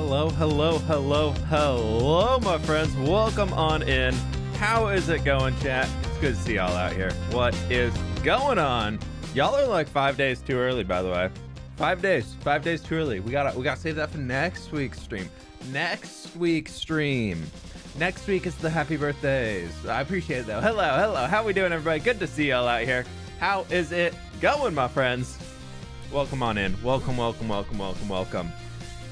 Hello, hello, hello, hello, my friends. Welcome on in. How is it going, chat? It's good to see y'all out here. What is going on? Y'all are like 5 days too early, by the way. 5 days too early. We gotta save that for next week's stream. Next week's is the happy birthdays. I appreciate it though. Hello. How we doing, everybody? Good to see y'all out here. How is it going, my friends? Welcome on in. Welcome.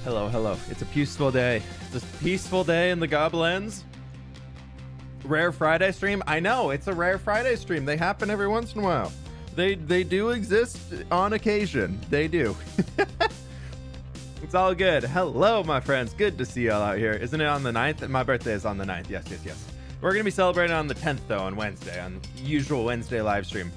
Hello. It's a peaceful day. It's a peaceful day in the Goblands. Rare Friday stream. I know, it's a rare Friday stream. They happen every once in a while. They do exist on occasion. They do. It's all good. Hello, my friends. Good to see y'all out here. Isn't it on the 9th? My birthday is on the 9th. Yes. We're going to be celebrating on the 10th, though, on Wednesday, on the usual Wednesday live stream.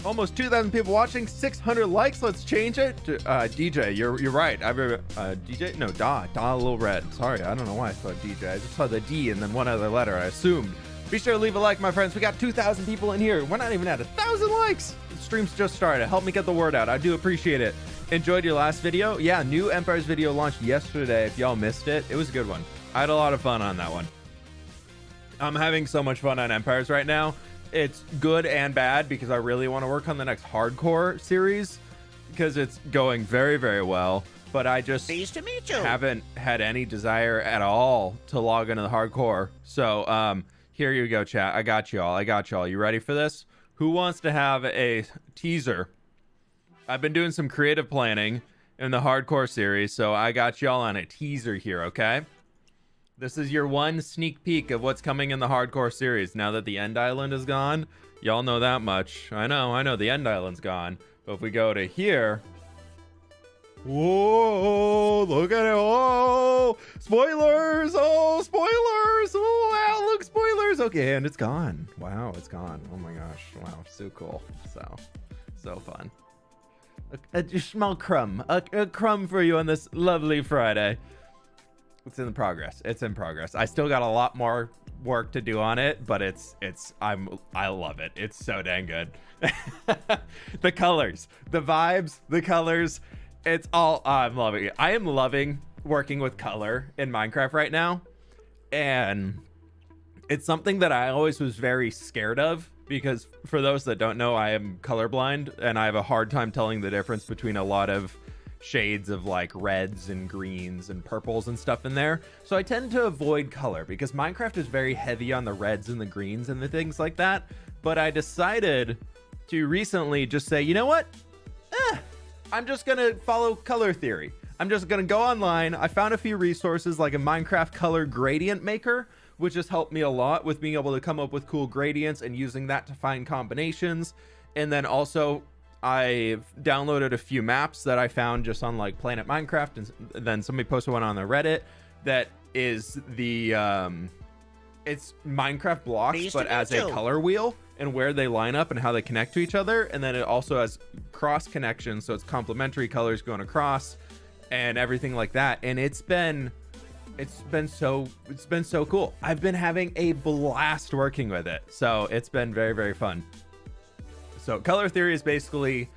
Almost 2,000 people watching, 600 likes. Let's change it to DJ. You're right. DJ? No, Da a little red. Sorry, I don't know why I thought DJ. I just saw the D and then one other letter. I assumed. Be sure to leave a like, my friends. We got 2,000 people in here. We're not even at 1,000 likes. The stream's just started. Help me get the word out. I do appreciate it. Enjoyed your last video? Yeah, new Empires video launched yesterday. If y'all missed it, it was a good one. I had a lot of fun on that one. I'm having so much fun on Empires right now. It's good and bad because I really want to work on the next hardcore series because it's going very, very well. But I just haven't had any desire at all to log into the hardcore. So here you go, chat. I got y'all. You ready for this? Who wants to have a teaser? I've been doing some creative planning in the hardcore series, so I got y'all on a teaser here, okay? This is your one sneak peek of what's coming in the hardcore series. Now that the End Island is gone, y'all know that much. I know the End Island's gone. But if we go to here, whoa, look at it. Oh, spoilers. Oh, wow, look, spoilers. Okay, and it's gone. Wow, it's gone. Oh my gosh. Wow, so cool. So fun. A small crumb. A crumb for you on this lovely Friday. It's in progress. I still got a lot more work to do on it, but I love it. It's so dang good. The colors, the vibes, the colors, it's all, I'm loving it. I am loving working with color in Minecraft right now. And it's something that I always was very scared of because for those that don't know, I am colorblind and I have a hard time telling the difference between a lot of shades of like reds and greens and purples and stuff in there. So I tend to avoid color because Minecraft is very heavy on the reds and the greens and the things like that. But I decided to recently just say, you know what? I'm just going to follow color theory. I'm just going to go online. I found a few resources like a Minecraft color gradient maker, which has helped me a lot with being able to come up with cool gradients and using that to find combinations. And then also I've downloaded a few maps that I found just on like Planet Minecraft, and then somebody posted one on the Reddit that is the it's Minecraft blocks but as a color wheel and where they line up and how they connect to each other, and then it also has cross connections, so it's complementary colors going across and everything like that. And it's been so cool. I've been having a blast working with it, so it's been very, very fun. So color theory is basically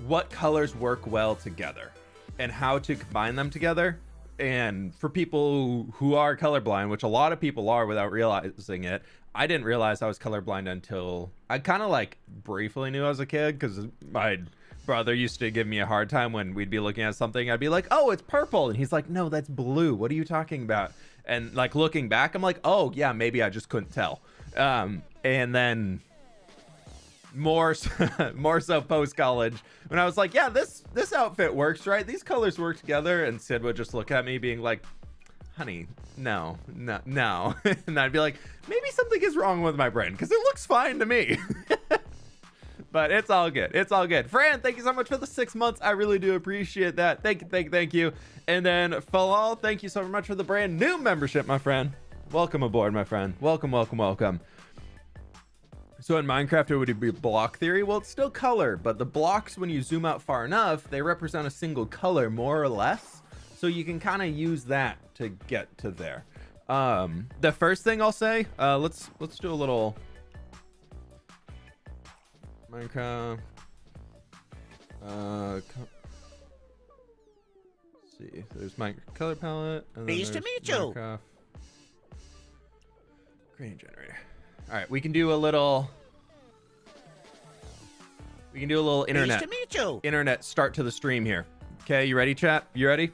what colors work well together and how to combine them together. And for people who are colorblind, which a lot of people are without realizing it, I didn't realize I was colorblind until I kind of like briefly knew I was a kid because my brother used to give me a hard time when we'd be looking at something. I'd be like, oh, it's purple. And he's like, no, that's blue. What are you talking about? And like looking back, I'm like, oh, yeah, maybe I just couldn't tell. And then more so post-college when I was like, yeah, this outfit works, right? These colors work together. And Sid would just look at me being like, honey, no. And I'd be like, maybe something is wrong with my brain because it looks fine to me. But it's all good. Fran, thank you so much for the 6 months. I really do appreciate that. Thank you. And then Falal, thank you so much for the brand new membership, my friend. Welcome aboard, my friend. Welcome. So in Minecraft, it would be block theory. Well, it's still color, but the blocks, when you zoom out far enough, they represent a single color more or less. So you can kind of use that to get to there. The first thing I'll say, let's do a little Minecraft see. There's my color palette. And Pleased to meet you. Gradient generator. All right, we can do a little. We can do a little internet. Pleased to meet you. Internet start to the stream here. Okay, you ready, chat? You ready?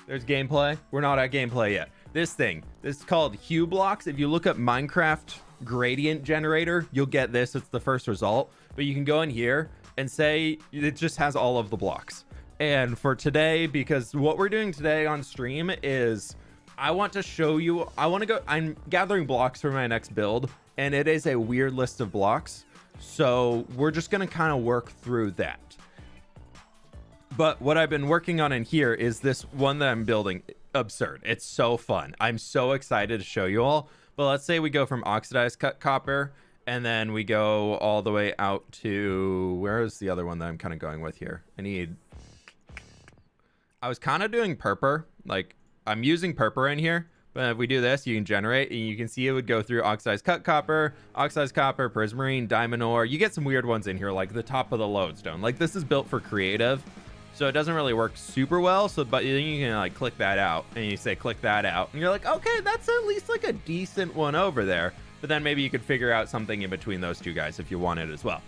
There's gameplay. We're not at gameplay yet. This is called Hue Blocks. If you look up Minecraft gradient generator, you'll get this. It's the first result. But you can go in here and say it just has all of the blocks. And for today, because what we're doing today on stream is I want to show you, I'm gathering blocks for my next build, and it is a weird list of blocks. So we're just going to kind of work through that. But what I've been working on in here is this one that I'm building. Absurd. It's so fun. I'm so excited to show you all. But let's say we go from oxidized cut copper, and then we go all the way out to, where is the other one that I'm kind of going with here? I was kind of doing purpur. Like, I'm using purpur in here. But if we do this, you can generate, and you can see it would go through oxidized cut copper, prismarine, diamond ore. You get some weird ones in here, like the top of the lodestone. Like, this is built for creative, so it doesn't really work super well. So, but then you can like click that out, and you say click that out, and you're like, okay, that's at least like a decent one over there. But then maybe you could figure out something in between those two guys if you wanted as well.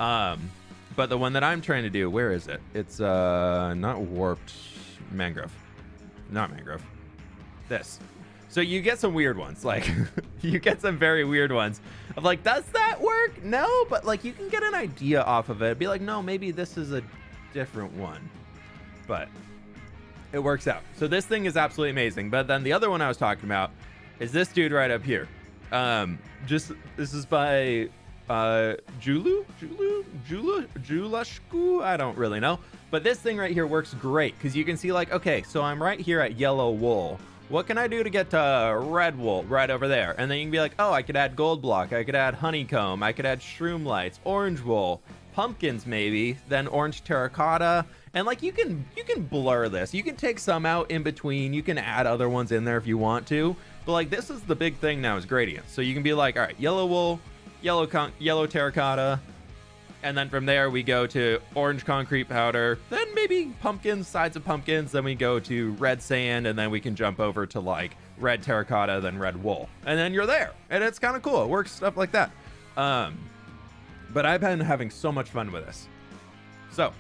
But the one that I'm trying to do, where is it? It's not warped mangrove, not mangrove. This. So you get some weird ones, like you get some very weird ones of like, does that work? No, but like you can get an idea off of it. Be like, no, maybe this is a different one, but it works out. So this thing is absolutely amazing. But then the other one I was talking about is this dude right up here. This is by Julashku. I don't really know, but this thing right here works great because you can see like, okay, so I'm right here at yellow wool. What can I do to get to red wool right over there? And then you can be like, oh, I could add gold block. I could add honeycomb. I could add shroom lights, orange wool, pumpkins maybe, then orange terracotta. And like you can blur this. You can take some out in between. You can add other ones in there if you want to. But like this is the big thing now is gradients. So you can be like, all right, yellow wool, yellow terracotta. And then from there we go to orange concrete powder, then maybe pumpkins, sides of pumpkins, then we go to red sand, and then we can jump over to like red terracotta, then red wool. And then you're there. And it's kind of cool. It works stuff like that. But I've been having so much fun with this. So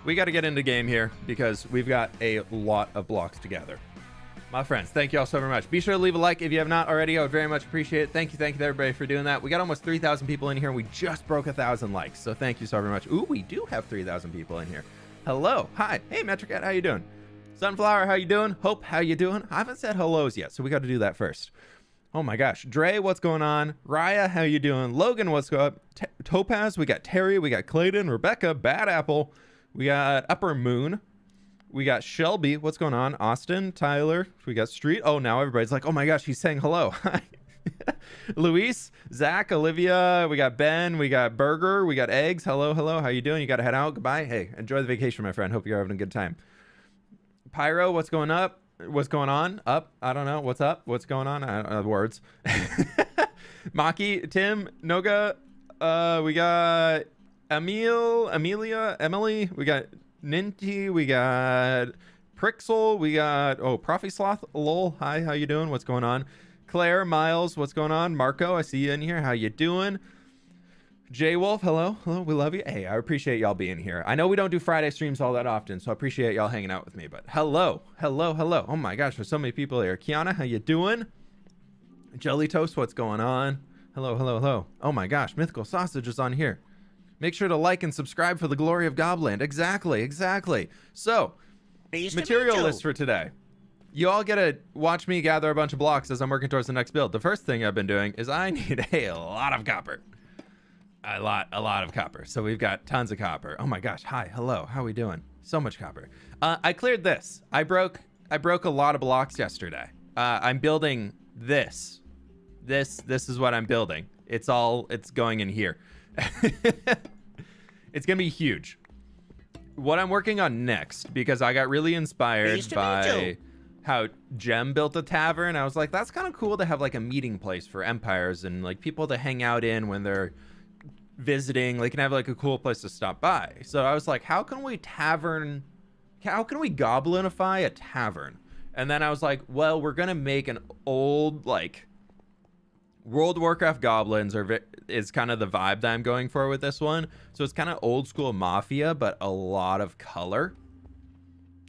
we got to get into game here because we've got a lot of blocks to gather. My friends, thank you all so very much. Be sure to leave a like if you have not already. I would very much appreciate it. Thank you to everybody for doing that. We got almost 3,000 people in here, and we just broke 1,000 likes. So thank you so very much. Ooh, we do have 3,000 people in here. Hello. Hi. Hey, Metricat, how you doing? Sunflower, how you doing? Hope, how you doing? I haven't said hellos yet, so we got to do that first. Oh my gosh. Dre, what's going on? Raya, how you doing? Logan, what's going up? Topaz, we got Terry, we got Clayton, Rebecca, Bad Apple. We got Upper Moon. We got Shelby. What's going on? Austin, Tyler. We got Street. Oh, now everybody's like, oh my gosh, he's saying hello. Hi. Luis, Zach, Olivia. We got Ben. We got Burger. We got Eggs. Hello, hello. How you doing? You got to head out. Goodbye. Hey, enjoy the vacation, my friend. Hope you're having a good time. Pyro, what's going up? What's going on? Up? I don't know. What's up? What's going on? I don't know the words. Maki, Tim, Noga. We got Amelia, Emily. We got Ninty, we got Prixel, we got Profi Sloth, lol, hi, how you doing? What's going on? Claire, Miles, what's going on? Marco, I see you in here. How you doing? J Wolf, hello, we love you. Hey, I appreciate y'all being here. I know we don't do Friday streams all that often, so I appreciate y'all hanging out with me. But hello. Oh my gosh, there's so many people here. Kiana, how you doing? Jelly Toast, what's going on? Hello. Oh my gosh, Mythical Sausage is on here. Make sure to like and subscribe for the glory of Gobland. Exactly. So, material list for today. You all get to watch me gather a bunch of blocks as I'm working towards the next build. The first thing I've been doing is I need a lot of copper. A lot of copper. So we've got tons of copper. Oh my gosh. Hi. Hello. How are we doing? So much copper. I cleared this. I broke a lot of blocks yesterday. I'm building this. This is what I'm building. It's going in here. It's gonna be huge. What I'm working on next, because I got really inspired by how Gem built a tavern. I was like, that's kind of cool to have like a meeting place for empires and like people to hang out in when they're visiting. They can have like a cool place to stop by. So I was like, how can we tavern how can we goblinify a tavern? And then I was like, well, we're gonna make an old, like, World of Warcraft goblins is kind of the vibe that I'm going for with this one. So it's kind of old school Mafia, but a lot of color.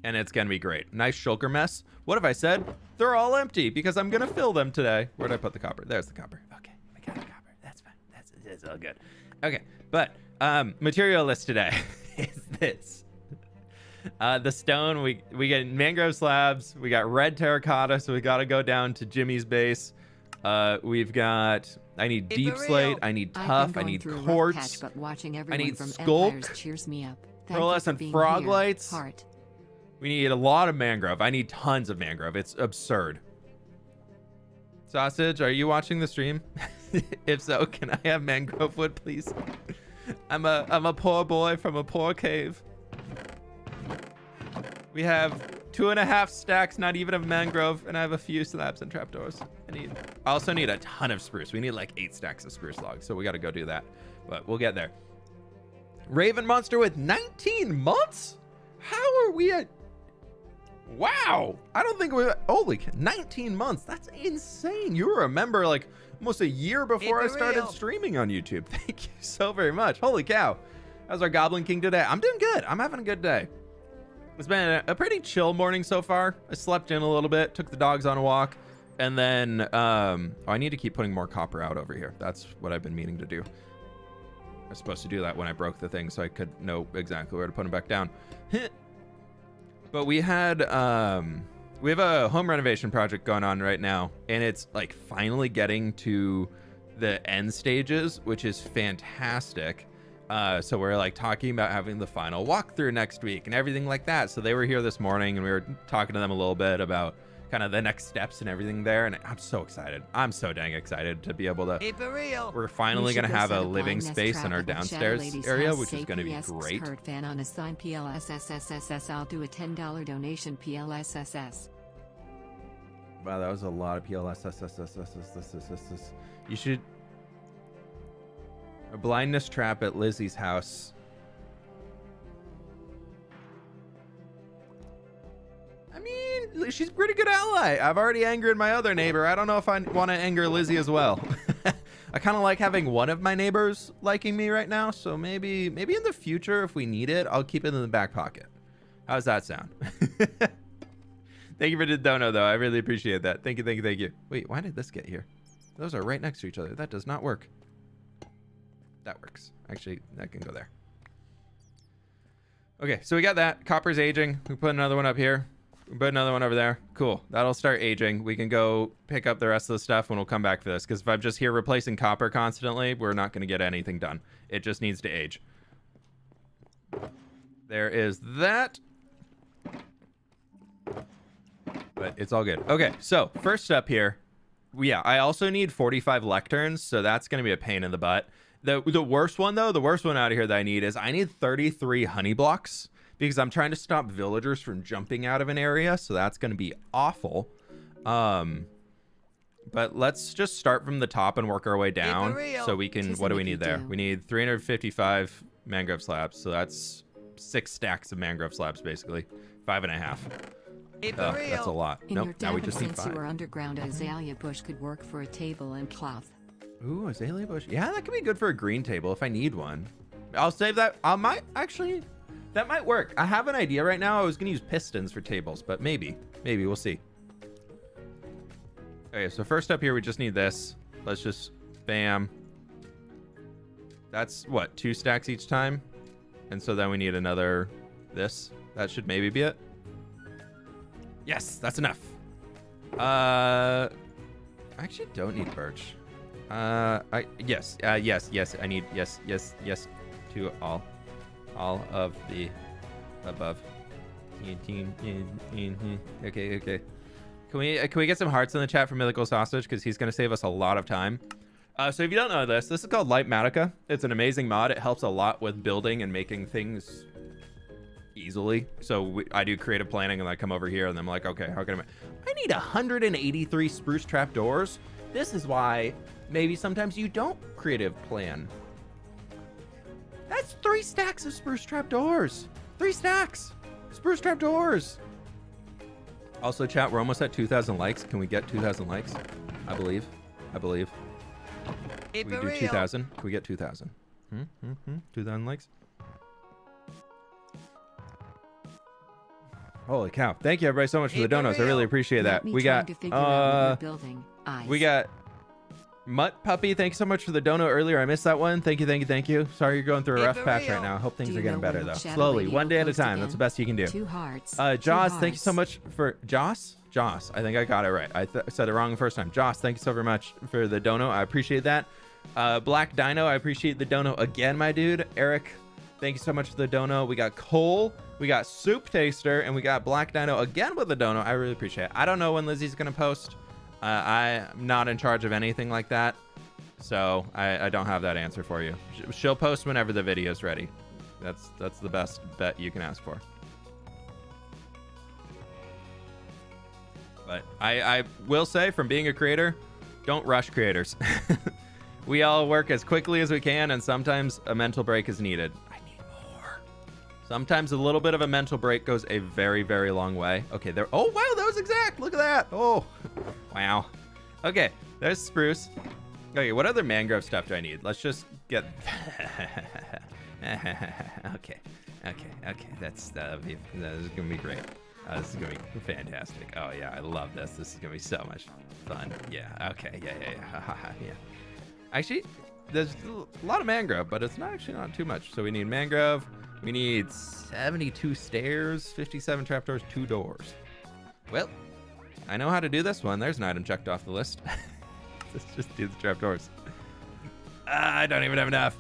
And it's gonna be great. Nice shulker mess. What have I said? They're all empty because I'm gonna fill them today. Where'd I put the copper? There's the copper. Okay, I got the copper. That's fine. That's all good. Okay, but material list today is this. The stone, we get mangrove slabs. We got red terracotta, so we got to go down to Jimmy's base. We've got, I need deep slate, I need tough, I need quartz, but watching I everyone need from sculk, Empires cheers me up. pearlescent frog lights. Heart. We need a lot of mangrove. I need tons of mangrove. It's absurd. Sausage, are you watching the stream? If so, can I have mangrove wood, please? I'm a poor boy from a poor cave. We have 2.5 stacks, not even of mangrove, and I have a few slabs and trapdoors. I also need a ton of spruce. We need like 8 stacks of spruce logs, so we got to go do that. But we'll get there. Raven monster with 19 months? How are we at? Wow, I don't think we're, holy, 19 months. That's insane. You remember like almost a year before I started streaming on YouTube. Thank you so very much. Holy cow. How's our Goblin King today? I'm doing good. I'm having a good day. It's been a pretty chill morning so far. I slept in a little bit, took the dogs on a walk, and then, I need to keep putting more copper out over here. That's what I've been meaning to do. I was supposed to do that when I broke the thing so I could know exactly where to put them back down. But we have a home renovation project going on right now, and it's like finally getting to the end stages, which is fantastic. So we're like talking about having the final walkthrough next week and everything like that. So they were here this morning and we were talking to them a little bit about kind of the next steps and everything there. And I'm so excited. I'm so dang excited to be able to, we're finally going to have a living space in our downstairs area, which is going to be great. Fan on a sign PLSSSSS. I'll do a $10 donation PLSSS. Wow, that was a lot of PLSSSSSSSSSS. You should, a blindness trap at Lizzie's house. I mean, she's a pretty good ally. I've already angered my other neighbor. I don't know if I want to anger Lizzie as well. I kind of like having one of my neighbors liking me right now. So maybe in the future, if we need it, I'll keep it in the back pocket. How does that sound? Thank you for the dono, though. I really appreciate that. Thank you. Wait, why did this get here? Those are right next to each other. That does not work. That works. Actually, that can go there. Okay, so we got that. Copper's aging. We put another one up here. We put another one over there. Cool. That'll start aging. We can go pick up the rest of the stuff when we'll come back for this. Because if I'm just here replacing copper constantly, we're not going to get anything done. It just needs to age. There is that. But it's all good. Okay, so first up here. Yeah, I also need 45 lecterns, so that's going to be a pain in the butt. The worst one, though, the worst one out of here that I need is I need 33 honey blocks because I'm trying to stop villagers from jumping out of an area. So that's going to be awful. But let's just start from the top and work our way down so we can, what do we need there? We need 355 mangrove slabs. So that's 6 stacks of mangrove slabs, basically. 5.5. That's a lot. Nope, now we just need 5. Since you are underground, a azalea bush could work for a table and cloth. Ooh, azalea bush. Yeah, that could be good for a green table if I need one. I'll save that. I might actually, that might work. I have an idea right now. I was going to use pistons for tables, but maybe we'll see. Okay, so first up here, we just need this. Let's just bam. That's what, 2 stacks each time? And so then we need another this. That should maybe be it. Yes, that's enough. I actually don't need birch. Yes, I need yes to all of the above. Okay. Can we get some hearts in the chat for Mythical Sausage because he's gonna save us a lot of time. So if you don't know this is called Light Matica. It's an amazing mod. It helps a lot with building and making things easily. So I do creative planning and I come over here and I'm like, okay, how can I need 183 spruce trapdoors. This is why maybe sometimes you don't creative plan. That's 3 stacks of spruce trapdoors. 3 stacks. Spruce trapdoors. Also, chat, we're almost at 2,000 likes. Can we get 2,000 likes? I believe. We do 2,000. Can we get 2,000? 2,000 likes. Holy cow! Thank you everybody so much for the donos. I really appreciate that. We got we got Mutt Puppy. Thanks so much for the dono earlier. I missed that one. Thank you. Sorry you're going through a rough patch right now. I hope things are getting better though. Slowly, one day at a time. That's the best you can do. 2 hearts. Joss, thank you so much for Joss. I think I got it right. I said it wrong the first time. Joss, thank you so very much for the dono. I appreciate that. Black Dino, I appreciate the dono again, my dude. Eric, thank you so much for the dono. We got Cole, we got Soup Taster, and we got Black Dino again with the dono. I really appreciate it. I don't know when Lizzie's gonna post. I'm not in charge of anything like that, so I don't have that answer for you. She'll post whenever the video's ready. That's the best bet you can ask for. But I will say, from being a creator, don't rush creators. We all work as quickly as we can, and sometimes a mental break is needed. I need more. Sometimes a little bit of a mental break goes a very, very long way. Okay, there. Oh, wow, that was exact. Look at that. Oh, wow. Okay, there's spruce. Okay, what other mangrove stuff do I need? Let's just get... Okay. That's going to be great. This is going to be fantastic. Oh, yeah, I love this. This is going to be so much fun. Yeah, okay, yeah. Actually, there's a lot of mangrove, but it's not too much. So we need mangrove. We need 72 stairs, 57 trapdoors, 2 doors. Well, I know how to do this one. There's an item checked off the list. Let's just do the trapdoors. I don't even have enough.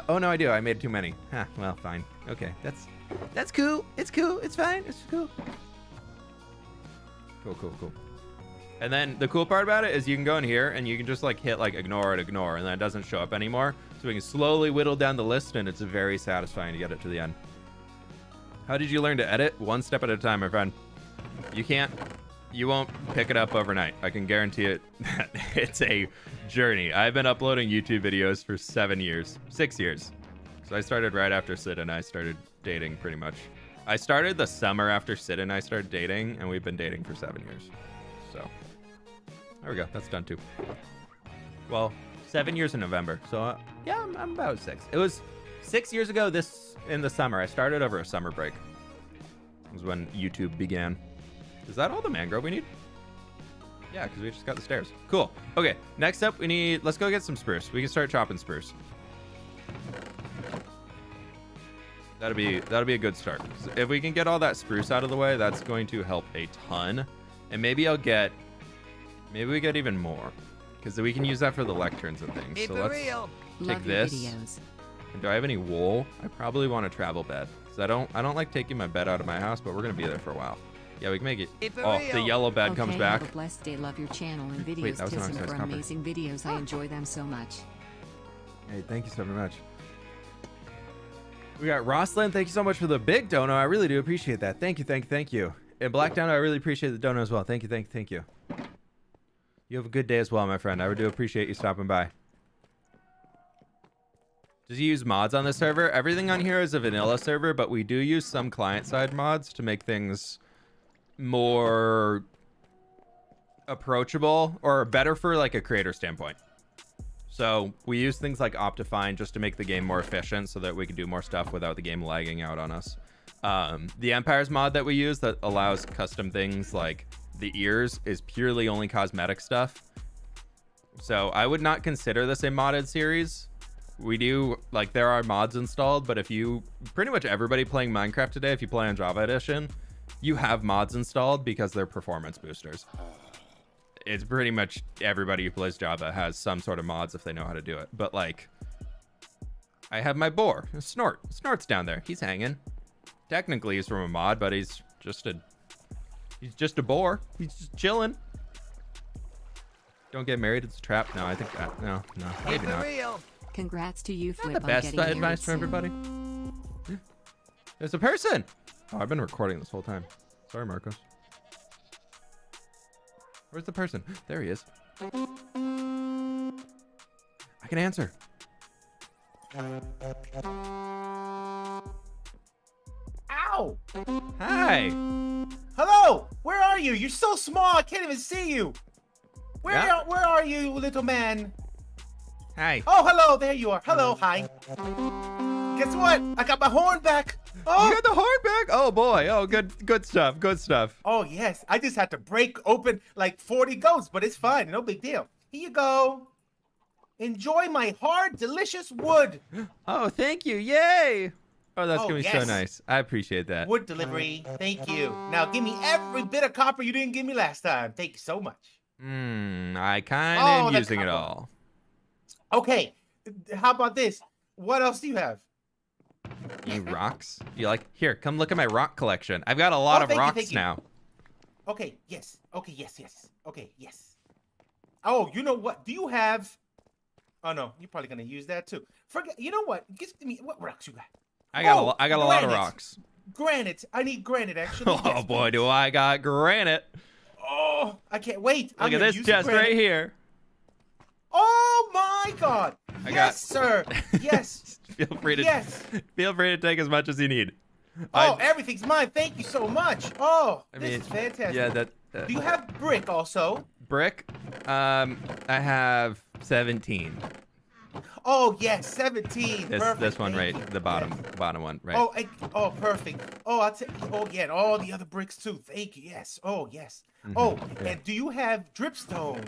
Oh, no, I do. I made too many. Huh, well, fine. Okay, that's cool. It's cool. It's fine. It's cool. Cool. And then the cool part about it is you can go in here and you can just like hit like ignore, and then it doesn't show up anymore. So we can slowly whittle down the list, and it's very satisfying to get it to the end. How did you learn to edit? One step at a time, my friend. You won't pick it up overnight. I can guarantee it. It's a journey. I've been uploading YouTube videos for 6 years. So I started right after Sid and I started dating, pretty much. I started the summer after Sid and I started dating, and we've been dating for 7 years. So there we go. That's done too. Well, 7 years in November. So yeah, I'm about 6. It was 6 years ago in the summer. I started over a summer break. It was when YouTube began. Is that all the mangrove we need? Yeah, because we just got the stairs. Cool. Okay, next up let's go get some spruce. We can start chopping spruce. That'll be a good start. So if we can get all that spruce out of the way, that's going to help a ton. And maybe we get even more, because we can use that for the lecterns and things. So let's take this. And do I have any wool? I probably want a travel bed, because I don't like taking my bed out of my house, but we're gonna be there for a while. Yeah, we can make it. Oh, the yellow bed comes back. Have a blessed day. Love your channel and videos. Tips for amazing videos. I enjoy them so much. Hey, thank you so very much. We got Rosslyn. Thank you so much for the big dono. I really do appreciate that. Thank you. And Black Dono, I really appreciate the dono as well. Thank you. You have a good day as well, my friend. I do appreciate you stopping by. Does you use mods on this server? Everything on here is a vanilla server, but we do use some client-side mods to make things more approachable or better for like a creator standpoint. So we use things like Optifine just to make the game more efficient so that we can do more stuff without the game lagging out on us. The Empires mod that we use that allows custom things like the ears is purely only cosmetic stuff. So I would not consider this a modded series. We do, like, there are mods installed, but if you, pretty much everybody playing Minecraft today, if you play on Java Edition, you have mods installed because they're performance boosters. It's pretty much everybody who plays Java has some sort of mods if they know how to do it. But like, I have my boar, Snort. Snort's down there. He's hanging. Technically, he's from a mod, but he's just a boar. He's just chilling. Don't get married. It's a trap. No, I think that. No, maybe not. Congrats to you, fWhip. The best advice for everybody. Yeah. There's a person. Oh, I've been recording this whole time. Sorry, Marcos. Where's the person? There he is. I can answer. Ow! Ow! Hi. Hello! Where are you? You're so small, I can't even see you. Where are you, little man? Hi. Oh, hello, there you are. Hello, hi. Guess what? I got my horn back. Oh, You got the horn back? Oh boy. Oh, good stuff. Good stuff. oh yes. I just had to break open like 40 goats, but it's fine. No big deal. Here you go. Enjoy my hard, delicious wood. Oh, thank you. Yay. Oh, that's Oh, gonna be so yes. nice. I appreciate that. Wood delivery. Thank you. Now give me every bit of copper you didn't give me last time. Thank you so much. I kind of Oh, am the using it copper. all. Okay. How about this? What else do you have? You rocks? You like? Here, come look at my rock collection. I've got a lot of thank you, rocks thank you. now. Okay, yes. Okay, yes. Okay, yes. Oh, you know what? Do you have... Oh, no. You're probably going to use that, too. Forget. You know what? Give me... What rocks you got? I got a lot of granite. rocks. Granite. I need granite, actually. Oh Yes, boy, please. do I got granite. Oh, I can't wait. Look at this chest right here. Oh, my God. I Yes, got- sir. Yes. Feel free to Yes. feel free to take as much as you need. Oh, everything's mine. Thank you so much. Oh, I this mean, is fantastic. yeah, that Do you have brick also? brick. I have 17. Oh, yes, 17. This Perfect. one Thank right, you. the bottom one, right? Oh, perfect. Oh, I'll take. Oh, yeah, and all the other bricks too. Thank you. Yes. Oh, yes. Oh, yeah. and do you have dripstone?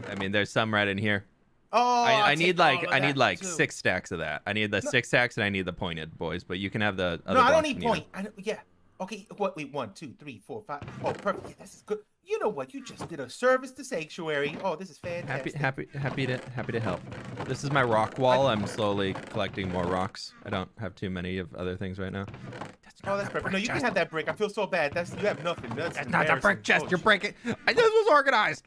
I mean, there's some right in here. Oh, I I'll need take all of I that, need like too. 6 stacks of that. I need the 6 stacks and I need the pointed boys, but you can have the other No, I don't blocks need when you point. Yeah. Okay. What? Wait. 1, 2, 3, 4, 5. Oh, perfect. Yeah, this is good. You know what? You just did a service to Sanctuary. Oh, this is fantastic. Happy to help. This is my rock wall. I'm slowly collecting more rocks. I don't have too many of other things right now. Oh, that's perfect. No, you can have that brick. I feel so bad. You have nothing. That's That's not the brick embarrassing. chest. Oh, You're breaking. This was organized.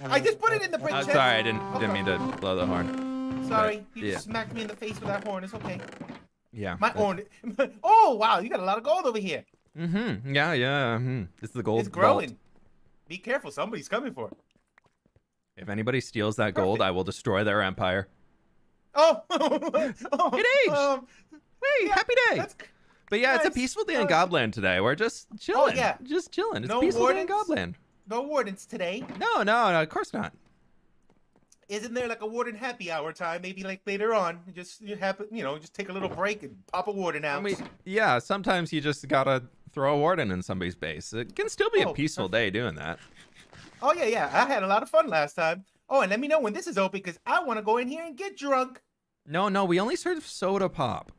I just put it in the brick Oh, chest. sorry, I didn't mean to blow the horn. Sorry, But, you yeah. just smacked me in the face with that horn. It's okay. Yeah. My horn. Oh wow, you got a lot of gold over here. Yeah. It's the gold It's growing. vault. Be careful, somebody's coming for it. If anybody steals that gold, Perfect. I will destroy their empire. Oh, It aged. Hey, yeah, happy day. that's- But yeah, it's a nice. peaceful day in Gobland today. We're just chilling. yeah. Just chilling. It's No a peaceful day in wardens? Gobland. No wardens today. No, of course not. Isn't there like a warden happy hour time? Maybe like later on. You happen, just take a little break and pop a warden out. I mean, yeah, sometimes you just gotta throw a warden in somebody's base. It can still be a Oh, peaceful day doing that. Oh yeah. I had a lot of fun last time. Oh, and let me know when this is open because I want to go in here and get drunk. No, we only serve soda pop.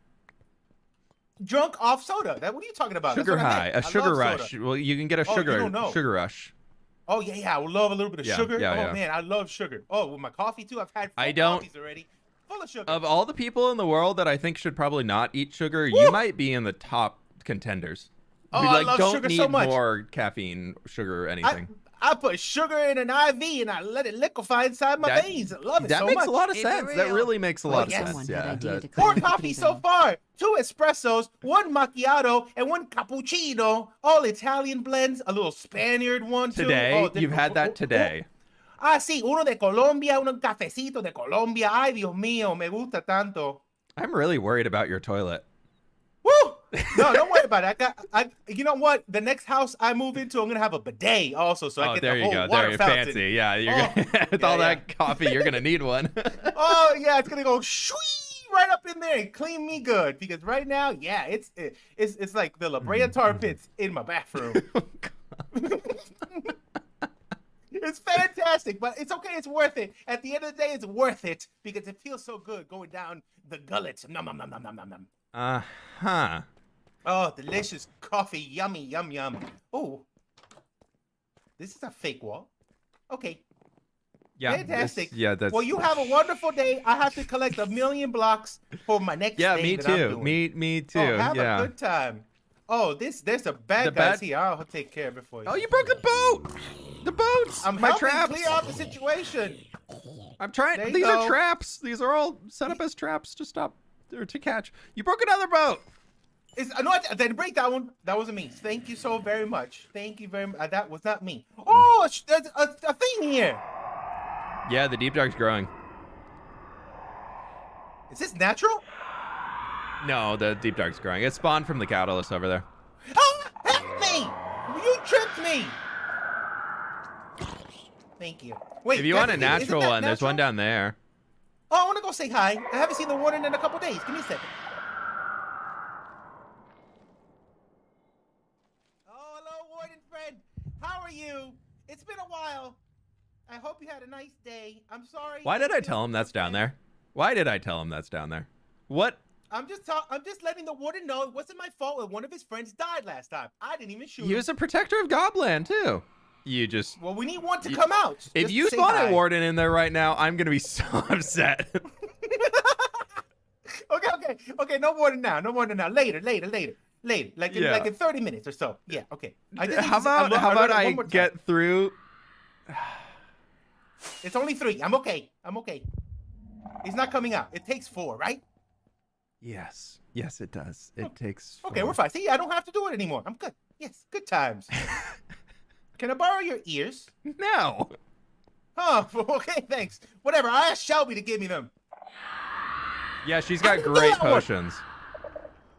Drunk off soda. What are you talking about? That's Sugar what I high, meant. a I sugar love rush. soda. Well, you can get a Oh, you sugar don't know. rush. Oh yeah. I would love a little bit of Yeah, sugar. yeah, Oh yeah. man, I love sugar. Oh, with my coffee too. I've had 4 I don't- coffees already. Full of sugar. Of all the people in the world that I think should probably not eat sugar, you might be in the top contenders. Oh, Be I like, love don't sugar need so much. more caffeine, sugar, or anything. I put sugar in an IV and I let it liquefy inside my That- veins. I love it That so makes much. a lot of Keep it sense. That real. really makes a lot of yes. sense. Someone Yeah. had idea that- to 4 clean the coffees so zone. far. 2 espressos, 1 macchiato, and 1 cappuccino. All Italian blends. A little Spaniard one too. Today, Oh, you've had that today. Ah, sí, uno de Colombia, un cafecito de Colombia. Ay, Dios mío, me gusta tanto. I'm really worried about your toilet. Woo! No, don't worry about it. You know what? The next house I move into, I'm gonna have a bidet also, so I Oh, get there the you whole go. water There, you're fountain. fancy. Yeah, you're Oh, gonna, with yeah, all yeah. that coffee, you're gonna need one. Oh yeah, it's gonna go shwee right up in there and clean me good because right now, yeah, it's like the La Brea tar pits in my bathroom. It's fantastic, but it's okay. It's worth it. At the end of the day, it's worth it because it feels so good going down the gullet. Nom nom nom nom nom nom nom. Uh-huh. Oh, delicious coffee. Yummy, yum, yum. Oh, this is a fake wall. Okay, Yeah. fantastic. That's. Well, you have a wonderful day. I have to collect 1,000,000 blocks for my next Yeah, thing me that I'm too. doing. Me too. Oh, have yeah. a good time. Oh, there's a bad The guys bad- here. I'll take care of it for you. Oh, you broke the boat. The boats. I'm my helping traps. clear out the situation. I'm trying. There you These are go. traps. These are all set up as traps to stop or to catch. You broke another boat. No, I didn't break that one. That wasn't me. Thank you so very much. Thank you very much. That was not me. Oh, there's a thing here. Yeah, the deep dark's growing. Is this natural? No, the deep dark's growing. It spawned from the catalyst over there. tricked me. Thank you. Wait, If you want a isn't natural that one, there's one natural? down there. Oh, I want to go say hi. I haven't seen the warden in a couple days. Give me a second. Oh, hello, warden friend. How are you? It's been a while. I hope you had a nice day. I'm sorry. Why did I tell him that's down there? Why did I tell him that's down there? What? I'm just letting the warden know it wasn't my fault when one of his friends died last time. I didn't even shoot He him. was a protector of Gobland too. You just. Well, we need one to come out. If you spawn a warden in there right now, I'm gonna be so upset. Okay. No warden now. Later. Like in 30 minutes or so. Yeah. Okay. How about I get through? It's only 3. I'm okay. He's not coming out. It takes 4, right? Yes, it does. It takes. 4. Okay, we're fine. See, I don't have to do it anymore. I'm good. Yes, good times. Can I borrow your ears? No. Oh, okay, thanks. Whatever. I asked Shelby to give me them. Yeah, she's got great potions.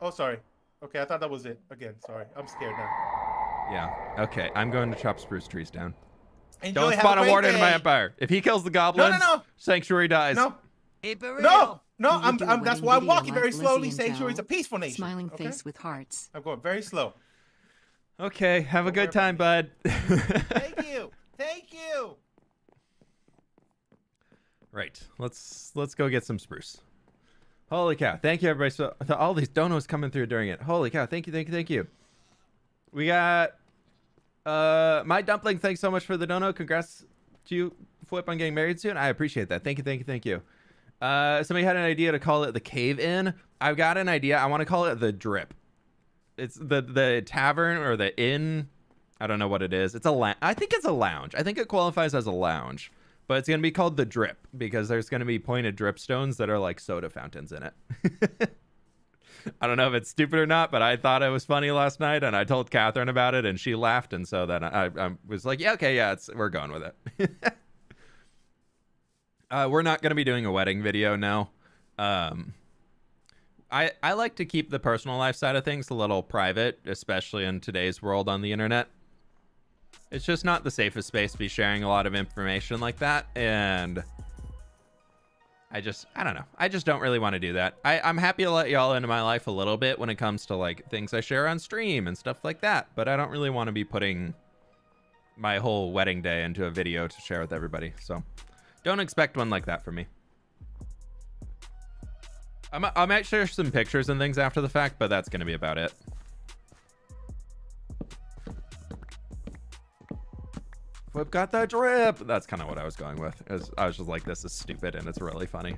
Oh, sorry. Okay, I thought that was it. Again, sorry. I'm scared now. Yeah. Okay, I'm going to chop spruce trees down. Enjoy, Don't spawn a warden in my empire. If he kills the goblins, No. Sanctuary dies. No. That's why I'm walking very slowly. Sanctuary's a peaceful nation. Smiling face with hearts. I'm going very slow. Okay, have a good time, bud. Thank you. Right, let's go get some spruce. Holy cow! Thank you, everybody. So all these donos coming through during it. Holy cow! Thank you. We got my dumpling. Thanks so much for the dono. Congrats to you, fWhip, on getting married soon. I appreciate that. Thank you. Somebody had an idea to call it the Cave Inn. I've got an idea. I want to call it the Drip. It's the tavern or the inn. I don't know what it is. I think it's a lounge. I think it qualifies as a lounge, but it's going to be called the Drip because there's going to be pointed drip stones that are like soda fountains in it. I don't know if it's stupid or not, but I thought it was funny last night and I told Catherine about it and she laughed. And so then I was like, we're going with it. We're not going to be doing a wedding video now. I like to keep the personal life side of things a little private, especially in today's world on the internet. It's just not the safest space to be sharing a lot of information like that. And I don't know. I just don't really want to do that. I'm happy to let y'all into my life a little bit when it comes to like things I share on stream and stuff like that. But I don't really want to be putting my whole wedding day into a video to share with everybody. So don't expect one like that from me. I might share some pictures and things after the fact, but that's going to be about it. Fwhip got the drip. That's kind of what I was going with. I was just like, this is stupid and it's really funny.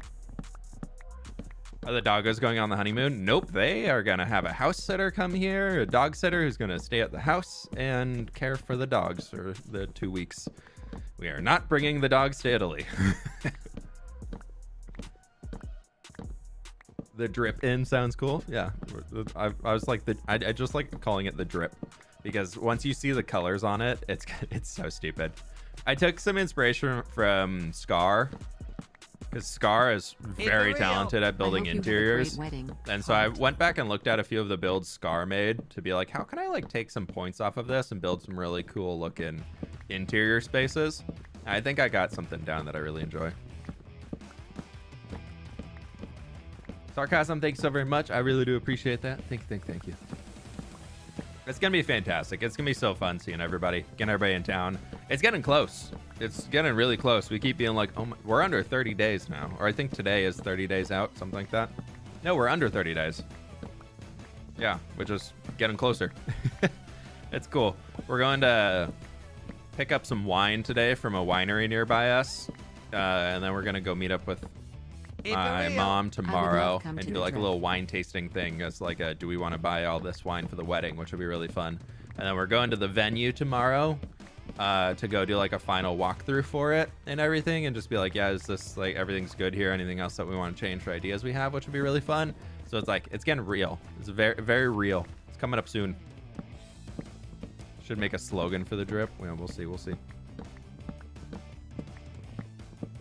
Are the doggos going on the honeymoon? Nope. They are going to have a house sitter come here, a dog sitter who's going to stay at the house and care for the dogs for the 2 weeks. We are not bringing the dogs to Italy. The Drip Inn sounds cool. Yeah, I was like I just like calling it the Drip because once you see the colors on it, it's so stupid. I took some inspiration from Scar because Scar is very talented at building interiors, and so I went back and looked at a few of the builds Scar made to be like, how can I like take some points off of this and build some really cool looking interior spaces? I think I got something down that I really enjoy. Sarcasm, thanks so very much. I really do appreciate that. Thank you. It's going to be fantastic. It's going to be so fun seeing everybody, getting everybody in town. It's getting close. It's getting really close. We keep being like, oh, we're under 30 days now. Or I think today is 30 days out, something like that. No, we're under 30 days. Yeah, we're just getting closer. It's cool. We're going to pick up some wine today from a winery nearby us. And then we're going to go meet up with my mom tomorrow and do like a little wine tasting thing as like a, do we want to buy all this wine for the wedding, which will be really fun. And then we're going to the venue tomorrow to go do like a final walkthrough for it and everything and just be like, yeah, is this like everything's good here, anything else that we want to change for ideas we have, which would be really fun. So it's like, it's getting real. It's very, very real. It's coming up soon. Should make a slogan for the Drip. Well, we'll see.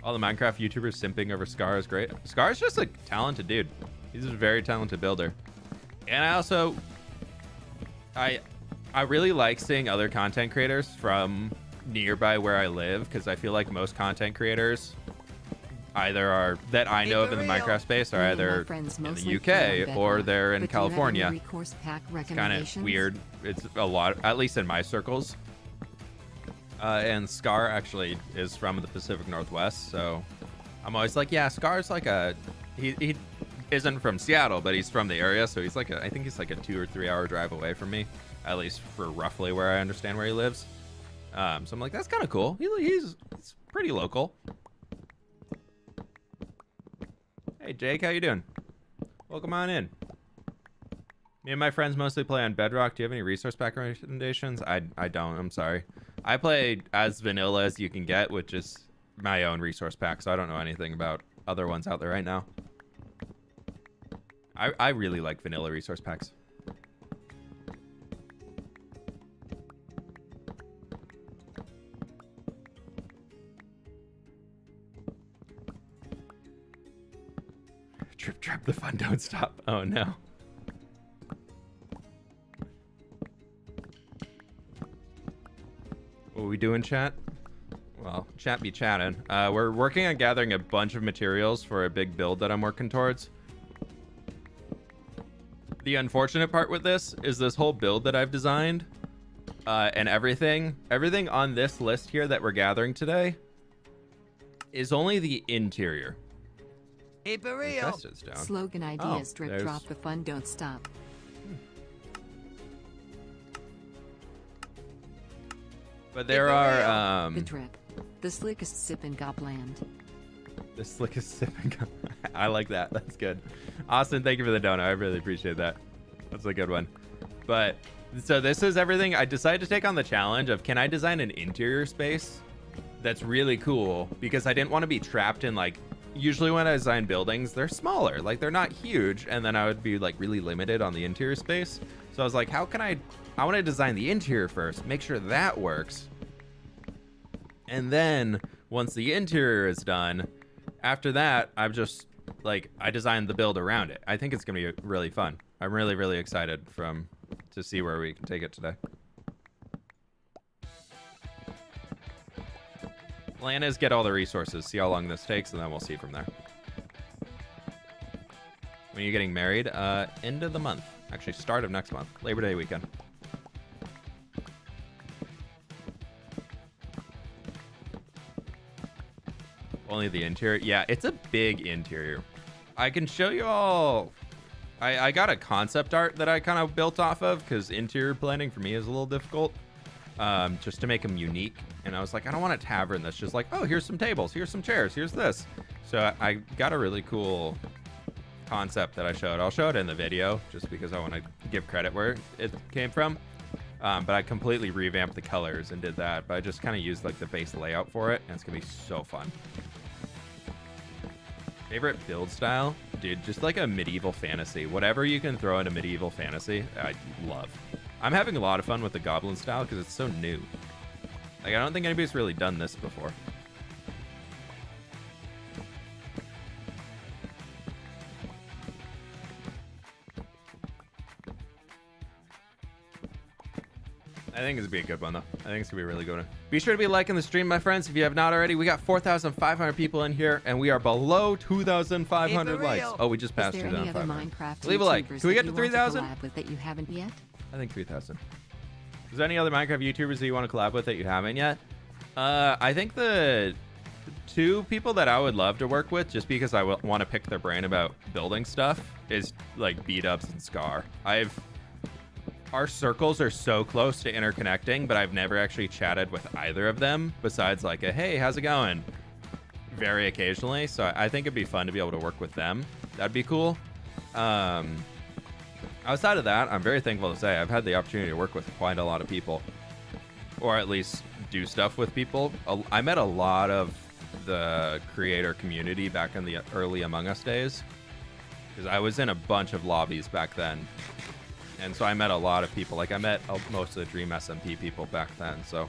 All the Minecraft YouTubers simping over Scar is great. Scar's just a talented dude. He's a very talented builder. And I I really like seeing other content creators from nearby where I live, because I feel like most content creaters either are that I know of in the Minecraft space are either in the UK or they're in California. It's kind of weird. It's a lot, at least in my circles. And Scar actually is from the Pacific Northwest, so I'm always like, yeah, Scar's like he isn't from Seattle, but he's from the area, so he's like I think he's like a 2 or 3 hour drive away from me, at least for roughly where I understand where he lives. So I'm like, that's kind of cool. He's pretty local. Hey Jake, how you doing? Welcome on in. Me and my friends mostly play on Bedrock. Do you have any resource pack recommendations? I don't. I'm sorry. I play as vanilla as you can get, which is my own resource pack, so I don't know anything about other ones out there right now. I really like vanilla resource packs. Trip trap, the fun don't stop. Oh no. What are we doing, chat? Well, chat be chatting. We're working on gathering a bunch of materials for a big build that I'm working towards. The unfortunate part with this is this whole build that I've designed, and everything on this list here that we're gathering today is only the interior. Hey, Barrio. Slogan ideas, drip drop, the fun don't stop. But there are the drip, the slickest sip in Gobland. The slickest sip in Gobland. I like that. That's good. Austin, thank you for the donut. I really appreciate that. That's a good one. But so this is everything. I decided to take on the challenge of, can I design an interior space that's really cool? Because I didn't want to be trapped in, like, usually when I design buildings, they're smaller, like they're not huge, and then I would be like really limited on the interior space. So I was like, how can I want to design the interior first, make sure that works, and then once the interior is done, after that I've just like, I designed the build around it. I think it's gonna be really fun. I'm really excited to see where we can take it today. Plan is get all the resources, see how long this takes, and then we'll see from there. When are you getting married? End of the month. Actually, start of next month. Labor Day weekend. Only the interior. Yeah, it's a big interior. I can show you all. I got a concept art that I kind of built off of, because interior planning for me is a little difficult. Just to make them unique. And I was like, I don't want a tavern that's just like, oh, here's some tables, here's some chairs, here's this. So I got a really cool concept that I showed. I'll show it in the video just because I want to give credit where it came from. But I completely revamped the colors and did that. But I just kind of used like the base layout for it, and it's gonna be so fun. Favorite build style? Dude, just like a medieval fantasy. Whatever you can throw into medieval fantasy, I love. I'm having a lot of fun with the Gobland style because it's so new. Like, I don't think anybody's really done this before. I think it's gonna be a good one, though. I think it's gonna be a really good one. Be sure to be liking the stream, my friends, if you have not already. We got 4,500 people in here, and we are below 2,500 likes. Oh, we just passed 2,500. Leave a like. Can we get to 3,000? That you haven't yet? I think 3,000. Is there any other Minecraft YouTubers that you want to collab with that you haven't yet? I think the two people that I would love to work with, just because I want to pick their brain about building stuff, is like B-Dubs and Scar. Our circles are so close to interconnecting, but I've never actually chatted with either of them besides like a, hey, how's it going? Very occasionally. So I think it'd be fun to be able to work with them. That'd be cool. Outside of that, I'm very thankful to say I've had the opportunity to work with quite a lot of people, or at least do stuff with people. I met a lot of the creator community back in the early Among Us days, because I was in a bunch of lobbies back then. And so I met a lot of people. Like, I met most of the Dream SMP people back then, so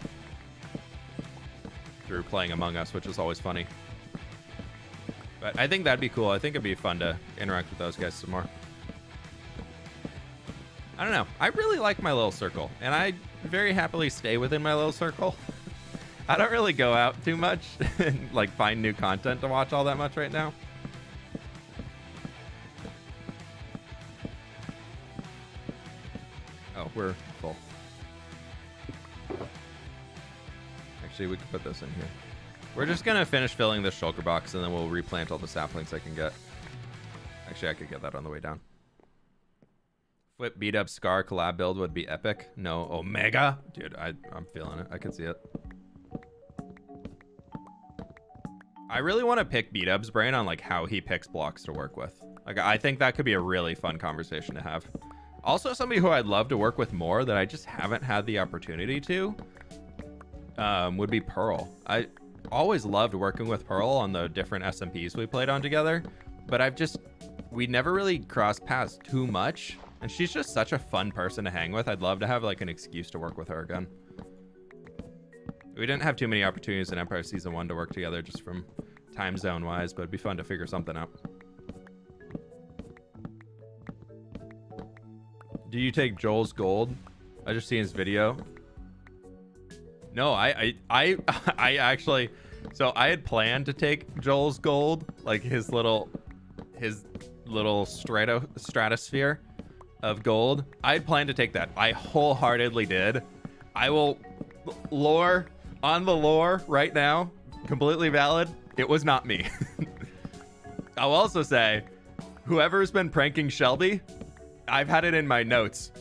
through playing Among Us, which is always funny. But I think that'd be cool. I think it'd be fun to interact with those guys some more. I don't know. I really like my little circle, and I very happily stay within my little circle. I don't really go out too much and like find new content to watch all that much right now. Oh, we're full. Actually, we could put this in here. We're just gonna finish filling this shulker box, and then we'll replant all the saplings I can get. Actually, I could get that on the way down. fWhip beat up Scar collab build would be epic. No, Omega? Dude, I'm feeling it. I can see it. I really want to pick B-Dub's brain on like how he picks blocks to work with. Like, I think that could be a really fun conversation to have. Also, somebody who I'd love to work with more that I just haven't had the opportunity to would be Pearl. I always loved working with Pearl on the different SMPs we played on together, but we never really crossed paths too much, and she's just such a fun person to hang with. I'd love to have like an excuse to work with her again. We didn't have too many opportunities in Empire Season 1 to work together just from time zone wise, but it'd be fun to figure something out. Do you take Joel's gold? I just seen his video. No, I actually, so I had planned to take Joel's gold, like his little stratosphere of gold. I had planned to take that. I wholeheartedly did. I will on the lore right now, completely valid. It was not me. I'll also say, whoever's been pranking Shelby, I've had it in my notes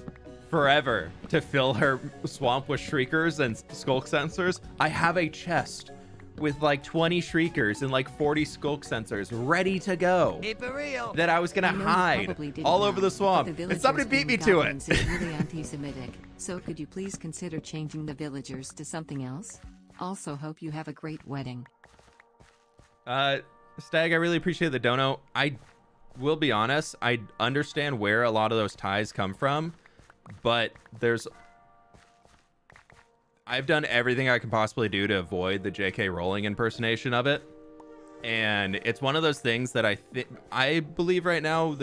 forever to fill her swamp with shriekers and skulk sensors. I have a chest with like 20 shriekers and like 40 skulk sensors ready to go Keep it real. that I was gonna hide all over the swamp, and somebody beat me to it. Is really anti-Semitic, so could you please consider changing the villagers to something else? Also, hope you have a great wedding. Stag, I really appreciate the dono. I will be honest, I understand where a lot of those ties come from, but I've done everything I can possibly do to avoid the J.K. Rowling impersonation of it, and it's one of those things that I believe right now.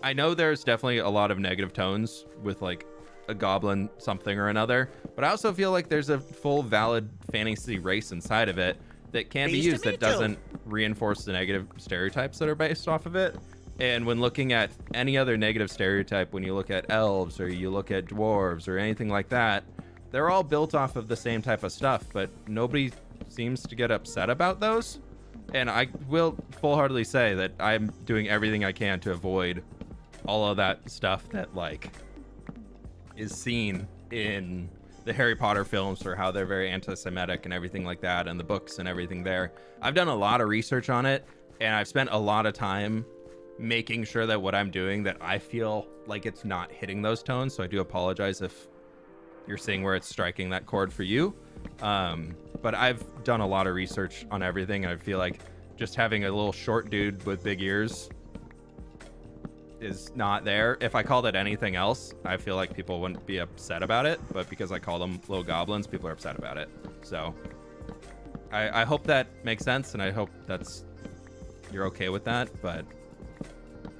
I know there's definitely a lot of negative tones with like a goblin something or another, but I also feel like there's a full valid fantasy race inside of it that can be used that doesn't reinforce the negative stereotypes that are based off of it. And when looking at any other negative stereotype, when you look at elves or you look at dwarves or anything like that, they're all built off of the same type of stuff, but nobody seems to get upset about those. And I will full-heartedly say that I'm doing everything I can to avoid all of that stuff that like is seen in the Harry Potter films for how they're very anti-Semitic and everything like that, and the books and everything there. I've done a lot of research on it, and I've spent a lot of time making sure that what I'm doing, that I feel like it's not hitting those tones. So I do apologize if you're seeing where it's striking that chord for you. But I've done a lot of research on everything, and I feel like just having a little short dude with big ears is not there. If I called it anything else, I feel like people wouldn't be upset about it, but because I call them little goblins, people are upset about it. So I hope that makes sense, and I hope you're okay with that, but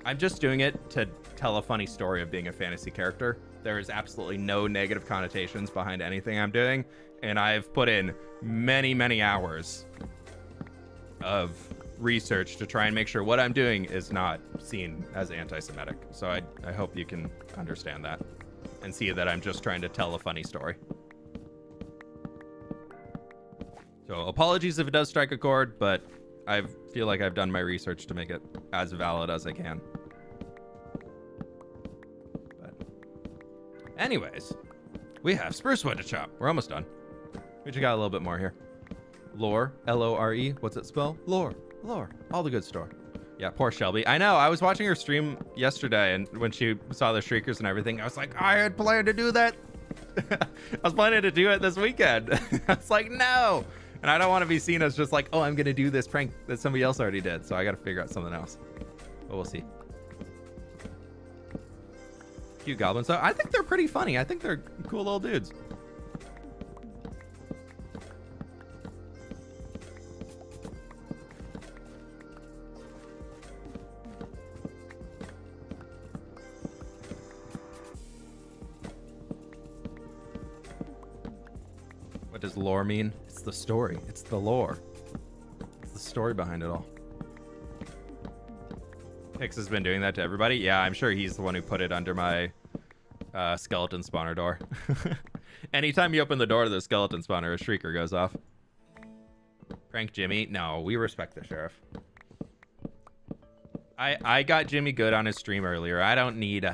I'm just doing it to tell a funny story of being a fantasy character. There is absolutely no negative connotations behind anything I'm doing, and I've put in many, many hours of research to try and make sure what I'm doing is not seen as anti-Semitic. So I hope you can understand that and see that I'm just trying to tell a funny story. So apologies if it does strike a chord, but I feel like I've done my research to make it as valid as I can. But anyways, we have spruce wood to chop. We're almost done. We just got a little bit more here. Lore, L-O-R-E. What's it spell? Lore. All the good stuff. Yeah, poor Shelby. I know. I was watching her stream yesterday, and when she saw the shriekers and everything, I was like, I had planned to do that. I was planning to do it this weekend. I was like, no. And I don't want to be seen as just like, oh, I'm going to do this prank that somebody else already did. So I got to figure out something else. But we'll see. Cute goblins. So I think they're pretty funny. I think they're cool little dudes. does lore mean? It's the story. It's the lore. It's the story behind it all. Hicks has been doing that to everybody. Yeah, I'm sure he's the one who put it under my skeleton spawner door. Anytime you open the door to the skeleton spawner, a shrieker goes off. Prank Jimmy? No, we respect the sheriff. I got Jimmy good on his stream earlier. I don't need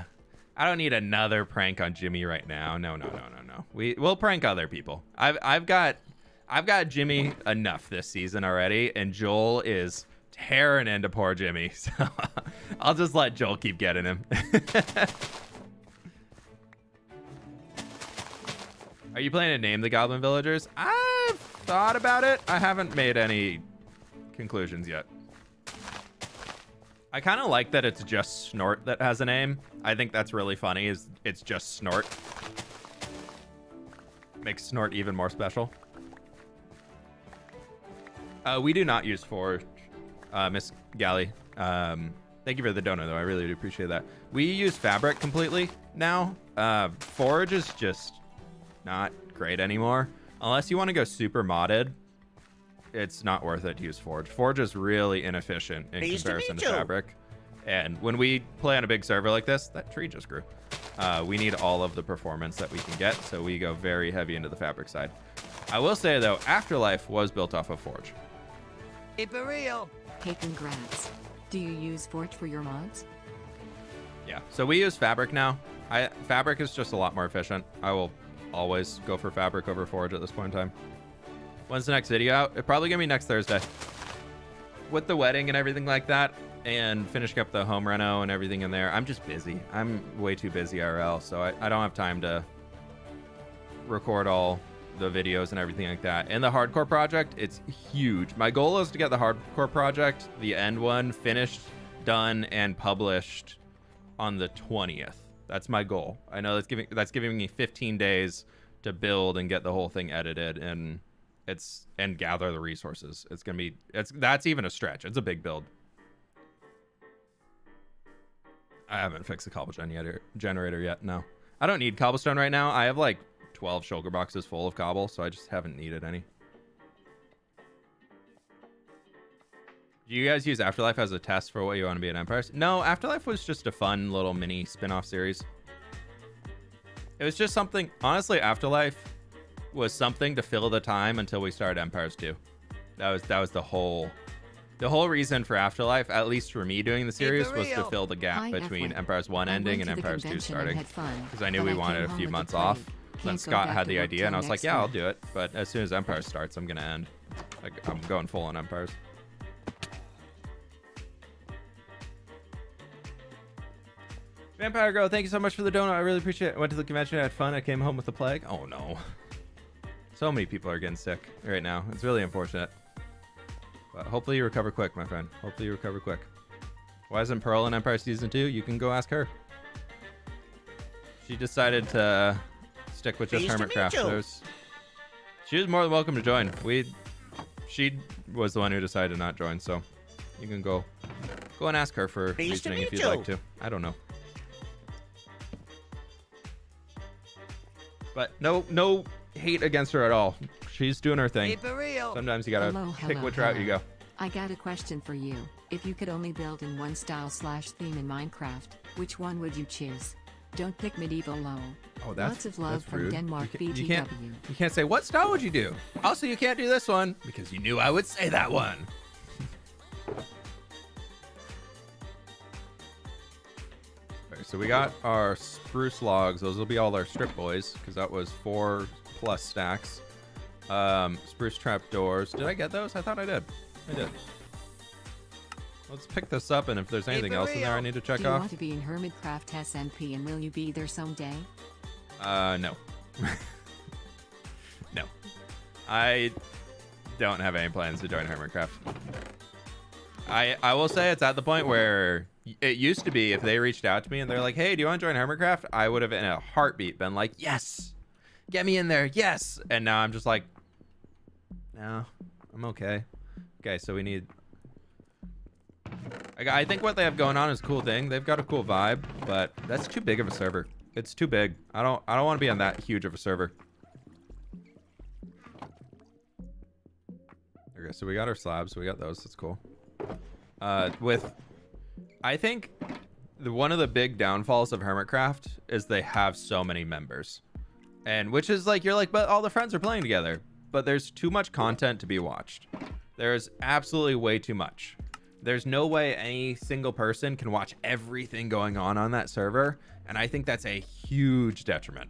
another prank on Jimmy right now. No. We'll prank other people. I've got Jimmy enough this season already, and Joel is tearing into poor Jimmy. So I'll just let Joel keep getting him. Are you planning to name the Goblin Villagers? I've thought about it. I haven't made any conclusions yet. I kind of like that it's just Snort that has a name. I think that's really funny. It's just Snort. Makes Snort even more special. We do not use Forge, Miss Galley. Thank you for the donor, though. I really do appreciate that. We use Fabric completely now. Forge is just not great anymore. Unless you want to go super modded, it's not worth it to use Forge. Forge is really inefficient in comparison to Fabric. And when we play on a big server like this, that tree just grew. We need all of the performance that we can get, so we go very heavy into the Fabric side. I will say, though, Afterlife was built off of Forge. Keep it real. Hey, congrats. Do you use Forge for your mods? Yeah, so we use Fabric now. Fabric is just a lot more efficient. I will always go for Fabric over Forge at this point in time. When's the next video out? It's probably gonna be next Thursday. With the wedding and everything like that, and finishing up the home reno and everything in there, I'm just busy. I'm way too busy IRL, so I don't have time to record all the videos and everything like that. And the hardcore project, it's huge. My goal is to get the hardcore project, the end one, finished, done, and published on the 20th. That's my goal. I know that's giving me 15 days to build and get the whole thing edited and gather the resources. That's even a stretch. It's a big build. I haven't fixed the cobblestone generator yet. No, I don't need cobblestone right now. I have like 12 shulker boxes full of cobble, so I just haven't needed any. Do you guys use Afterlife as a test for what you want to be at Empires? No, Afterlife was just a fun little mini spin-off series. It was just something, honestly, Afterlife was something to fill the time until we started Empires 2. That was the whole reason for Afterlife, at least for me doing the series, was to fill the gap between Empires 1 ending and Empires 2 starting. Because I knew we wanted a few months off. Then Scott had the idea, and I was like, yeah, I'll do it. But as soon as Empires starts, I'm going to end. Like, I'm going full on Empires. Vampire Girl, thank you so much for the donut. I really appreciate it. I went to the convention, I had fun. I came home with the plague. Oh, no. So many people are getting sick right now. It's really unfortunate. But hopefully you recover quick, my friend. Hopefully you recover quick. Why isn't Pearl in Empire Season 2? You can go ask her. She decided to stick with just Hermit Crafters. She was more than welcome to join. She was the one who decided to not join, so you can go and ask her for reasoning if you'd like to. I don't know. But no hate against her at all. She's doing her thing. Keep it real. Sometimes you gotta pick which route you go. I got a question for you. If you could only build in one style/theme in Minecraft, which one would you choose? Don't pick medieval lol. Oh, that's lots of love from rude. Denmark BTW. You can't say, what style would you do? Also, you can't do this one because you knew I would say that one. Okay, so we got our spruce logs. Those will be all our strip boys because that was 4+ stacks. Spruce trapdoors. Did I get those? I thought I did. I did. Let's pick this up, and if there's anything else in there I need to check Do you off. want to be in Hermitcraft SMP, and will you be there someday? No. No. I don't have any plans to join Hermitcraft. I will say it's at the point where it used to be if they reached out to me and they're like, hey, do you want to join Hermitcraft? I would have in a heartbeat been like, yes, get me in there, yes. And now I'm just like, no, I'm okay. Okay, so we need... I think what they have going on is a cool thing. They've got a cool vibe, but that's too big of a server. It's too big. I don't want to be on that huge of a server. Okay, so we got our slabs. We got those. That's cool. I think one of the big downfalls of Hermitcraft is they have so many members. And which is like, you're like, but all the friends are playing together. But there's too much content to be watched. There's absolutely way too much. There's no way any single person can watch everything going on that server. And I think that's a huge detriment.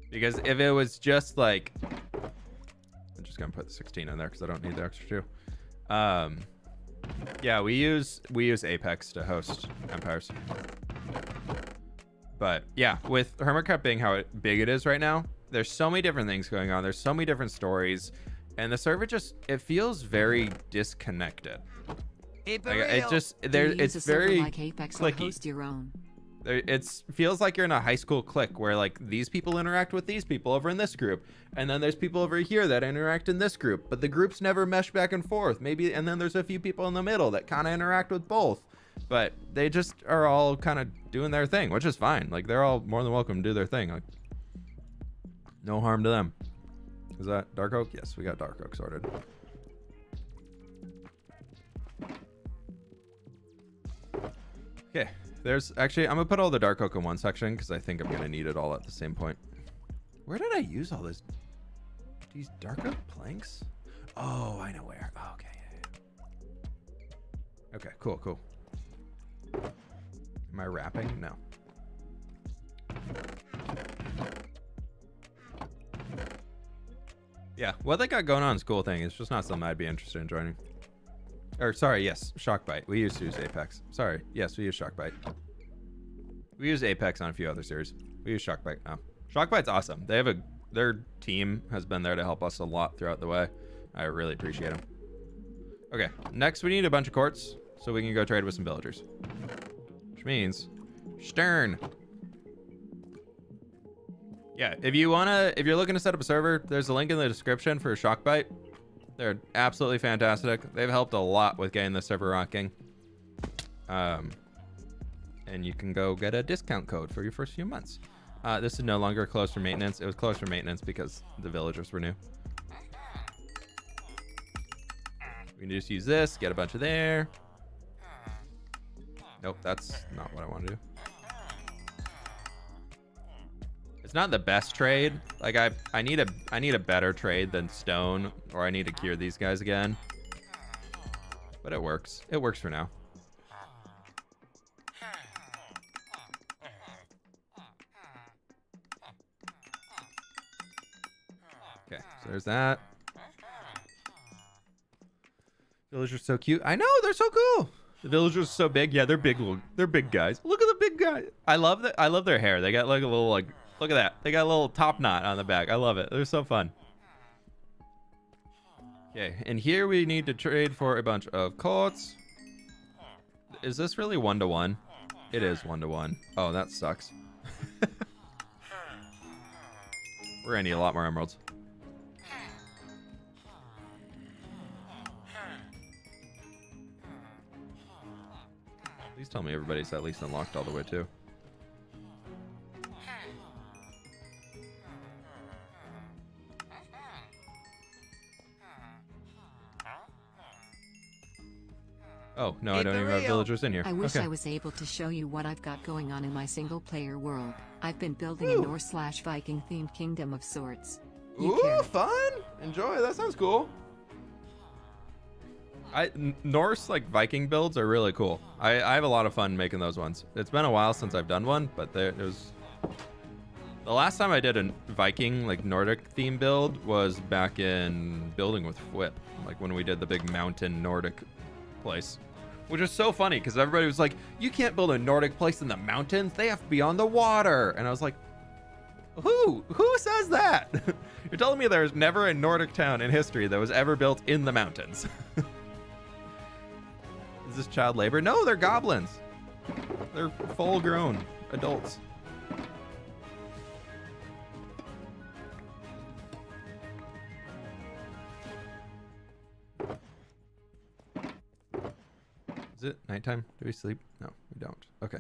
Because if it was just like, I'm just gonna put the 16 in there because I don't need the extra 2. Yeah, we use Apex to host Empires. But yeah, with Hermitcraft being how big it is right now, there's so many different things going on. There's so many different stories, and the server just, it feels very disconnected. Keep Like, it it real. just Do you there, use it's a server very like Apex or clicky. host your own? It feels like you're in a high school clique where like these people interact with these people over in this group, and then there's people over here that interact in this group, but the groups never mesh back and forth. Maybe, and then there's a few people in the middle that kind of interact with both, but they just are all kind of doing their thing, which is fine. Like they're all more than welcome to do their thing. Like no harm to them. Is that Dark Oak? Yes, we got Dark Oak sorted. Okay. There's actually, I'm gonna put all the Dark Oak in one section because I think I'm gonna need it all at the same point. Where did I use all these Dark Oak planks? Oh, I know where. Oh, okay. Okay, cool. Am I wrapping? No. Yeah, what they got going on is a cool thing. It's just not something I'd be interested in joining. Or sorry, yes, Shockbite. We used to use Apex. Sorry, yes, we use Shockbite. We use Apex on a few other series. We use Shockbite now. Shockbite's awesome. They have their team has been there to help us a lot throughout the way. I really appreciate them. Okay, next we need a bunch of quartz so we can go trade with some villagers. Which means Stern. Yeah, if you're looking to set up a server, there's a link in the description for Shockbite. They're absolutely fantastic. They've helped a lot with getting the server rocking. And you can go get a discount code for your first few months. This is no longer closed for maintenance. It was closed for maintenance because the villagers were new. We can just use this, get a bunch of there. Nope, that's not what I want to do. It's not the best trade. Like I need a better trade than stone, or I need to cure these guys again. But it works. It works for now. Okay, so there's that. Villagers so cute. I know, they're so cool. The villagers are so big. Yeah, they're big. They're big guys. Look at the big guy. I love that. I love their hair. They got like a little like. Look at that. They got a little top knot on the back. I love it. They're so fun. Okay, and here we need to trade for a bunch of quartz. Is this really 1-to-1? It is 1-to-1. Oh, that sucks. We're gonna need a lot more emeralds. Please tell me everybody's at least unlocked all the way too. Oh, no, I don't even have villagers in here. I wish Okay. I was able to show you what I've got going on in my single-player world. I've been building a Norse/Viking themed kingdom of sorts. You Ooh, care. fun! Enjoy. That sounds cool. Norse like Viking builds are really cool. I have a lot of fun making those ones. It's been a while since I've done one, but it was the last time I did a Viking like Nordic theme build was back in building with fWhip, like when we did the big mountain Nordic place, which is so funny because everybody was like, "You can't build a Nordic place in the mountains. They have to be on the water," and I was like, Who says that? You're telling me there's never a Nordic town in history that was ever built in the mountains? Is this child labor? No, they're goblins. They're full-grown adults. Is it nighttime? Do we sleep? No, we don't. Okay.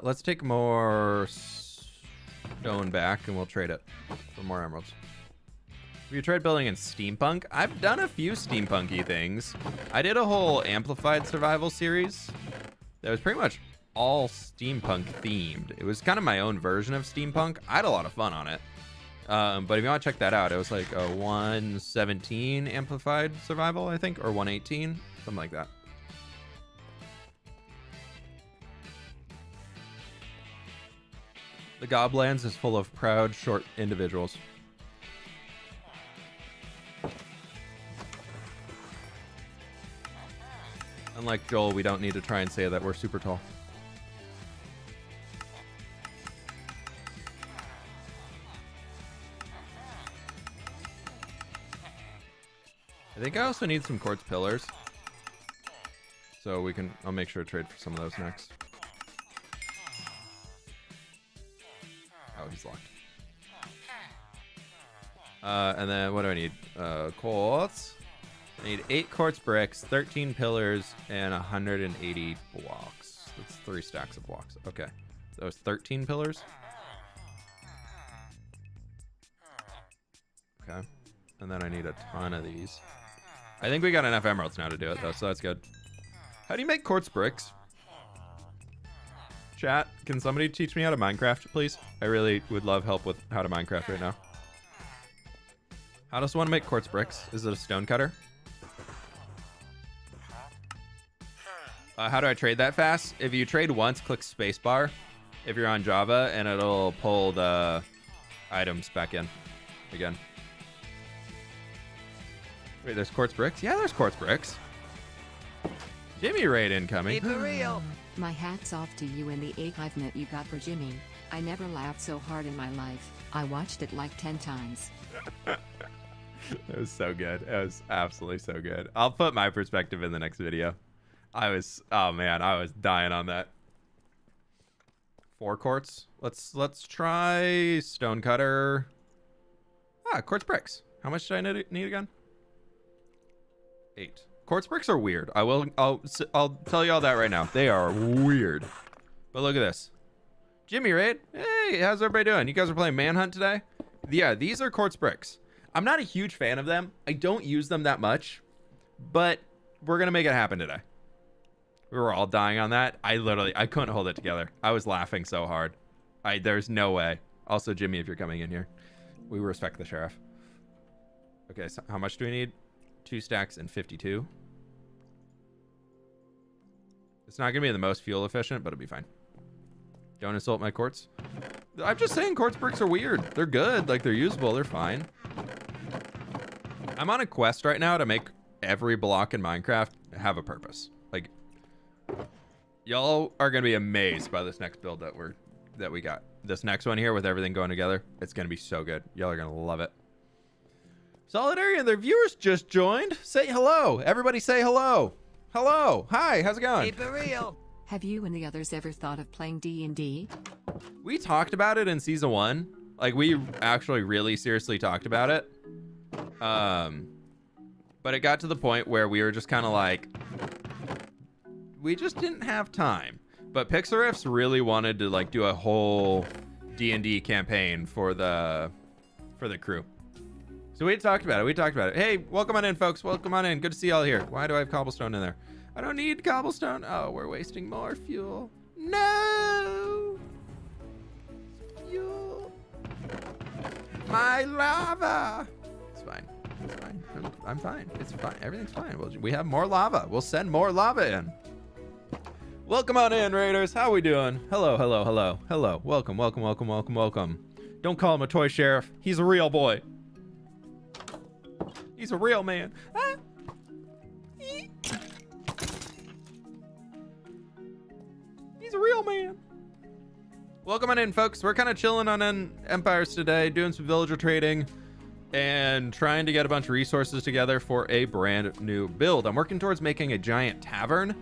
Let's take more stone back and we'll trade it for more emeralds. Have you tried building in steampunk? I've done a few steampunky things. I did a whole amplified survival series that was pretty much all steampunk themed. It was kind of my own version of steampunk. I had a lot of fun on it. But if you want to check that out, it was like a 117 amplified survival, I think, or 118, something like that. The Goblands is full of proud, short individuals. Unlike Joel, we don't need to try and say that we're super tall. I think I also need some quartz pillars. So we can, I'll make sure to trade for some of those next. Oh, he's locked. And then what do I need? Quartz. I need 8 quartz bricks, 13 pillars, and 180 blocks. That's 3 stacks of blocks. Okay. Those 13 pillars. Okay. And then I need a ton of these. I think we got enough emeralds now to do it, though, so that's good. How do you make quartz bricks? Chat, can somebody teach me how to Minecraft, please? I really would love help with how to Minecraft right now. How does one make quartz bricks? Is it a stone cutter? How do I trade that fast? If you trade once, click spacebar if you're on Java, and it'll pull the items back in again. Wait, there's quartz bricks? Yeah, there's quartz bricks. Jimmy raid incoming. Keep it real. My hat's off to you and the 8-5 you got for Jimmy. I never laughed so hard in my life. I watched it like 10 times. It was so good. It was absolutely so good. I'll put my perspective in the next video. Oh man, I was dying on that. 4 quartz. Let's try stone cutter. Quartz bricks. How much do I need again? 8. Quartz bricks are weird. I'll tell you all that right now. They are weird. But look at this. Jimmy raid. Hey, how's everybody doing? You guys are playing Manhunt today? Yeah, these are quartz bricks. I'm not a huge fan of them. I don't use them that much, but we're gonna make it happen today. We were all dying on that. I couldn't hold it together. I was laughing so hard. There's no way. Also, Jimmy, if you're coming in here, we respect the sheriff. Okay, so how much do we need? 2 stacks and 52. It's not gonna be the most fuel efficient, but it'll be fine. Don't insult my quartz. I'm just saying quartz bricks are weird. They're good, like they're usable, they're fine. I'm on a quest right now to make every block in Minecraft have a purpose. Like, y'all are gonna be amazed by this next build that we got. This next one here with everything going together, it's gonna be so good. Y'all are gonna love it. Solidarity and their viewers just joined. Say hello. Everybody say hello. Hello. Hi, how's it going? Keep it real. Have you and the others ever thought of playing D&D? We talked about it in season 1. Like, we actually really seriously talked about it. But it got to the point where we were just kind of like, we just didn't have time. But Pixariffs really wanted to like do a whole D&D campaign for the crew. So we talked about it. Hey, welcome on in, folks. Welcome on in. Good to see y'all here. Why do I have cobblestone in there? I don't need cobblestone. Oh, we're wasting more fuel. No! Fuel. My lava. It's fine. It's fine. I'm fine. It's fine. Everything's fine. We have more lava. We'll send more lava in. Welcome on in, Raiders. How we doing? Hello, hello, hello, hello. Welcome, welcome, welcome, welcome, welcome. Don't call him a toy sheriff. He's a real boy. He's a real man. Ah. He's a real man. Welcome on in, folks. We're kind of chilling on Empires today, doing some villager trading and trying to get a bunch of resources together for a brand new build. I'm working towards making a giant tavern,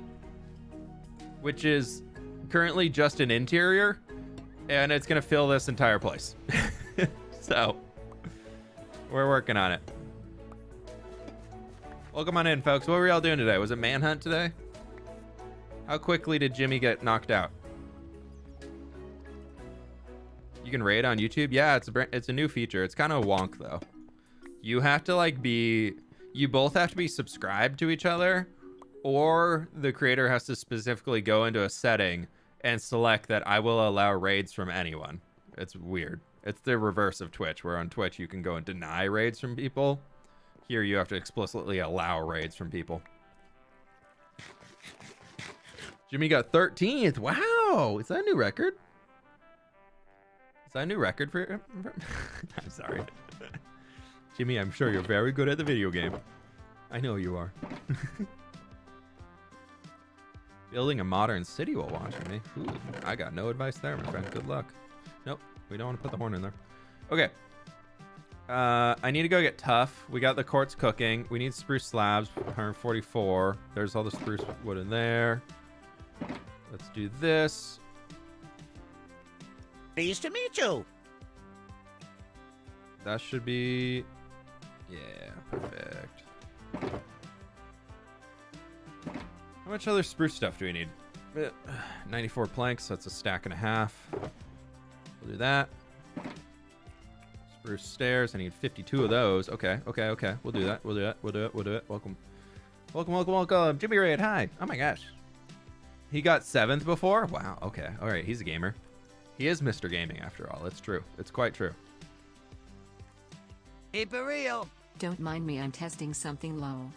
which is currently just an interior, and it's going to fill this entire place. So we're working on it. Welcome on in, folks. What were y'all doing today? Was it Manhunt today? How quickly did Jimmy get knocked out? You can raid on YouTube? Yeah, it's a new feature. It's kind of wonk, though. You have to like you both have to be subscribed to each other, or the creator has to specifically go into a setting and select that I will allow raids from anyone. It's weird. It's the reverse of Twitch, where on Twitch you can go and deny raids from people. Here you have to explicitly allow raids from people. Jimmy got 13th. Wow. Is that a new record? Is that a new record for I'm sorry. Jimmy, I'm sure you're very good at the video game. I know you are. Building a modern city while watching me. Ooh, I got no advice there, my friend. Good luck. Nope, we don't want to put the horn in there. Okay. I need to go get tough. We got the quartz cooking. We need spruce slabs, 144. There's all the spruce wood in there. Let's do this. Pleased to meet you. That should be... Yeah, perfect. How much other spruce stuff do we need? 94 planks, that's a stack and a half. We'll do that. Spruce stairs, I need 52 of those. Okay. We'll do that. We'll do it. Welcome. Jimmy Raid, hi. Oh my gosh. He got 7th before? Wow, okay. All right, he's a gamer. He is Mr. Gaming after all. It's true. It's quite true. Keep it real. Don't mind me, I'm testing something low.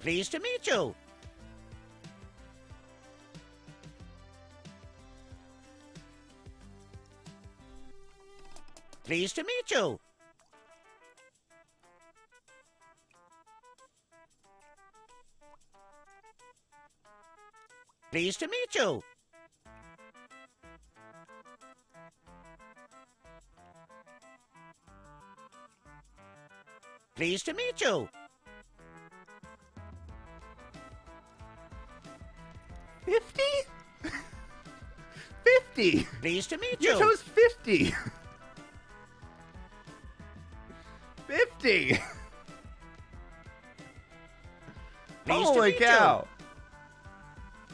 Pleased to meet you. Pleased to meet you. Pleased to meet you. Pleased to meet you. 50? 50! Pleased to meet You you. chose 50! 50! Pleased to Holy meet cow!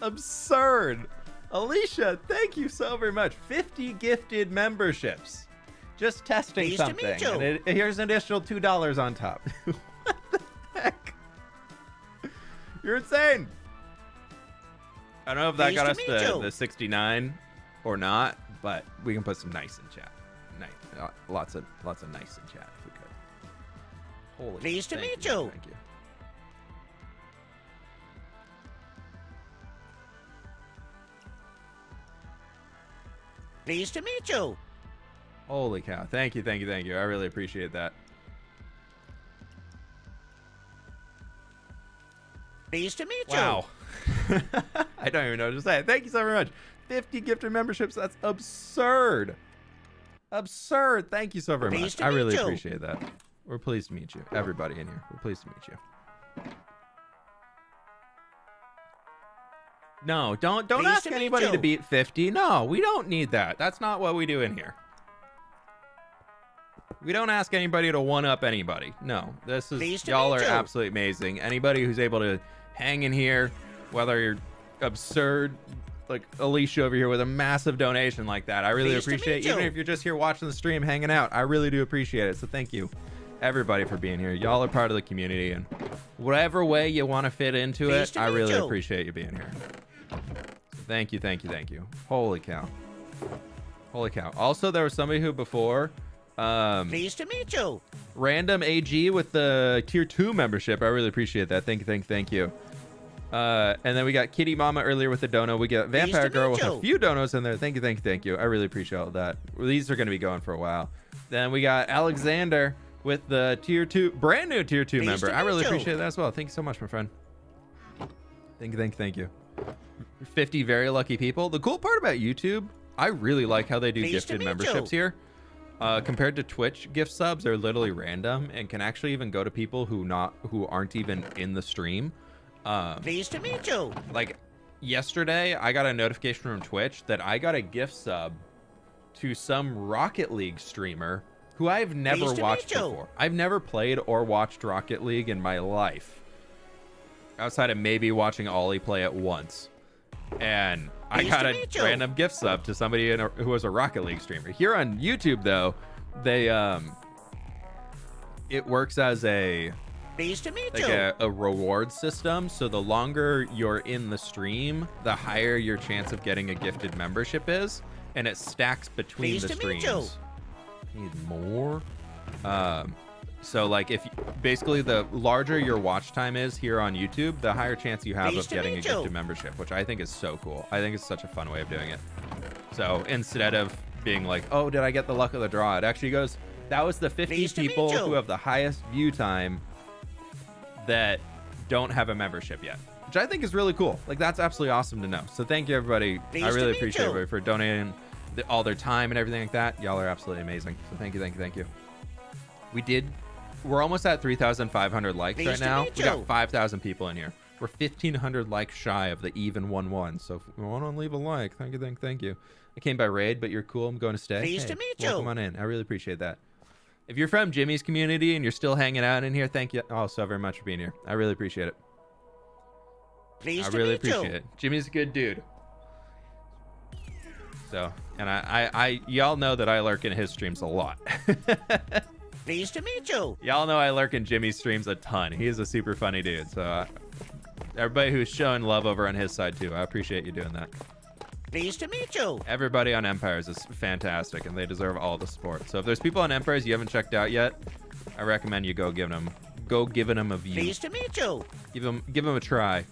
Absurd! Alicia, thank you so very much. 50 gifted memberships. Just testing Pleased to something. meet you. And here's an additional $2 on top. What the heck? You're insane! I don't know if that Pleased got to us meet to you. the 69 or not, but we can put some nice in chat. Nice, lots of nice in chat if we could. Holy, Pleased to thank meet you. Thank you. Pleased to meet you. Holy cow! Thank you. I really appreciate that. Pleased to meet Wow. I don't even know what to say. Thank you so very much. 50 gifted memberships. That's absurd. Absurd. Thank you so very much. Pleased to I meet really you. appreciate that. We're pleased to meet you. Everybody in here. We're pleased to meet you. No, don't Pleased ask to meet anybody you. to beat 50. No, we don't need that. That's not what we do in here. We don't ask anybody to one-up anybody. No, this is Pleased to y'all meet are you. absolutely amazing. Anybody who's able to hang in here, whether you're absurd like Alicia over here with a massive donation like that, I really Pleased to appreciate it. meet Even you. if you're just here watching the stream, hanging out, I really do appreciate it. So thank you, everybody, for being here. Y'all are part of the community, and whatever way you want to fit into Pleased it, to I meet really you. appreciate you being here. Thank you. Holy cow. Also, there was somebody who before Pleased to meet you. random AG with the tier 2 membership. I really appreciate that. Thank you. And then we got Kitty Mama earlier with the dono. We got Pleased Vampire to Girl meet with a you. few donos in there. Thank you. I really appreciate all that. These are going to be going for a while. Then we got Alexander with the tier 2, brand new tier 2 Pleased member. to I really meet you. appreciate that as well. Thank you so much, my friend. Thank you. 50 very lucky people. The cool part about YouTube, I really like how they do Pleased to gifted meet memberships you. here. Compared to Twitch gift subs, are literally random and can actually even go to people who aren't even in the stream. Pleased to meet you. Like yesterday, I got a notification from Twitch that I got a gift sub to some Rocket League streamer who I've never Pleased to watched meet you. before. I've never played or watched Rocket League in my life, outside of maybe watching Ollie play it once. and I Pleased got to a meet you. random gift sub to somebody who was a Rocket League streamer. Here on YouTube, though, they it works as a Pleased to meet like you. a reward system. So the longer you're in the stream, the higher your chance of getting a gifted membership is, and it stacks between Pleased the to meet streams. you. Need more. So like if basically the larger your watch time is here on YouTube, the higher chance you have Pleased of to getting a meet you. gifted membership, which I think is so cool. I think it's such a fun way of doing it. So instead of being like, oh, did I get the luck of the draw? It actually goes, that was the 50 Pleased to meet people you. who have the highest view time that don't have a membership yet, which I think is really cool. Like, that's absolutely awesome to know. So thank you, everybody. Pleased I to really meet appreciate you. everybody for donating all their time and everything like that. Y'all are absolutely amazing. So thank you, thank you, thank you. We're almost at 3,500 likes Pleased right to now. meet We got you. 5,000 people in here. We're 1,500 likes shy of the even 1-1. So if you want to leave a like, thank you, thank you. I came by raid, but you're cool. I'm going to stay. Pleased to meet you. Welcome on in. I really appreciate that. If you're from Jimmy's community and you're still hanging out in here, thank you all so very much for being here. I really appreciate it. Pleased I to really meet you. appreciate it. Jimmy's a good dude. So, and I y'all know that I lurk in his streams a lot. Pleased to meet you. Y'all know I lurk in Jimmy's streams a ton. He is a super funny dude. So, everybody who's showing love over on his side too, I appreciate you doing that. Pleased to meet you. Everybody on Empires is fantastic, and they deserve all the support. So if there's people on Empires you haven't checked out yet, I recommend you go giving them a view. Pleased to meet you. Give them a try.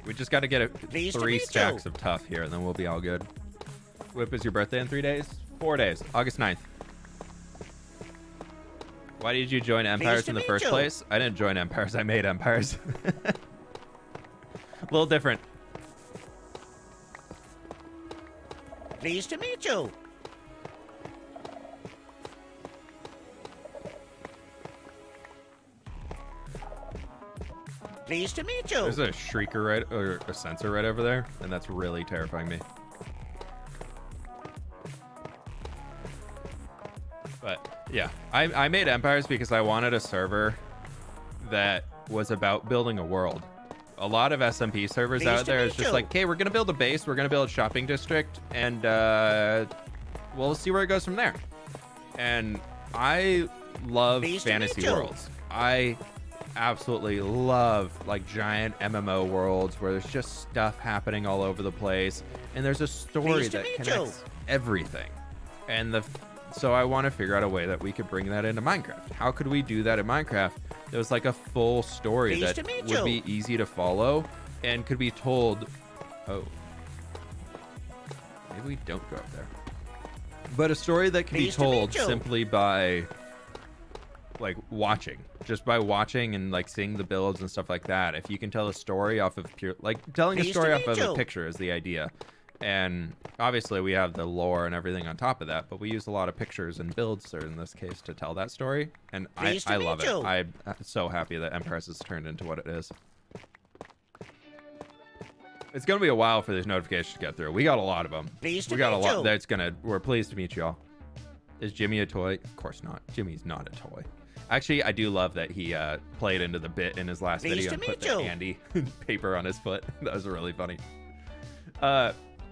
We just got to get Pleased to 3 meet stacks you. of tough here, and then we'll be all good. Whip is your birthday in 3 days? 4 days. August 9th. Why did you join Empires to in the meet first you. place? I didn't join Empires. I made Empires. A little different. Pleased to meet you. Pleased to meet you. There's a shrieker right, or a sensor right over there, and that's really terrifying me. But yeah, I made Empires because I wanted a server that was about building a world. A lot of SMP servers Pleased out to there is meet just you. like, okay, we're gonna build a base, we're gonna build a shopping district, and we'll see where it goes from there. And I love Pleased to fantasy meet you. worlds. I absolutely love like giant MMO worlds where there's just stuff happening all over the place, and there's a story Pleased to that meet connects you. everything. And so I want to figure out a way that we could bring that into Minecraft. How could we do that in Minecraft? There was like a full story Pleased that to meet would you. be easy to follow and could be told. Oh, maybe we don't go up there. But a story that can Pleased be to meet told you. simply by like watching, just by watching and like seeing the builds and stuff like that. If you can tell a story off of pure, like telling a Pleased to story off meet of a you. picture is the idea. And obviously we have the lore and everything on top of that, but we use a lot of pictures and builds in this case to tell that story. And Pleased to I meet love it. you. I'm so happy that Empires has turned into what it is. It's going to be a while for these notifications to get through. We got a lot of them. Pleased to We got a meet lot. you. We're pleased to meet y'all. Is Jimmy a toy? Of course not. Jimmy's not a toy. Actually, I do love that he played into the bit in his last Pleased video to and put meet the you. candy paper on his foot. That was really funny.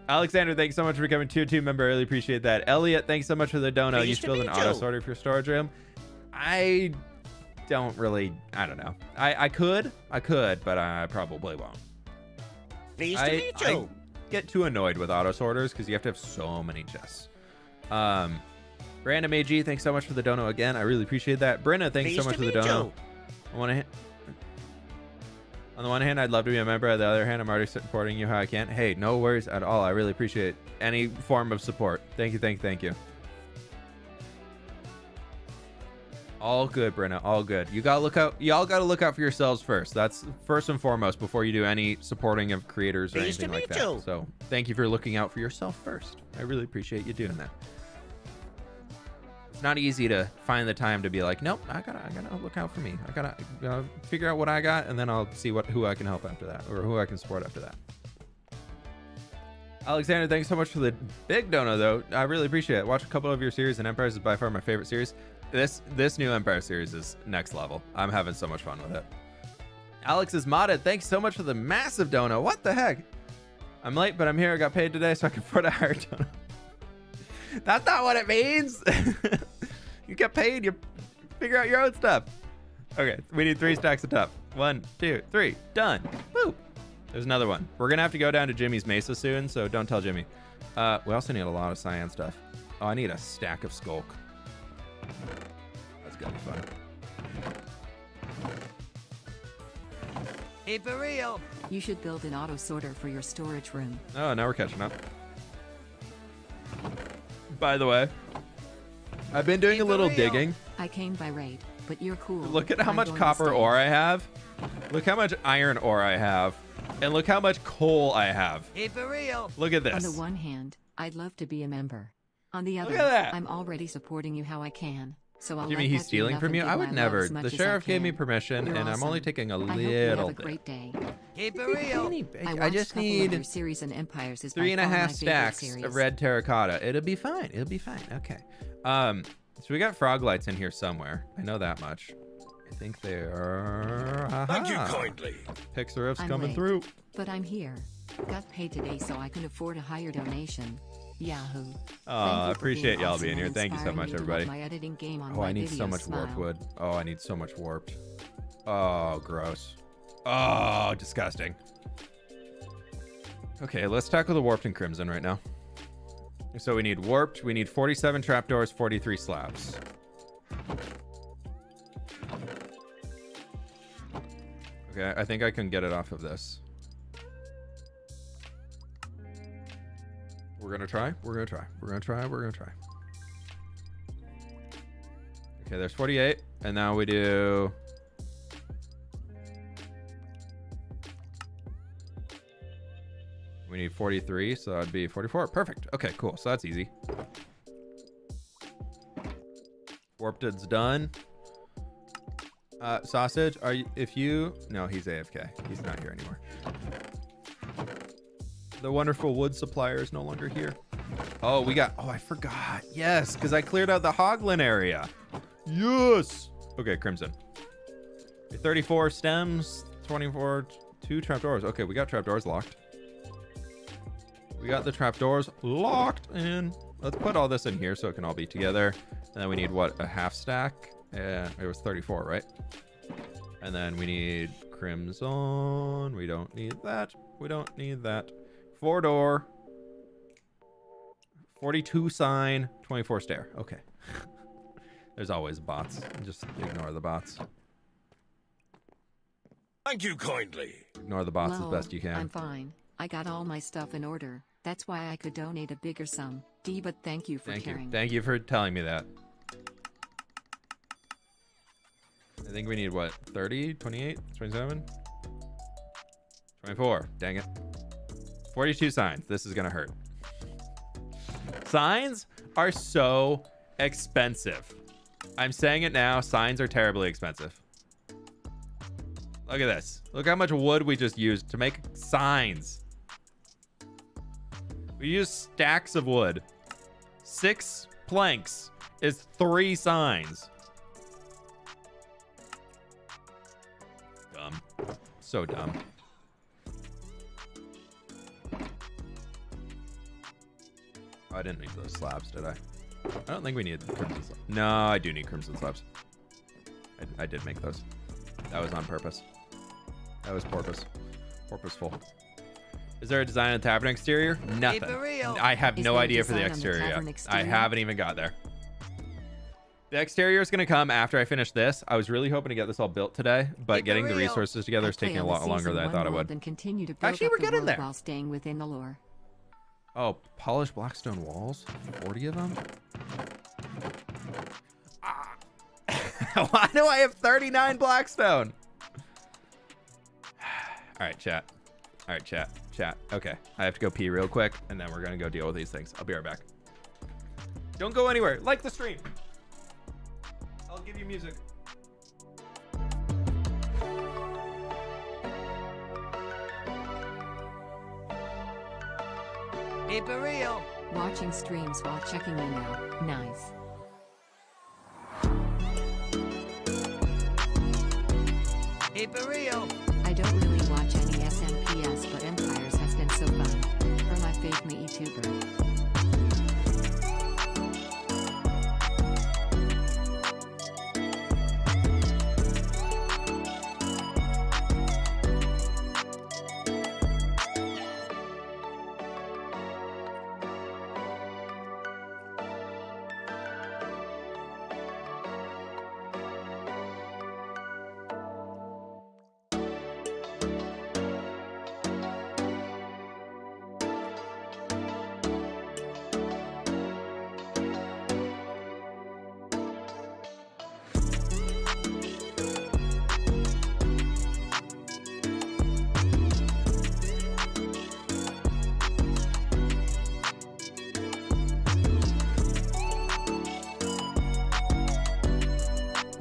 Alexander, thanks so much for becoming tier 2 member. I really appreciate that. Elliot, thanks so much for the dono. You Pleased should to build an meet auto you. sorter for your storage room. I don't know. I could, but I probably won't. Pleased to meet I you. get too annoyed with auto sorters because you have to have so many chests. Random AG, thanks so much for the dono again. I really appreciate that. Brenna, thanks so Pleased much to for the meet dono. you. On the one hand, I'd love to be a member. On the other hand, I'm already supporting you how I can. Hey, no worries at all. I really appreciate any form of support. Thank you. All good, Brenna. All good. Y'all gotta look out for yourselves first. That's first and foremost before you do any supporting of creators or Pleased to anything like meet that. you. So thank you for looking out for yourself first. I really appreciate you doing that. It's not easy to find the time to be like, nope, I gotta look out for me. I gotta figure out what I got, and then I'll see who I can help after that, or who I can support after that. Alexander, thanks so much for the big dono, though. I really appreciate it. Watch a couple of your series, and Empires is by far my favorite series. This new Empire series is next level. I'm having so much fun with it. Alex is modded. Thanks so much for the massive dono. What the heck? I'm late, but I'm here. I got paid today, so I can afford a higher dono. That's not what it means. You get paid. You figure out your own stuff. Okay, we need 3 stacks of top. 1, 2, 3. Done. Woo. There's another one. We're going to have to go down to Jimmy's Mesa soon, so don't tell Jimmy. We also need a lot of cyan stuff. Oh, I need a stack of skulk. That's going to be fun. Hey, for real. You should build an auto sorter for your storage room. Oh, now we're catching up. By the way, I've been doing a little digging. I came by raid, but you're cool. Look at how I'm much going to copper stay. ore I have. Look how much iron ore I have. And look how much coal I have. Hey, for real. Look at On this. the one hand, I'd love to be a member. On the other, at that. I'm already supporting you how I can. So I'll Jimmy, let he's that be stealing enough from and you? give I my would love never. as much The as I sheriff gave me can. permission, You're and I'm only awesome. taking a I hope you little have a bit. great day. Hey, for real. I I watched just a couple of need your series and Empires is by 3.5 far my favorite stacks series. of red terracotta. It'll be fine. It'll be fine. Okay. So we got frog lights in here somewhere. I know that much. I think they are. Thank you Aha. kindly. Pixarif's I'm coming late, through. But I'm here. Got paid today so I can afford a higher donation. Yahoo. Oh, I appreciate y'all awesome being here. and Thank you so inspiring much, me to love everybody. my editing game on Oh, my I need so videos. much warped Smile. wood. Oh, I need so much warped. Oh, gross. Oh, disgusting. Okay, let's tackle the warped and crimson right now. So we need warped. We need 47 trapdoors, 43 slabs. Okay, I think I can get it off of this. We're gonna try. We're gonna try. We're gonna try. We're gonna try. Okay, there's 48, and now we do. We need 43, so that'd be 44. Perfect. Okay, cool. So that's easy. Warped's done. Sausage, are you? If you, no, he's AFK. He's not here anymore. The wonderful wood supplier is no longer here. Oh, we got. Oh, I forgot. Yes, because I cleared out the Hoglin area. Yes. Okay, crimson. 34 stems, 24, 2 trapdoors. Okay, we got trapdoors locked. We got the trapdoors locked in. Let's put all this in here so it can all be together. And then we need what? A half stack? It was 34, right? And then we need crimson. We don't need that. We don't need that. 4-door. 42 sign. 24 stair. Okay. There's always bots. Just ignore the bots. Thank you kindly. Ignore the bots as Lol, best you can. I'm fine. I got all my stuff in order. That's why I could donate a bigger sum. But thank you for Thank you. caring. Thank you for telling me that. I think we need what? 30, 28, 27, 24. Dang it. 42 signs. This is going to hurt. Signs are so expensive. I'm saying it now. Signs are terribly expensive. Look at this. Look how much wood we just used to make signs. We used stacks of wood. 6 planks is 3 signs. Dumb. So dumb. Oh, I didn't need those slabs, did I? I don't think we needed crimson slabs. No, I do need crimson slabs. I did make those. That was on purpose. That was purposeful. Is there a design on the tavern exterior? Nothing. for real. I have Is no there a idea for the design on the exterior tavern yet. I exterior? haven't even got there. The exterior is going to come after I finish this. I was really hoping to get this all built today, but Hey, for getting the real. resources together is I play taking a on the lot longer season than I one thought it world would. and continue to build Actually, up we're the getting world there. while staying within the lore. Oh, polished blackstone walls? 40 of them? Why do I have 39 blackstone? All right, chat. All right, chat. Okay, I have to go pee real quick, and then we're going to go deal with these things. I'll be right back. Don't go anywhere. Like the stream. I'll give you music. Hey, for real. Watching streams while checking email. Nice. Keep it real. I don't really watch any SMPS, but Empires has been so fun. For my fake me YouTuber.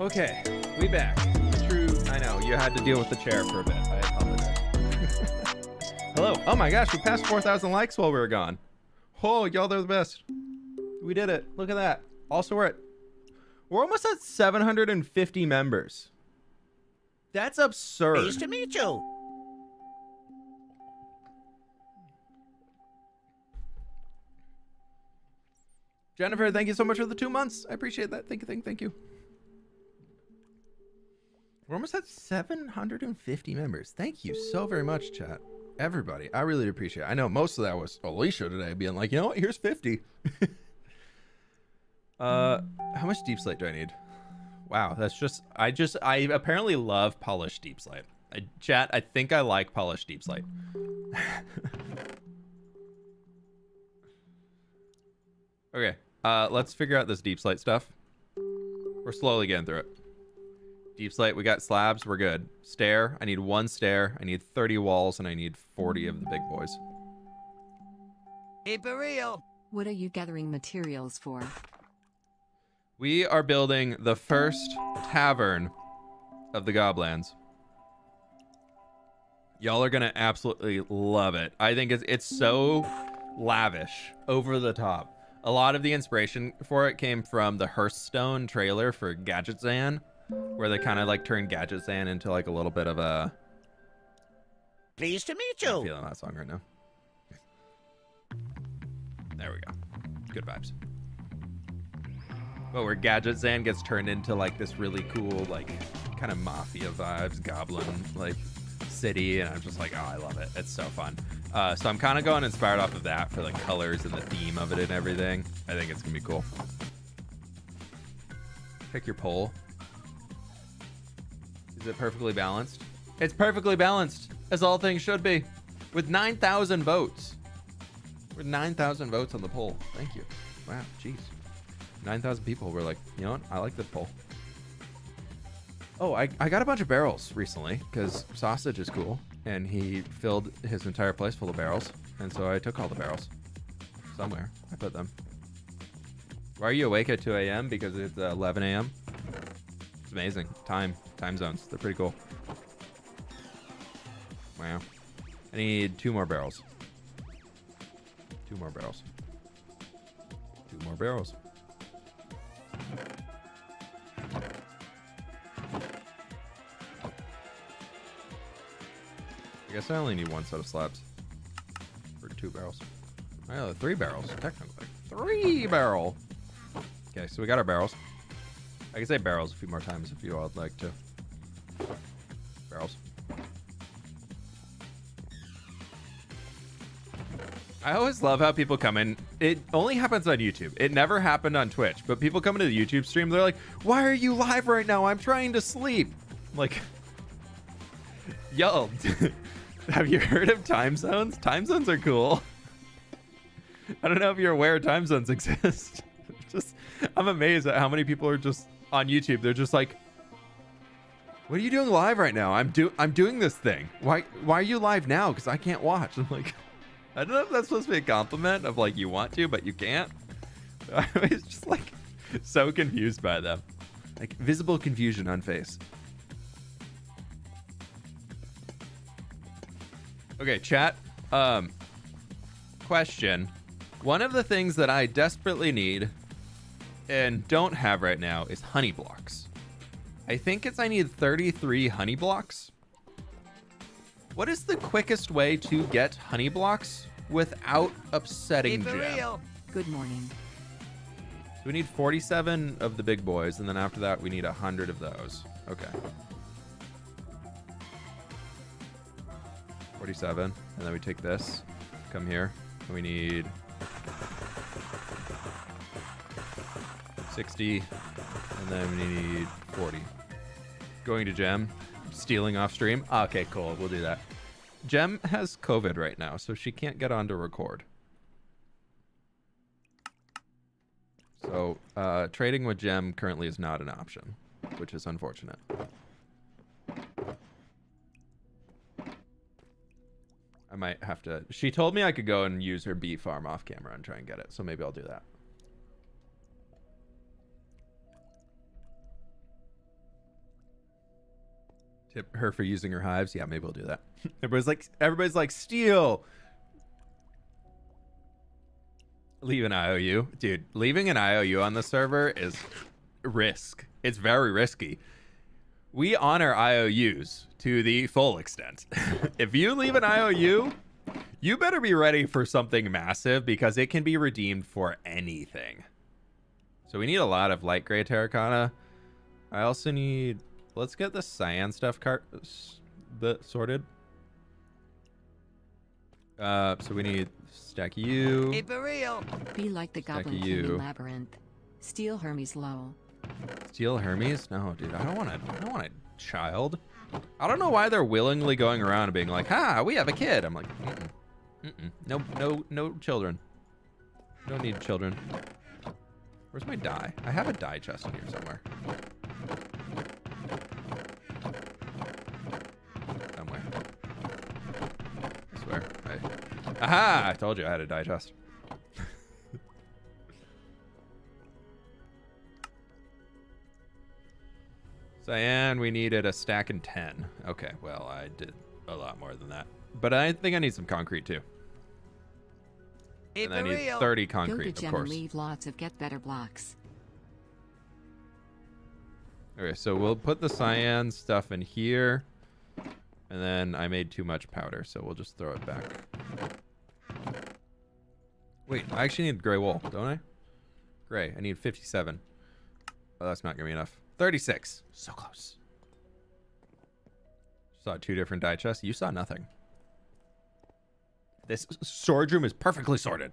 Okay, we back. True, I know, you had to deal with the chair for a bit. I apologize. Hello. Oh my gosh, we passed 4,000 likes while we were gone. Oh, y'all, they're the best. We did it. Look at that. Also, we're almost at 750 members. That's absurd. Nice to meet you. Jennifer, thank you so much for the 2 months. I appreciate that. Thank you. We're almost at 750 members. Thank you so very much, chat. Everybody, I really appreciate it. I know most of that was Alicia today being like, you know what, here's 50. How much deep slate do I need? Wow, that's just, I apparently love polished deep slate. Chat, I think I like polished deep slate. Okay, let's figure out this deep slate stuff. We're slowly getting through it. Deep slate, we got slabs, we're good. Stair, I need 1 stair, I need 30 walls, and I need 40 of the big boys. Keep it real. What are you gathering materials for? We are building the first tavern of the Goblands. Y'all are gonna absolutely love it. I think it's so lavish, over the top. A lot of the inspiration for it came from the Hearthstone trailer for Gadget Zan, where they kind of like turned Gadget Zan into like a little bit of a... Pleased to meet I'm you. feeling that song right now. There we go. Good vibes. But where Gadget Zan gets turned into like this really cool, like kind of mafia vibes, goblin like city, and I'm just like, oh, I love it. It's so fun. So I'm kind of going inspired off of that for the colors and the theme of it and everything. I think it's gonna be cool. Pick your poll. Is it perfectly balanced? It's perfectly balanced, as all things should be, with 9,000 votes. With 9,000 votes on the poll. Thank you. Wow, jeez. 9,000 people were like, you know what? I like this poll. Oh, I got a bunch of barrels recently, because Sausage is cool, and he filled his entire place full of barrels, and so I took all the barrels. Somewhere. I put them. Why are you awake at 2 a.m.? Because it's 11 a.m.? It's amazing. Time zones. They're pretty cool. Wow. I need 2 more barrels. 2 more barrels. 2 more barrels. I guess I only need 1 set of slabs for 2 barrels. Oh, 3 barrels, technically. 3 barrel. Okay, so we got our barrels. I can say barrels a few more times if you all would like to. Barrels. I always love how people come in. It only happens on YouTube. It never happened on Twitch. But people come into the YouTube stream, they're like, why are you live right now? I'm trying to sleep. I'm like, yo, have you heard of time zones? Time zones are cool. I don't know if you're aware time zones exist. I'm amazed at how many people are just on YouTube. They're just like, what are you doing live right now? I'm doing this thing. Why are you live now? Because I can't watch. I'm like, I don't know if that's supposed to be a compliment of like you want to, but you can't. I was just like so confused by them. Like visible confusion on face. Okay, chat. Question. One of the things that I desperately need and don't have right now is honey blocks. I think I need 33 honey blocks. What is the quickest way to get honey blocks without upsetting Be for Gem? real. Good morning. So we need 47 of the big boys, and then after that we need 100 of those. Okay. 47, and then we take this, come here, and we need 60, and then we need 40. Going to Gem, stealing off stream. Okay, cool, we'll do that. Gem has COVID right now, so she can't get on to record. So trading with Gem currently is not an option, which is unfortunate. I might have to... She told me I could go and use her bee farm off camera and try and get it, so maybe I'll do that. Tip her for using her hives? Yeah, maybe we'll do that. Everybody's like, steal! Leave an IOU. Dude, leaving an IOU on the server is risk. It's very risky. We honor IOUs to the full extent. If you leave an IOU, you better be ready for something massive because it can be redeemed for anything. So we need a lot of light gray terracotta. I also need... Let's get the cyan stuff sorted. So we need stack you. Be for real. Be like the Stack Goblin you. King in Labyrinth. Steal Hermes Lowell. Steal Hermes? No, dude, I don't want a child. I don't know why they're willingly going around and being like, "Ha, we have a kid." I'm like, no children. Don't need children. Where's my dye? I have a dye chest in here somewhere. Somewhere. I swear. Aha! I told you I had a dye chest. Cyan, we needed a stack and 10. Okay, well, I did a lot more than that. But I think I need some concrete, too. Be And for I need real. 30 Go concrete, to of Gem and course. leave lots of get better blocks. Okay, so we'll put the cyan stuff in here. And then I made too much powder, so we'll just throw it back. Wait, I actually need gray wool, don't I? Gray, I need 57. Oh, that's not gonna be enough. 36. So close. Saw 2 different dye chests. You saw nothing. This storage room is perfectly sorted.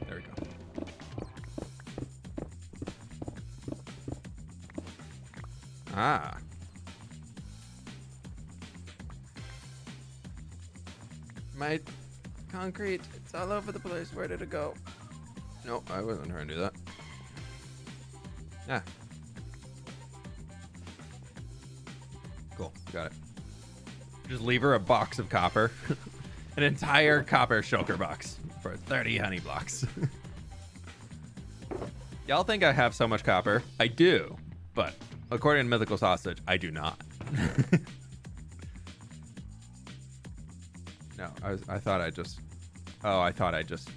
There we go. Ah. My concrete, it's all over the place. Where did it go? Nope, I wasn't trying to do that. Ah. Cool, got it. Just leave her a box of copper. An entire copper shulker box for 30 honey blocks. Y'all think I have so much copper? I do, but according to Mythical Sausage, I do not. No, I thought I just... Oh, I thought I just...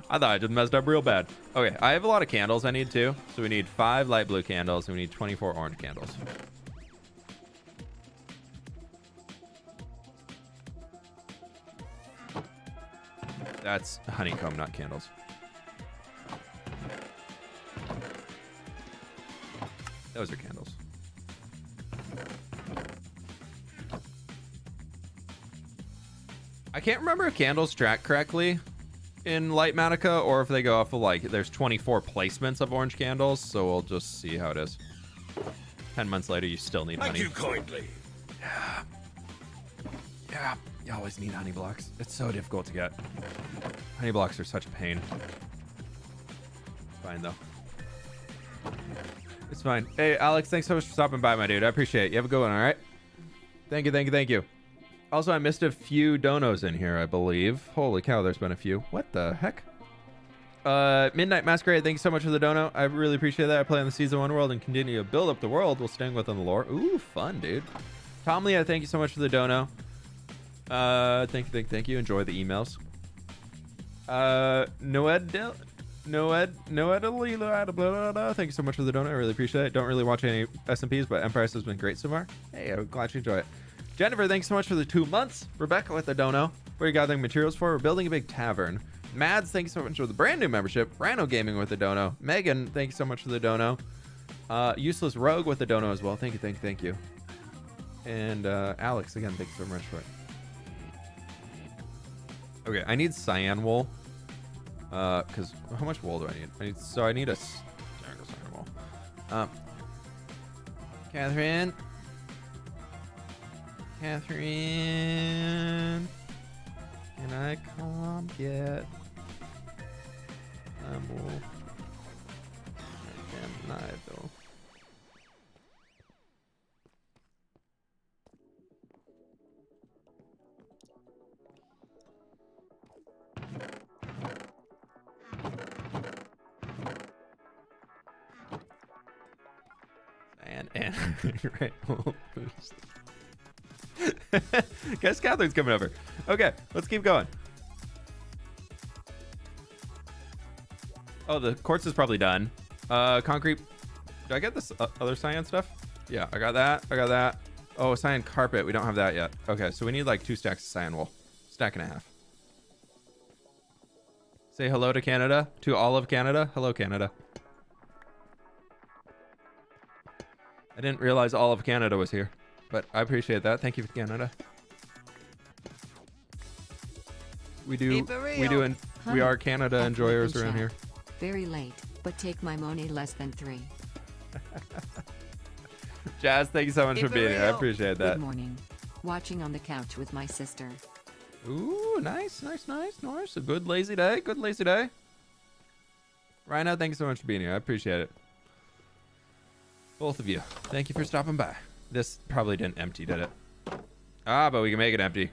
I thought I just messed up real bad. Okay, I have a lot of candles I need too. So we need 5 light blue candles and we need 24 orange candles. That's honeycomb, not candles. Those are candles. I can't remember if candles track correctly in Light Matica or if they go off of like there's 24 placements of orange candles, so we'll just see how it is. 10 months later, you still need honey. Thank you kindly. Yeah, you always need honey blocks. It's so difficult to get. Honey blocks are such a pain. Fine though. It's fine. Hey, Alex, thanks so much for stopping by, my dude. I appreciate it. You have a good one, all right? Thank you, thank you, thank you. Also, I missed a few donos in here, I believe. Holy cow, there's been a few. What the heck? Midnight Masquerade, thank you so much for the dono. I really appreciate that. I play on the Season 1 world and continue to build up the world while staying within the lore. Ooh, fun, dude. Tom Leah, thank you so much for the dono. Thank you. Enjoy the emails. Thank you so much for the dono. I really appreciate it. Don't really watch any SMPs, but Empire has been great so far. Hey, I'm glad you enjoy it. Jennifer, thanks so much for the 2 months. Rebecca with the dono. What are you gathering materials for? We're building a big tavern. Mads, thank you so much for the brand new membership. Rhino Gaming with the dono. Megan, thank you so much for the dono. Useless Rogue with the dono as well. Thank you. And Alex, again, thank you so much for it. Okay, I need cyan wool. Because how much wool do I need? I need a stack of cyan wool. Catherine, can I come get wool? Can I though? And right. Guess Catherine's coming over. Okay, let's keep going. Oh, the quartz is probably done. Concrete. Did I get this other cyan stuff? Yeah, I got that. Oh, cyan carpet. We don't have that yet. Okay, so we need like 2 stacks of cyan wool. Stack and a half. Say hello to Canada. To all of Canada. Hello, Canada. I didn't realize all of Canada was here, but I appreciate that. Thank you, Canada. We are Canada enjoyers around here. Very late, but take my money less than 3. Jazz, thank you so much for being here. I appreciate that. Good morning. Watching on the couch with my sister. Ooh, nice. A good lazy day. Rhino, thank you so much for being here. I appreciate it. Both of you. Thank you for stopping by. This probably didn't empty, did it? But we can make it empty.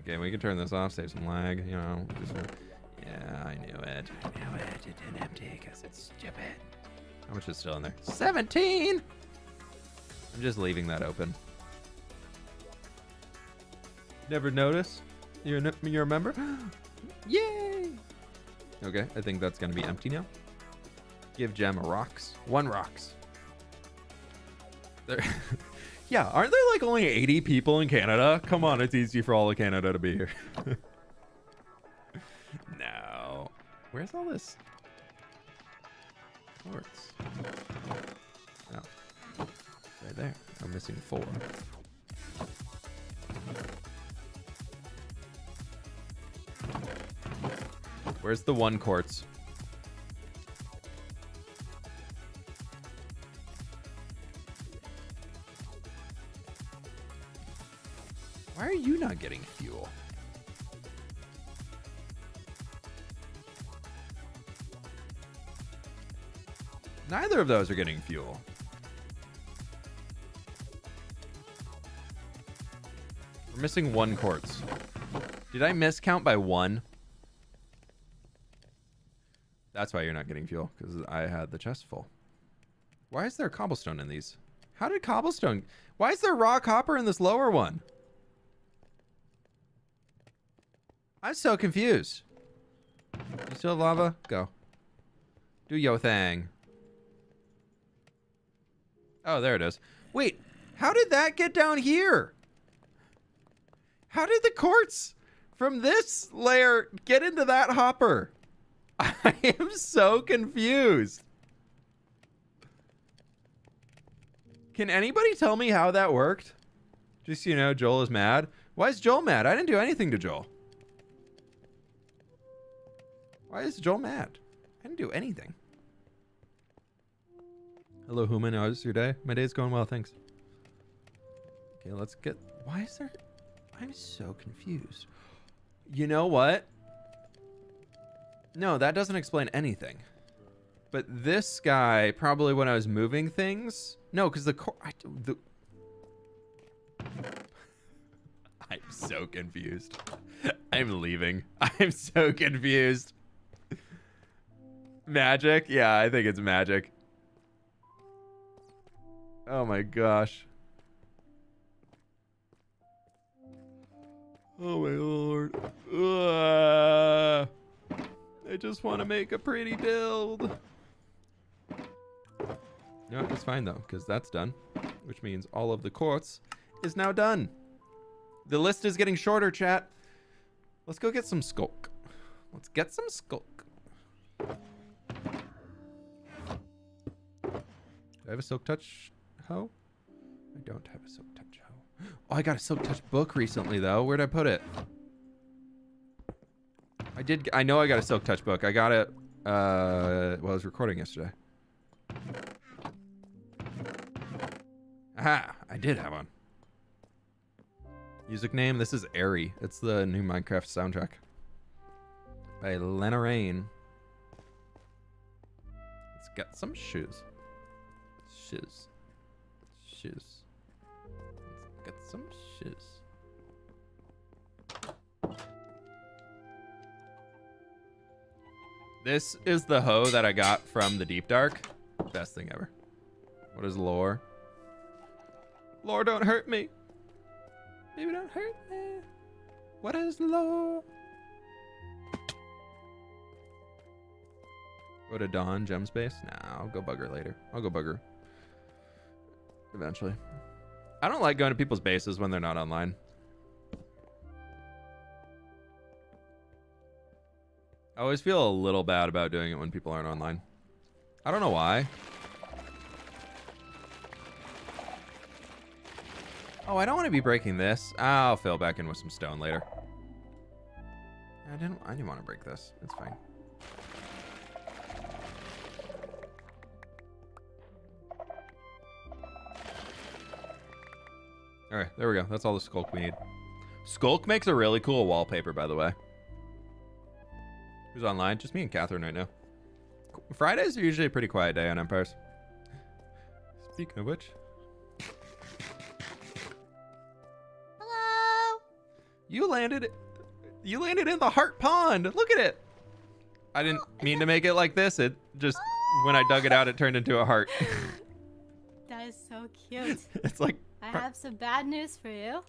Okay, we can turn this off, save some lag, you know. Yeah, I knew it. It didn't empty because it's stupid. How much is still in there? 17! I'm just leaving that open. Never notice? You're a member? Yay! Okay, I think that's going to be empty now. Give Gem a rocks. 1 rocks. There. Yeah, aren't there like only 80 people in Canada? Come on, it's easy for all of Canada to be here. No. Where's all this quartz? Oh. Right there. I'm missing 4. Where's the 1 quartz? Why are you not getting fuel? Neither of those are getting fuel. We're missing 1 quartz. Did I miscount by 1? That's why you're not getting fuel, because I had the chest full. Why is there cobblestone in these? How did cobblestone... Why is there raw copper in this lower one? I'm so confused. You still have lava? Go. Do your thing. Oh, there it is. Wait, how did that get down here? How did the quartz from this layer get into that hopper? I am so confused. Can anybody tell me how that worked? Just so you know, Joel is mad. Why is Joel mad? I didn't do anything to Joel. Why is Joel mad? I didn't do anything. Hello, Human. How's your day? My day's going well, thanks. Okay, let's get... Why is there... I'm so confused. You know what? No, that doesn't explain anything. But this guy, probably when I was moving things... No, because I'm so confused. I'm leaving. I'm so confused. Magic? Yeah, I think it's magic. Oh my gosh. Oh my lord. I just want to make a pretty build. No, it's fine though, because that's done. Which means all of the quartz is now done. The list is getting shorter, chat. Let's go get some skulk. Let's get some skulk. Do I have a silk touch hoe? I don't have a silk touch hoe. Oh, I got a silk touch book recently though. Where'd I put it? I know I got a silk touch book. I got it while I was recording yesterday. Aha, I did have one. Music name, this is Airy. It's the new Minecraft soundtrack by Lena Rain. Let's get some shoes. Shoes. Let's get some shoes. This is the hoe that I got from the Deep Dark. Best thing ever. What is lore? Lore, don't hurt me. Baby, don't hurt me. What is lore? Go to Dawn Gem Space? Nah, I'll go bug her later. I'll go bug her eventually. I don't like going to people's bases when they're not online. I always feel a little bad about doing it when people aren't online. I don't know why. Oh, I don't want to be breaking this. I'll fill back in with some stone later. I didn't want to break this. It's fine. All right, there we go. That's all the skulk we need. Skulk makes a really cool wallpaper, by the way. Who's online? Just me and Catherine right now. Fridays are usually a pretty quiet day on Empires. Speaking of which. Hello. You landed in the heart pond. Look at it. I didn't mean to make it like this. It just, when I dug it out, it turned into a heart. That is so cute. It's like... I have some bad news for you.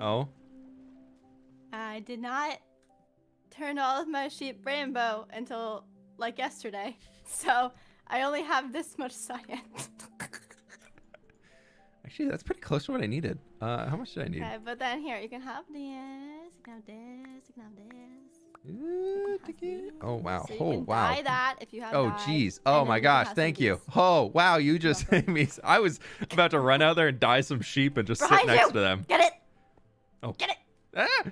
Oh? I did not turn all of my sheep rainbow until like yesterday. So I only have this much cyan. Actually, that's pretty close to what I needed. How much did I need? Okay, but then here, you can have this, you can have this, you can have this. Ooh, oh, wow. So you Oh, can wow. dye that if you have Oh, dye, jeez. and Oh, then my you can gosh. have Thank some you. bees. Oh, wow. You just made me... I was about to run out there and dye some sheep and just sit Behind next you! to them. Get it! Oh. Get it! Ah!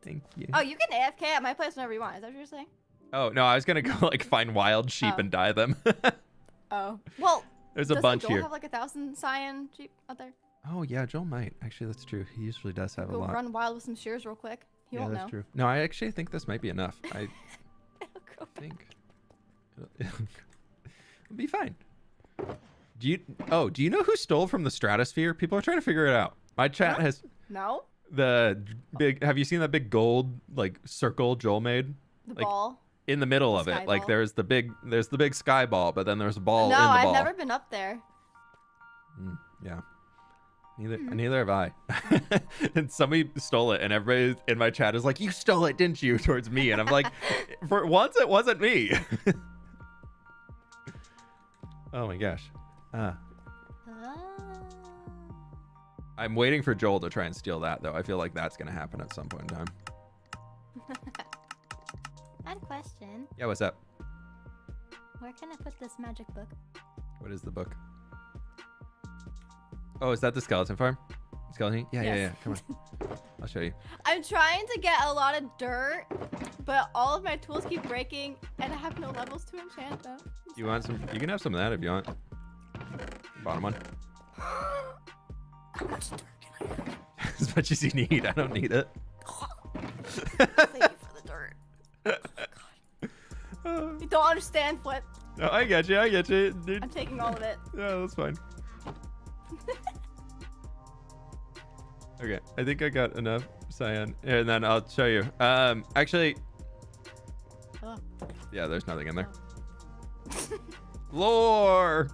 Thank you. Oh, you can AFK at my place whenever you want. Is that what you're saying? Oh, no. I was going to go, like, find wild sheep Oh. and dye them. Oh. Well, There's a doesn't bunch Joel here. have like 1,000 cyan sheep out there? Oh, yeah. Joel might. Actually, that's true. He usually does have a Go lot. run wild with some shears real quick. He Yeah, won't that's know. true. No, I actually think this might be enough. I It'll grow back. think it'll be fine. Do you know who stole from the stratosphere? People are trying to figure it out. My chat Huh? has No? the big. Have you seen that big gold like circle Joel made? The Like, ball? In the middle The of it, sky like ball? there's the big sky ball, but then there's a ball No, in the I've ball. never been up there. Yeah. Neither have I. And somebody stole it, and everybody in my chat is like, "You stole it, didn't you?" Towards me, and I'm like, "For once, it wasn't me." Oh my gosh. I'm waiting for Joel to try and steal that, though. I feel like that's gonna happen at some point in time. I had a question. Yeah, what's up? Where can I put this magic book? What is the book? Oh, is that the skeleton farm? Skeleton? Yeah, yeah, yeah. Yes. Come on. I'll show you. I'm trying to get a lot of dirt, but all of my tools keep breaking, and I have no levels to enchant them. You want some? You can have some of that if you want. Bottom one. How much dirt can I have? As much as you need. I don't need it. Thank you for the dirt. You don't understand, fWhip. No, I get you. I get you. Dude. I'm taking all of it. Yeah, that's fine. Okay, I think I got enough cyan, and then I'll show you. Actually, Oh. yeah, there's nothing in there. Lore.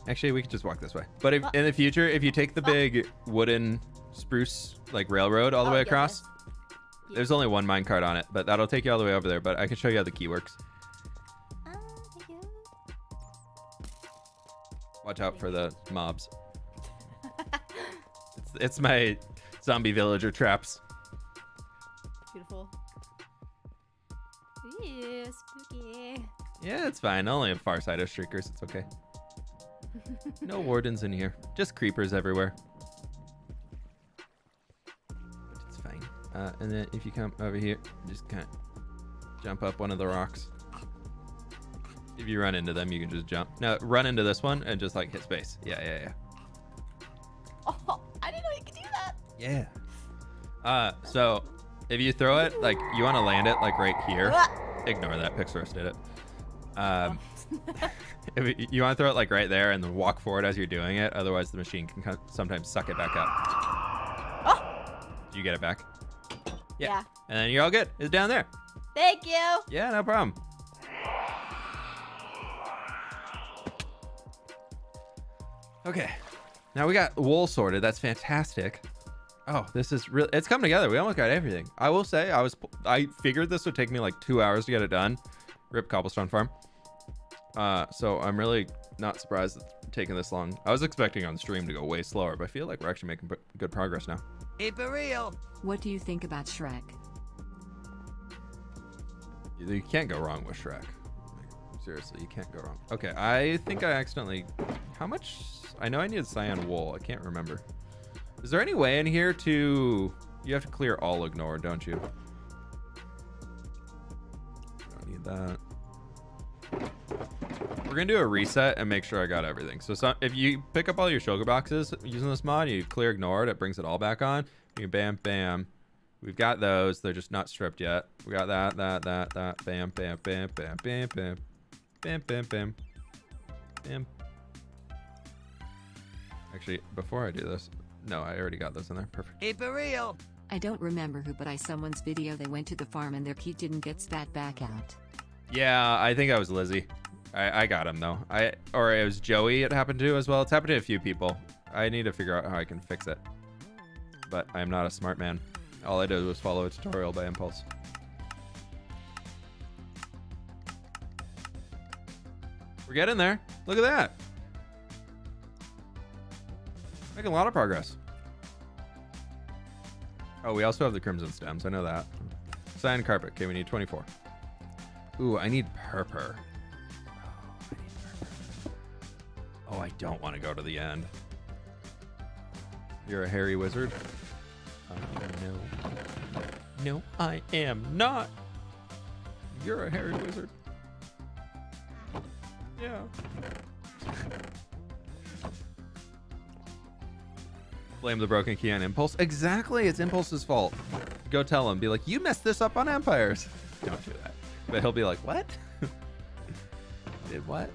Actually, we could just walk this way. But if, in the future, if you take the big wooden spruce like railroad all the way across, there's only one minecart on it, but that'll take you all the way over there. But I can show you how the key works. Thank you. Watch out for the mobs. It's my zombie villager traps. Beautiful. Ew, spooky. Yeah, it's fine. Only a far side of streakers. It's okay. No wardens in here. Just creepers everywhere. But it's fine. And then if you come over here, just kind of jump up one of the rocks. If you run into them, you can just jump. Now, run into this one and just like hit space. Yeah. Oh, I didn't know you could do that. Yeah. So if you throw it, like you want to land it like right here. Ignore that. Pixros did it. If you want to throw it like right there and then walk forward as you're doing it. Otherwise, the machine can sometimes suck it back up. Oh. Do you get it back? Yeah. And then you're all good. It's down there. Thank you. Yeah, no problem. Okay. Now we got wool sorted. That's fantastic. Oh, this is really, it's coming together. We almost got everything. I will say I figured this would take me like 2 hours to get it done. Rip Cobblestone Farm. So I'm really not surprised it's taking this long. I was expecting on stream to go way slower, but I feel like we're actually making good progress now. Keep it real. What do you think about Shrek? You can't go wrong with Shrek. Like, seriously, you can't go wrong. Okay, I think I accidentally, how much? I know I needed cyan wool. I can't remember. Is there any way in here to, you have to clear all ignore, don't you? Don't need that. We're gonna do a reset and make sure I got everything. So if you pick up all your sugar boxes using this mod, you clear ignore it brings it all back on. You can bam, bam. We've got those. They're just not stripped yet. We got that. Bam, bam, bam, bam, bam, bam, bam, bam, bam, bam. Actually, before I do this, no, I already got those in there. Perfect. Keep it real. I don't remember who, but I someone's video they went to the farm and their key didn't get spat back out. Yeah, I think I was Lizzie. I got him though. Or it was Joey it happened to as well. It's happened to a few people. I need to figure out how I can fix it. But I'm not a smart man. All I did was follow a tutorial by impulse. We're getting there. Look at that. Making a lot of progress. Oh, we also have the crimson stems. I know that. Cyan carpet. Okay, we need 24. Ooh, I need purple. Oh, I don't want to go to the end. You're a hairy wizard? No. No, I am not. You're a hairy wizard. Yeah. Blame the broken key on Impulse. Exactly, it's Impulse's fault. Go tell him. Be like, you messed this up on Empires. Don't do that. But he'll be like, what? Did what?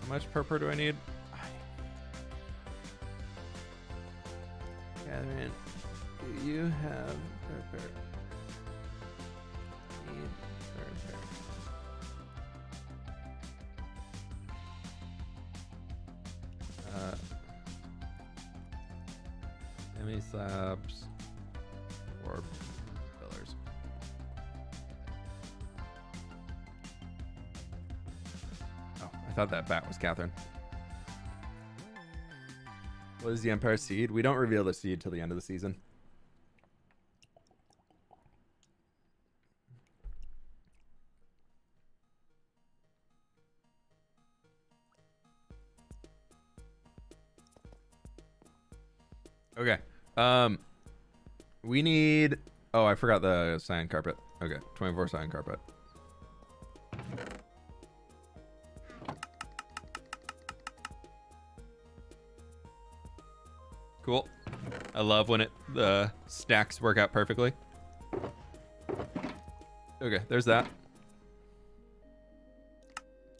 How much purple do I need? Catherine, do you have purple? Need purple. Semi slabs or pillars. Oh, I thought that bat was Catherine. What is the Empire seed? We don't reveal the seed till the end of the season. Okay. We need, oh, I forgot the cyan carpet. Okay, 24 cyan carpet. Cool. I love when the stacks work out perfectly. Okay, there's that.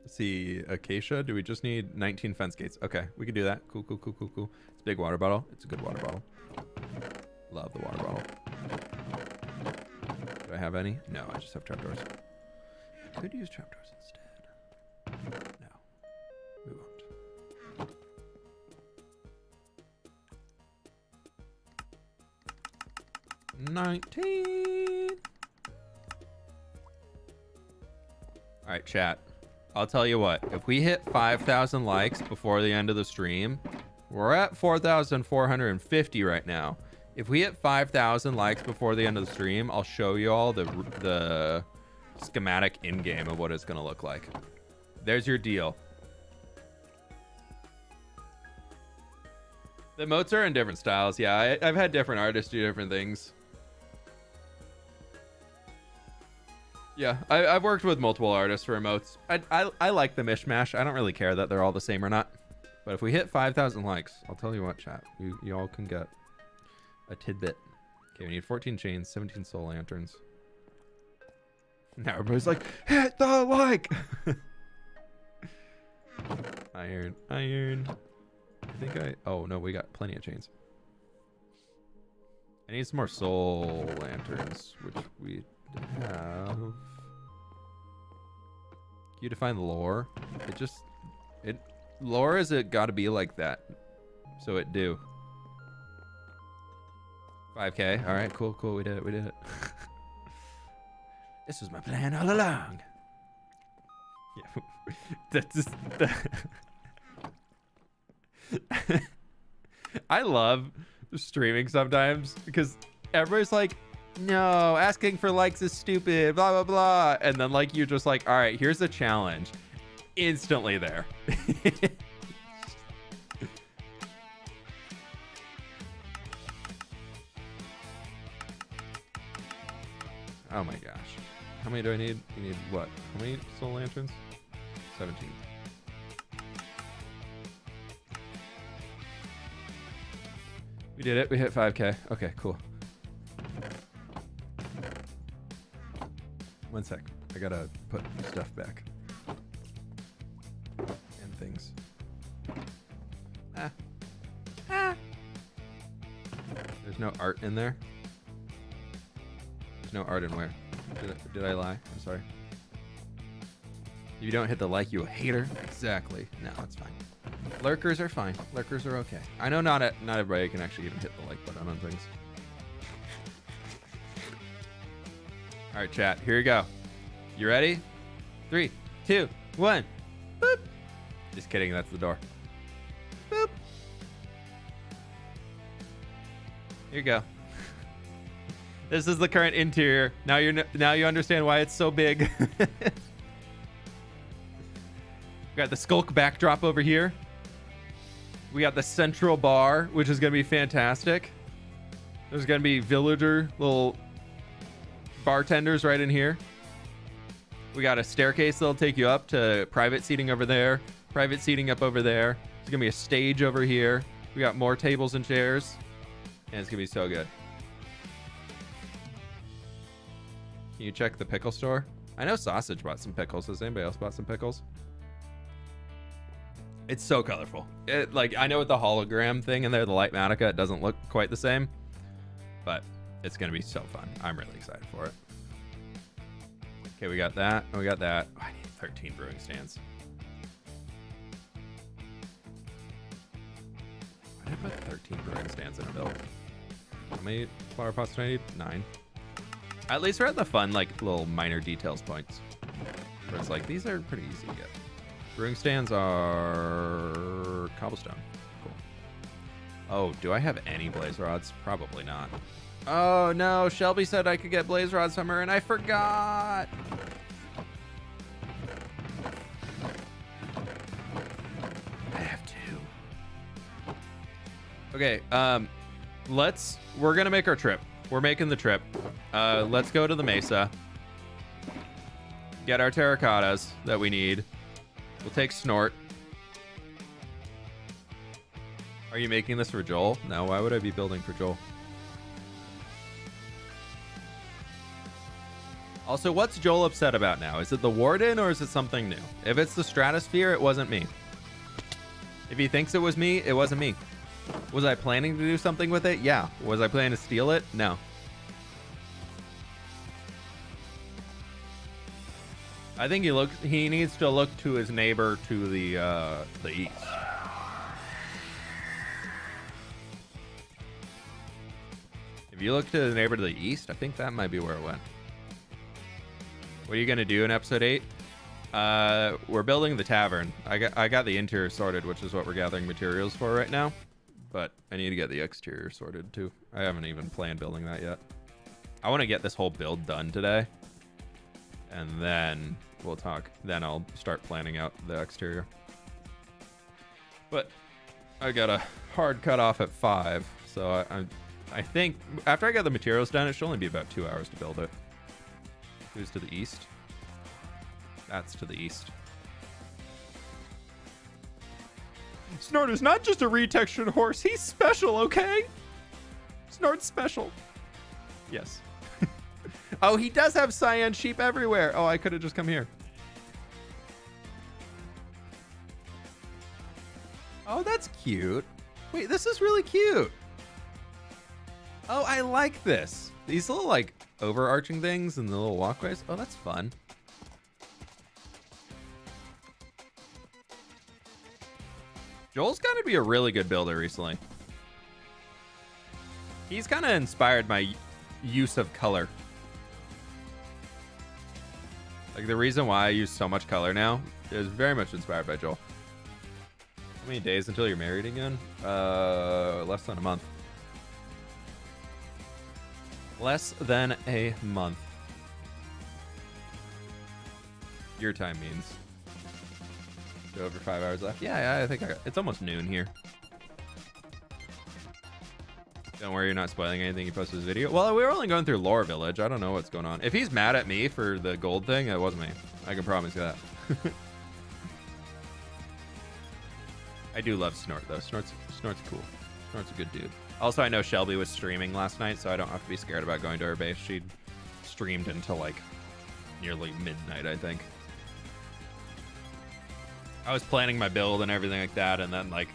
Let's see, acacia. Do we just need 19 fence gates? Okay, we can do that. Cool, cool, cool, cool, cool. It's a big water bottle. It's a good water bottle. Love the water bottle. Do I have any? No, I just have trapdoors. I could use trapdoors instead. No, we won't. $19. All right, chat. I'll tell you what. If we hit 5,000 likes before the end of the stream, we're at 4,450 right now. If we hit 5,000 likes before the end of the stream, I'll show you all the schematic in-game of what it's going to look like. There's your deal. The emotes are in different styles. Yeah, I've had different artists do different things. Yeah, I've worked with multiple artists for emotes. I like the mishmash. I don't really care that they're all the same or not. But if we hit 5,000 likes, I'll tell you what, chat. You all can get a tidbit. Okay, we need 14 chains, 17 soul lanterns. Now everybody's like, hit the like! Iron. I think oh no, we got plenty of chains. I need some more soul lanterns, which we have. Can you define lore? Lore is it gotta be like that. So it do. 5K. Alright, cool. We did it. This was my plan all along. Yeah. That's just I love streaming sometimes because everybody's like, no, asking for likes is stupid, blah, blah, blah. And then like, you're just like, all right, here's the challenge. Instantly there. Oh my gosh. How many do I need? You need what? How many soul lanterns? 17. We did it. We hit 5K. Okay, cool. One sec. I gotta put stuff back. And things. There's no art in there. There's no art in where? Did I lie? I'm sorry. If you don't hit the like, you a hater. Exactly. No, it's fine. Lurkers are fine. Lurkers are okay. I know not everybody can actually even hit the like button on things. All right, chat. Here you go. You ready? 3, 2, 1. Boop. Just kidding. That's the door. Boop. Here you go. This is the current interior. Now you understand why it's so big. We got the skulk backdrop over here. We got the central bar, which is going to be fantastic. There's going to be villager little bartenders right in here. We got a staircase that'll take you up to private seating over there. Private seating up over there. There's going to be a stage over here. We got more tables and chairs. And it's going to be so good. Can you check the pickle store? I know Sausage bought some pickles. Has anybody else bought some pickles? It's so colorful. I know with the hologram thing in there, the light Matica, it doesn't look quite the same. But it's going to be so fun. I'm really excited for it. Okay, we got that. And we got that. Oh, I need 13 brewing stands. Why did I put 13 brewing stands in a build? How many flower pots do I need? 9. At least we're at the fun, little minor details points. Where it's like, these are pretty easy to get. Brewing stands are cobblestone. Cool. Oh, do I have any blaze rods? Probably not. Oh, no. Shelby said I could get blaze rods from her, and I forgot. I have 2. Okay, we're going to make our trip. We're making the trip. Let's go to the mesa. Get our terracottas that we need. We'll take Snort. Are you making this for Joel? No, why would I be building for Joel? Also, what's Joel upset about now? Is it the Warden or is it something new? If it's the Stratosphere, it wasn't me. If he thinks it was me, it wasn't me. Was I planning to do something with it? Yeah. Was I planning to steal it? No. I think he needs to look to his neighbor to the east. If you look to the neighbor to the east, I think that might be where it went. What are you gonna do in episode 8? We're building the tavern. I got the interior sorted, which is what we're gathering materials for right now. But I need to get the exterior sorted too. I haven't even planned building that yet. I want to get this whole build done today, and then we'll talk. Then I'll start planning out the exterior. But I got a hard cutoff at 5, so I think after I get the materials done, it should only be about 2 hours to build it. Who's to the east? That's to the east. Snorter's not just a retextured horse. He's special, okay? Snort's special. Yes. Oh, he does have cyan sheep everywhere. Oh, I could have just come here. Oh, that's cute. Wait, this is really cute. Oh, I like this. These little, like, overarching things and the little walkways. Oh, that's fun. Joel's got to be a really good builder recently. He's kind of inspired my use of color. Like, the reason why I use so much color now is very much inspired by Joel. How many days until you're married again? Less than a month. Less than a month. Your time means. Over 5 hours left. Yeah, I think it's almost noon here. Don't worry, you're not spoiling anything. He posted his video. Well, we were only going through Lore Village. I don't know what's going on. If he's mad at me for the gold thing, it wasn't me. I can promise you that. I do love Snort, though. Snort's cool. Snort's a good dude. Also, I know Shelby was streaming last night, so I don't have to be scared about going to her base. She streamed until, like, nearly midnight, I think. I was planning my build and everything like that, and then, like,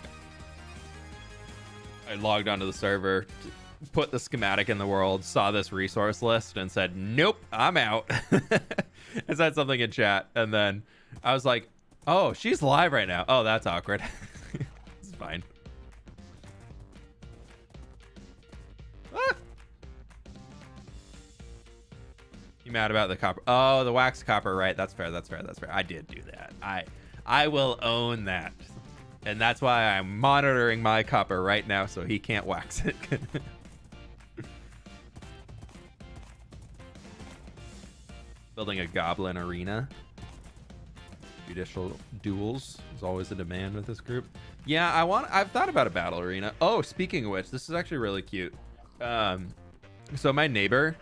I logged onto the server, put the schematic in the world, saw this resource list, and said, nope, I'm out. I said something in chat, and then I was like, oh, she's live right now. Oh, that's awkward. It's fine. Ah! You mad about the copper? Oh, the wax copper, right. That's fair, that's fair, that's fair. I did do that. I will own that. And that's why I'm monitoring my copper right now so he can't wax it. Building a goblin arena. Judicial duels is always a demand with this group. Yeah, I've thought about a battle arena. Oh, speaking of which, this is actually really cute. So my neighbor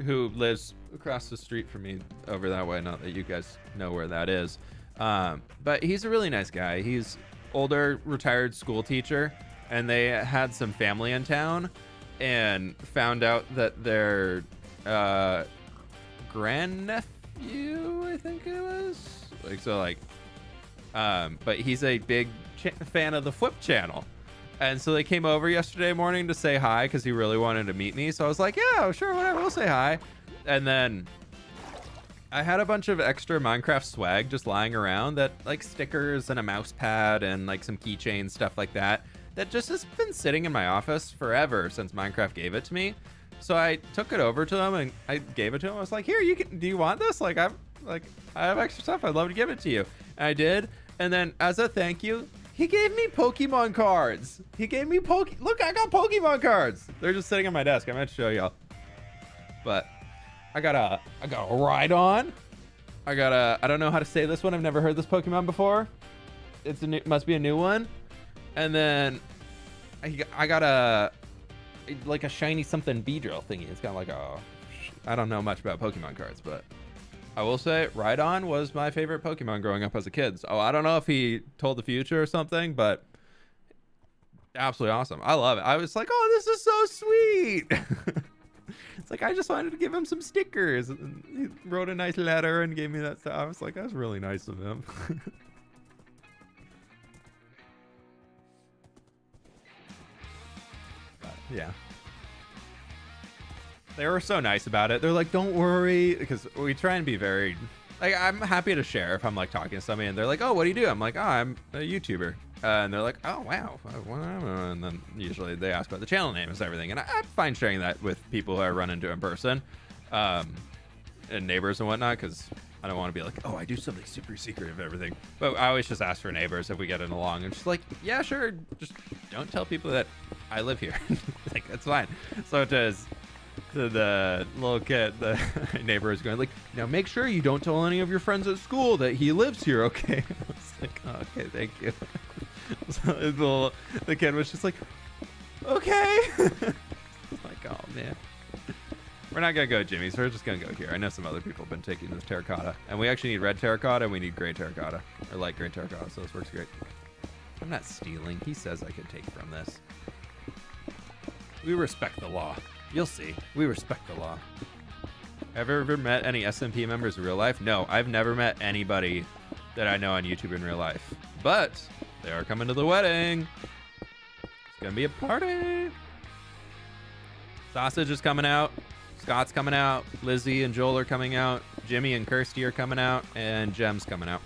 who lives across the street from me over that way, not that you guys know where that is. But he's a really nice guy. He's older, retired school teacher, and they had some family in town and found out that their grandnephew, I think it was, but he's a big fan of the fWhip channel. And so they came over yesterday morning to say hi because he really wanted to meet me. So I was like, yeah, sure, whatever, we'll say hi. And then I had a bunch of extra Minecraft swag just lying around, that, like, stickers and a mouse pad and, like, some keychains, stuff like that just has been sitting in my office forever since Minecraft gave it to me. So I took it over to him and I gave it to him. I was like, here, do you want this? I have extra stuff. I'd love to give it to you. And I did. And then as a thank you, he gave me Pokemon cards. He gave me look, I got Pokemon cards. They're just sitting on my desk. I meant to show y'all. But I got a Rhydon. I don't know how to say this one. I've never heard this Pokemon before. Must be a new one. And then I got a shiny something Beedrill thingy. It's got like I don't know much about Pokemon cards, but I will say Rhydon was my favorite Pokemon growing up as a kid. So I don't know if he told the future or something, but absolutely awesome. I love it. I was like, oh, this is so sweet. It's like, I just wanted to give him some stickers. And he wrote a nice letter and gave me that stuff. I was like, that's really nice of him. But, yeah. They were so nice about it. They're like, don't worry, because we try and be very, like, I'm happy to share if I'm like talking to somebody and they're like, oh, what do you do? I'm like, oh, I'm a YouTuber. And they're like, oh, wow. And then usually they ask about the channel names and everything. And I'm fine sharing that with people who I run into in person, and neighbors and whatnot, because I don't want to be like, oh, I do something super secret of everything. But I always just ask for neighbors if we get it along. And she's like, yeah, sure. Just don't tell people that I live here. Like, that's fine. So it does. To the little kid, the neighbor is going like, now make sure you don't tell any of your friends at school that he lives here, okay? I was like, oh, okay, thank you. So the kid was just like, okay. Like, oh man, we're not gonna go Jimmy's. We're just gonna go here. I know some other people have been taking this terracotta, and we actually need red terracotta and we need gray terracotta, or light gray terracotta. So this works great. I'm not stealing. He says I can take from this. We respect the law. You'll see. We respect the law. Have you ever met any SMP members in real life? No, I've never met anybody that I know on YouTube in real life. But they are coming to the wedding. It's going to be a party. Sausage is coming out. Scott's coming out. Lizzie and Joel are coming out. Jimmy and Kirsty are coming out. And Jem's coming out.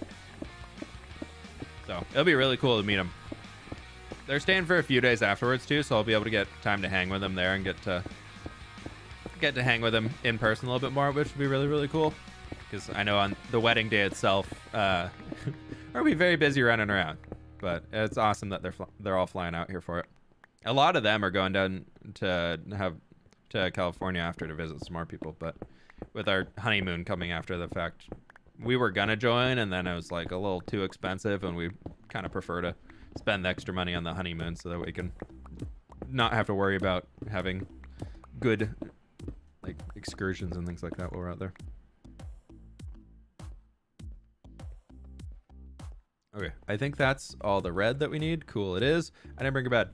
So it'll be really cool to meet them. They're staying for a few days afterwards, too, so I'll be able to get time to hang with them there and get to hang with them in person a little bit more, which would be really, really cool. Because I know on the wedding day itself, we'll be very busy running around. But it's awesome that they're all flying out here for it. A lot of them are going down to California after to visit some more people. But with our honeymoon coming after the fact, we were going to join, and then it was like a little too expensive, and we kind of prefer to spend the extra money on the honeymoon so that we can not have to worry about having good like excursions and things like that while we're out there. Okay, I think that's all the red that we need. Cool, it is. I didn't bring a bed.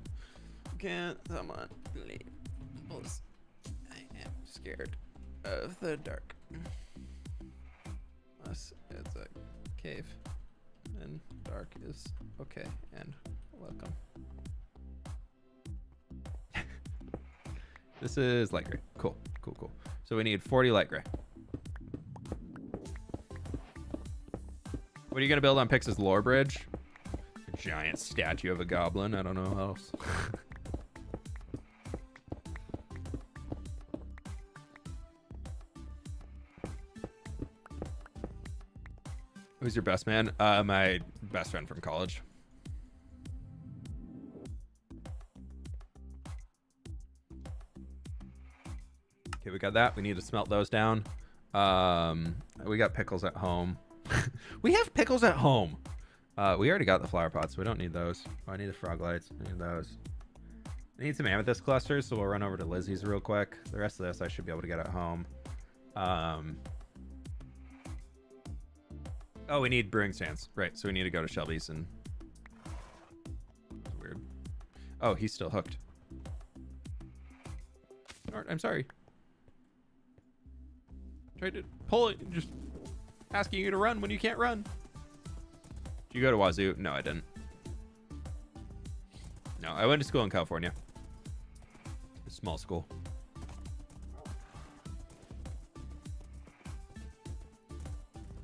Can't someone leave? I am scared of the dark. Unless it's a cave. And dark is okay and welcome. This is light gray. Cool. So we need 40 light gray. What are you gonna build on Pix's lore bridge? A giant statue of a goblin. I don't know how else. Who's your best man? My best friend from college. Okay, we got that. We need to smelt those down. We got pickles at home. We have pickles at home. We already got the flower pots, so we don't need those. Oh, I need the frog lights. I need those. I need some amethyst clusters, so we'll run over to Lizzie's real quick. The rest of this I should be able to get at home. Oh, we need brewing stands. Right, so we need to go to Shelby's and... That's weird. Oh, he's still hooked. I'm sorry. Tried to pull it, just asking you to run when you can't run. Did you go to Wazoo? No, I didn't. No, I went to school in California. A small school.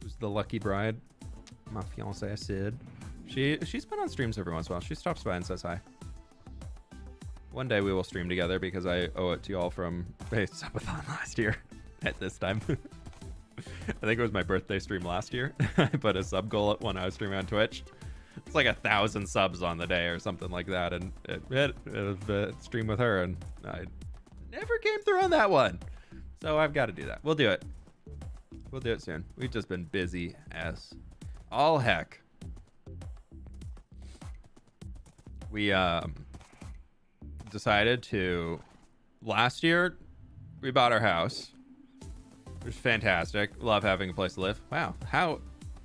Who's the lucky bride? My fiance, Sid. She's been on streams every once in a while. She stops by and says hi. One day we will stream together because I owe it to y'all from a subathon last year at this time. I think it was my birthday stream last year. I put a sub goal when I was streaming on Twitch. It's like 1,000 subs on the day or something like that, and it hit a stream with her, and I never came through on that one. So I've got to do that. We'll do it. We'll do it soon. We've just been busy as all heck. We decided to, last year we bought our house, which is fantastic. Love having a place to live. Wow,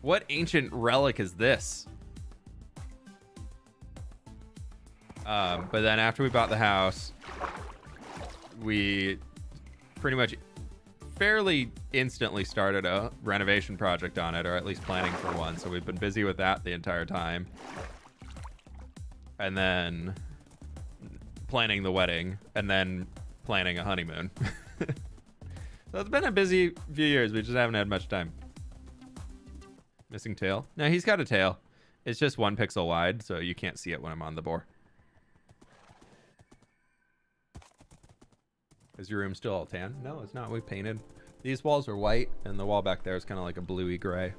what ancient relic is this? But then after we bought the house, we pretty much fairly instantly started a renovation project on it, or at least planning for one. So we've been busy with that the entire time. And then planning the wedding, and then planning a honeymoon. So it's been a busy few years. We just haven't had much time. Missing tail? No, he's got a tail. It's just 1 pixel wide, so you can't see it when I'm on the boar. Is your room still all tan? No, it's not. We painted. These walls are white, and the wall back there is kind of like a bluey gray.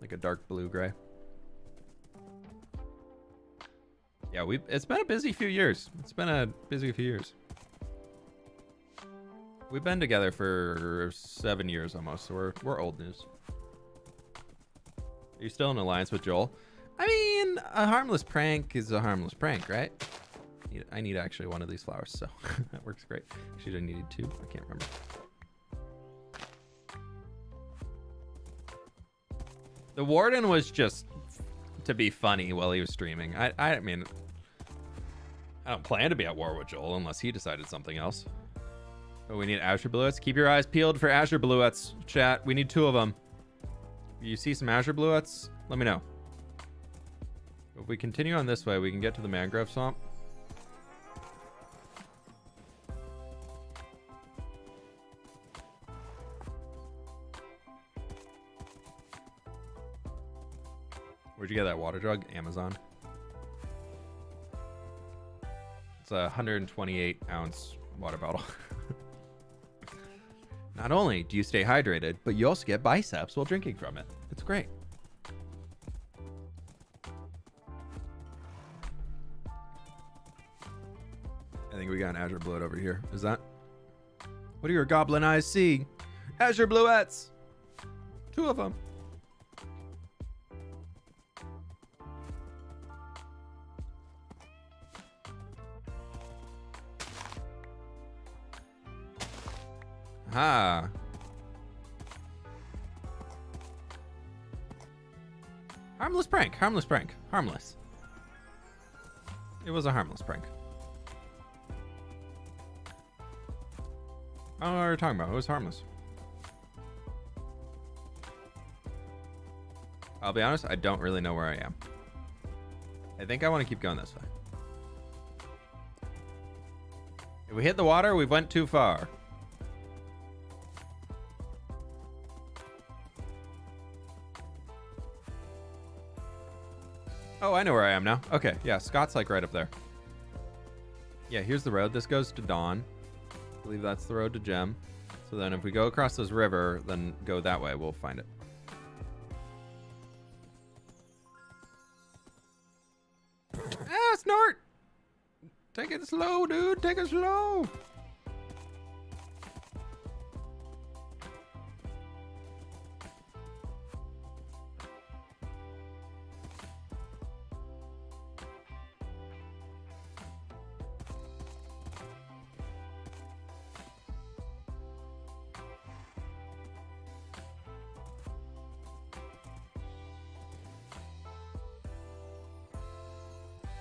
Like a dark blue gray. Yeah, it's been a busy few years. We've been together for 7 years almost, so we're old news. Are you still in alliance with Joel? I mean, a harmless prank is a harmless prank, right? I need actually one of these flowers, so that works great. Actually, I needed 2. I can't remember. The warden was just to be funny while he was streaming. I mean, I don't plan to be at war with Joel unless he decided something else. Oh, we need Azure Bluets. Keep your eyes peeled for Azure Bluets, chat. We need 2 of them. If you see some Azure Bluets, let me know. If we continue on this way, we can get to the mangrove swamp. Where'd you get that water jug? Amazon. It's a 128 ounce water bottle. Not only do you stay hydrated, but you also get biceps while drinking from it. It's great. I think we got an Azure Bluet over here. Is that? What do your goblin eyes see? Azure Bluets! 2 of them. Ah. Harmless prank. Harmless prank. Harmless. It was a harmless prank. I don't know what you're talking about. It was harmless. I'll be honest, I don't really know where I am. I think I want to keep going this way. If we hit the water, we went too far. Oh, I know where I am now. Okay, yeah, Scott's like right up there. Yeah, here's the road. This goes to Dawn. I believe that's the road to Gem. So then if we go across this river, then go that way, we'll find it. Ah, Snort! Take it slow, dude. Take it slow.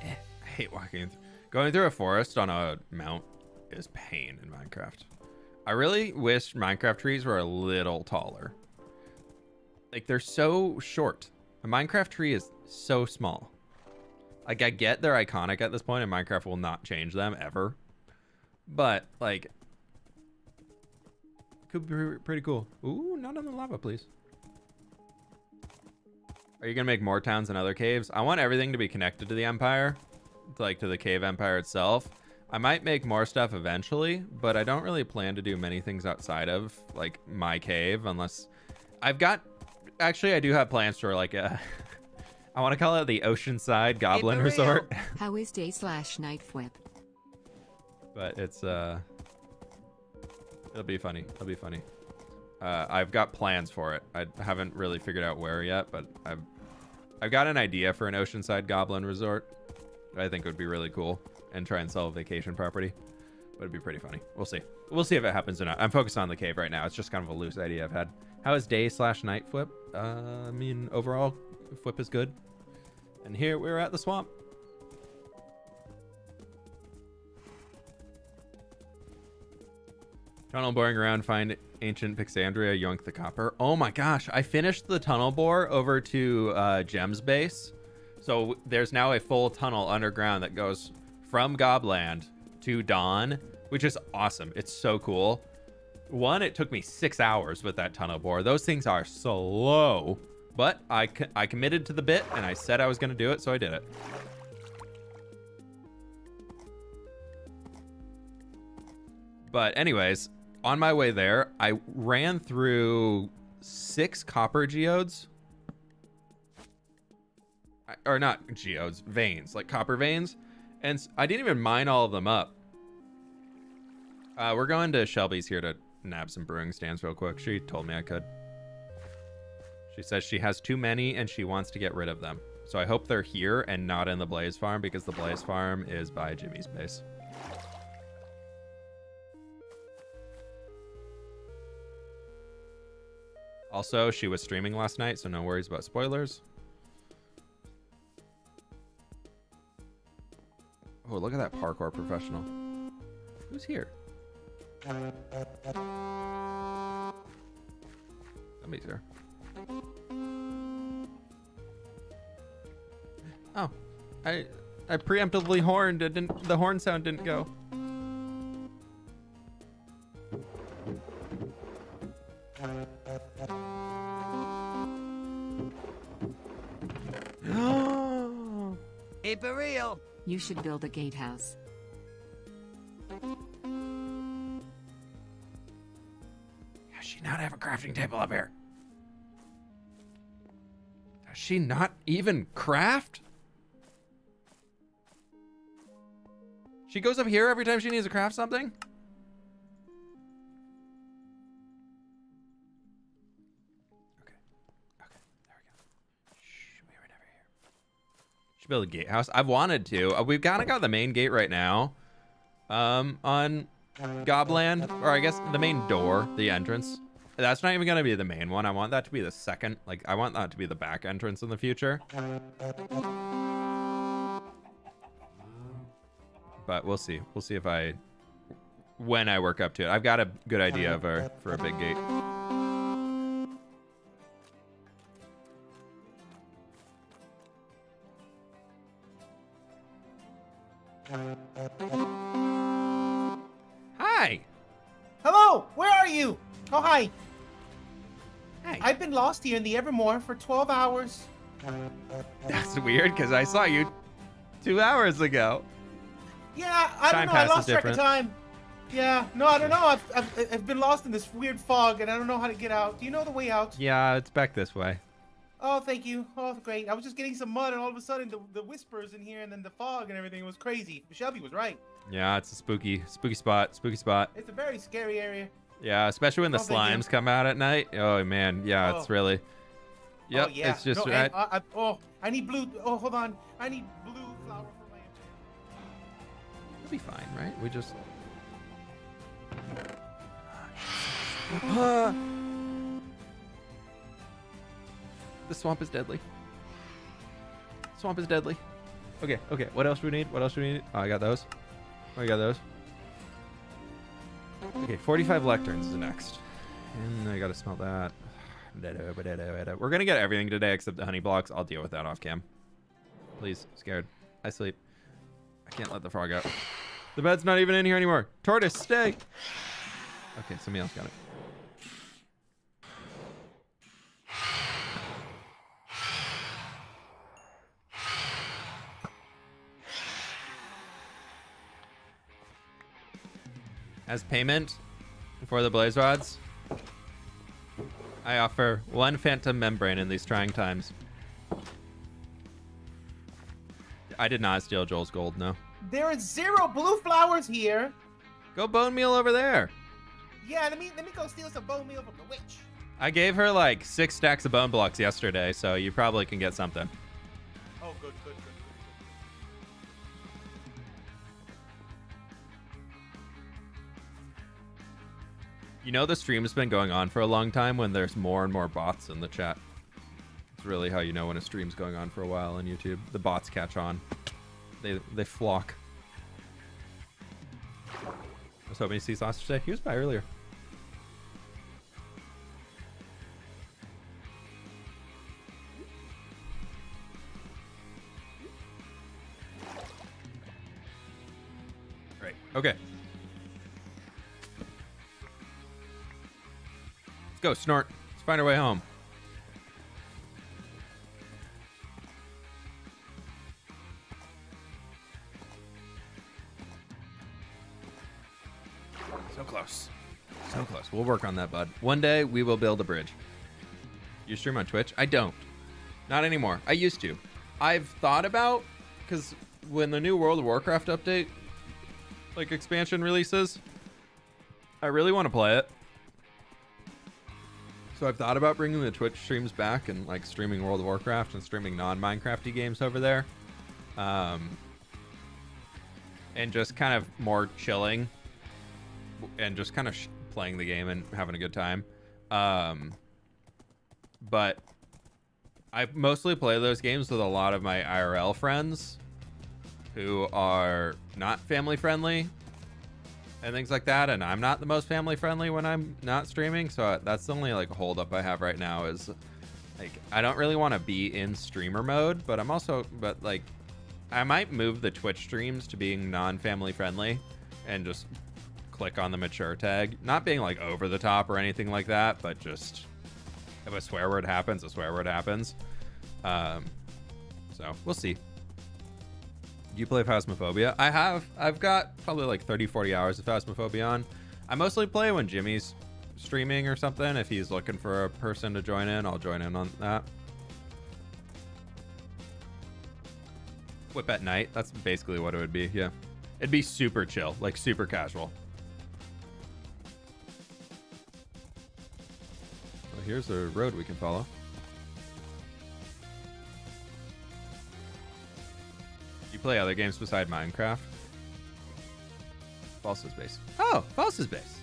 I hate walking. Going through a forest on a mount is pain in Minecraft. I really wish Minecraft trees were a little taller. Like, they're so short. A Minecraft tree is so small. Like, I get they're iconic at this point, and Minecraft will not change them ever. But, like, could be pretty cool. Ooh, not on the lava, please. Are you going to make more towns and other caves? I want everything to be connected to the Empire. Like to the cave empire itself. I might make more stuff eventually, but I don't really plan to do many things outside of like my cave unless I've got, actually I do have plans for like a I want to call it the Oceanside Goblin Resort. How is day/night fWhip? But it's it'll be funny. It'll be funny. I've got plans for it. I haven't really figured out where yet, but I've got an idea for an Oceanside Goblin Resort. I think would be really cool, and try and sell a vacation property. But it'd be pretty funny. We'll see. We'll see if it happens or not. I'm focused on the cave right now. It's just kind of a loose idea I've had. How is day/night fWhip? I mean, overall, fWhip is good. And here we're at the swamp. Tunnel boring around, find ancient Pixandria, yoink the copper. Oh my gosh, I finished the tunnel bore over to Gem's base. So there's now a full tunnel underground that goes from Gobland to Dawn, which is awesome. It's so cool. One, it took me 6 hours with that tunnel bore. Those things are slow, but I committed to the bit and I said I was going to do it, so I did it. But anyways, on my way there, I ran through 6 copper geodes. Or not geodes, veins, like copper veins. And I didn't even mine all of them up. We're going to Shelby's here to nab some brewing stands real quick. She told me I could. She says she has too many and she wants to get rid of them. So I hope they're here and not in the Blaze Farm, because the Blaze Farm is by Jimmy's base. Also, she was streaming last night, so no worries about spoilers. Oh, look at that parkour professional. Who's here? Somebody's here. Oh, I preemptively horned. The horn sound didn't go. Hey, for real. You should build a gatehouse. Does she not have a crafting table up here? Does she not even craft? She goes up here every time she needs to craft something? Okay. Okay. There we go. Shh, we were never here. Should build a gatehouse. I've wanted to. We've kind of got the main gate right now. On Gobland, or I guess the main door, the entrance. That's not even gonna be the main one. I want that to be the second. Like, I want that to be the back entrance in the future. But we'll see. We'll see if when I work up to it. I've got a good idea for a big gate. Hi. Hello, where are you? Oh, hi. Hey. I've been lost here in the Evermore for 12 hours. That's weird, because I saw you 2 hours ago. Yeah, I don't know. I lost track of time. Yeah, no, I don't know. I've been lost in this weird fog, and I don't know how to get out. Do you know the way out? Yeah, it's back this way. Oh, thank you. Oh, great. I was just getting some mud, and all of a sudden, the whispers in here, and then the fog and everything was crazy. Shelby was right. Yeah, it's a spooky spot. Spooky spot. It's a very scary area. Yeah, especially when the Oh, thank you. slimes come out at night. Oh man, yeah, it's really. Yep, Oh, yeah. it's just. No, and, I need blue. Oh, hold on. I need blue flower for my enchantment. It'll be fine, right? We just. The swamp is deadly. Swamp is deadly. Okay, okay. What else do we need? What else do we need? Oh, I got those. Oh, I got those. Okay, 45 lecterns is next. And I gotta smelt that. We're gonna get everything today except the honey blocks. I'll deal with that off cam. Please, scared. I sleep. I can't let the frog out. The bed's not even in here anymore. Tortoise, stay. Okay, somebody else got it. As payment for the blaze rods, I offer 1 phantom membrane in these trying times. I did not steal Joel's gold, no. There is 0 blue flowers here. Go bone meal over there. Yeah, let me go steal some bone meal from the witch. I gave her like 6 stacks of bone blocks yesterday, so you probably can get something. Oh, good. You know the stream's been going on for a long time when there's more and more bots in the chat. It's really how you know when a stream's going on for a while on YouTube. The bots catch on. They flock. I was hoping to see Sausage today. He was by earlier. Great. Okay. Let's go, Snort. Let's find our way home. So close. So close. We'll work on that, bud. One day, we will build a bridge. You stream on Twitch? I don't. Not anymore. I used to. I've thought about, because when the new World of Warcraft update, like, expansion releases, I really want to play it. So I've thought about bringing the Twitch streams back and, like, streaming World of Warcraft and streaming non-Minecrafty games over there. And just kind of more chilling and just kind of playing the game and having a good time. But I mostly play those games with a lot of my IRL friends who are not family friendly and things like that, and I'm not the most family friendly when I'm not streaming, so that's the only like hold up I have right now is like I don't really want to be in streamer mode, but like I might move the Twitch streams to being non-family friendly and just click on the mature tag, not being like over the top or anything like that, but just if a swear word happens, a swear word happens. So we'll see. Do you play Phasmophobia? I've got probably like 30-40 hours of Phasmophobia on. I mostly play when Jimmy's streaming or something. If he's looking for a person to join in, I'll join in on that. Whip at night, that's basically what it would be. Yeah, it'd be super chill, like super casual. Well, here's a road we can follow. You play other games beside Minecraft? Falsa's base. Oh, Falsa's base.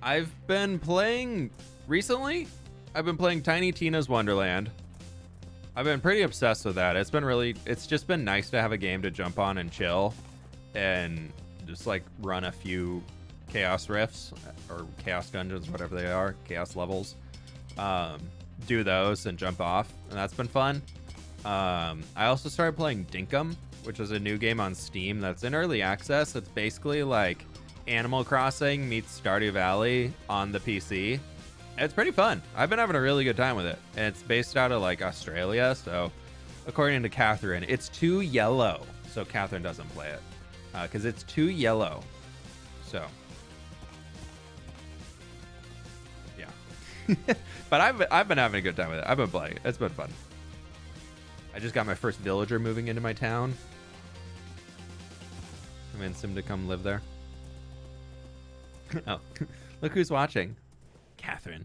I've been playing recently. I've been playing Tiny Tina's Wonderland. I've been pretty obsessed with that. It's just been nice to have a game to jump on and chill and just like run a few chaos rifts or chaos dungeons, whatever they are, chaos levels. Do those and jump off, and that's been fun. I also started playing Dinkum, which is a new game on Steam that's in early access. It's basically like Animal Crossing meets Stardew Valley on the PC. It's pretty fun. I've been having a really good time with it. And it's based out of like Australia. So according to Catherine, it's too yellow. So Catherine doesn't play it because it's too yellow. So yeah. But I've been having a good time with it. I've been playing. It's been fun. I just got my first villager moving into my town. Convinced him to come live there. Oh, look who's watching. Catherine.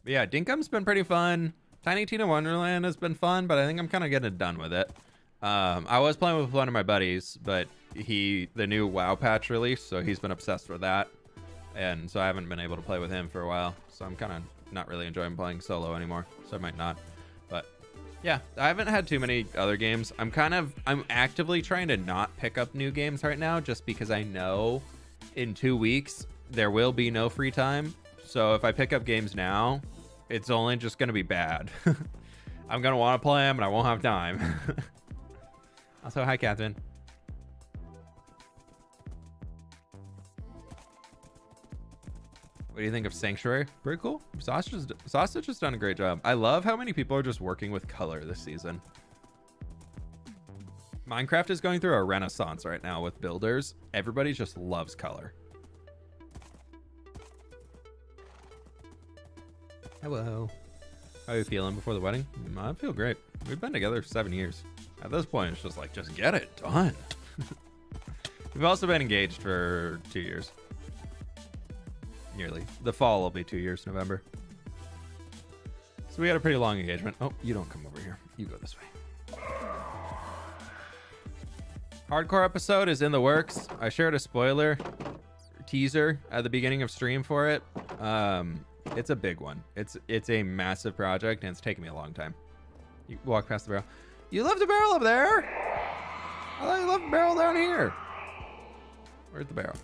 But yeah, Dinkum's been pretty fun. Tiny Tina Wonderland has been fun, but I think I'm kind of getting done with it. I was playing with one of my buddies, but the new WoW patch released, so he's been obsessed with that. And so I haven't been able to play with him for a while. So I'm kind of not really enjoying playing solo anymore. So I might not. But yeah, I haven't had too many other games. I'm actively trying to not pick up new games right now just because I know in 2 weeks there will be no free time. So if I pick up games now, it's only just going to be bad. I'm going to want to play them and I won't have time. Also, hi, Catherine. What do you think of Sanctuary? Pretty cool. Sausage has done a great job. I love how many people are just working with color this season. Minecraft is going through a renaissance right now with builders. Everybody just loves color. Hello. How are you feeling before the wedding? I feel great. We've been together for 7 years. At this point, it's just like, just get it done. We've also been engaged for 2 years. Nearly. The fall will be 2 years, November. So we had a pretty long engagement. Oh, you don't come over here. You go this way. Hardcore episode is in the works. I shared a spoiler teaser at the beginning of stream for it. It's a big one. It's a massive project, and it's taken me a long time. You walk past the barrel. You left the barrel up there? I thought you left the barrel down here. Where's the barrel?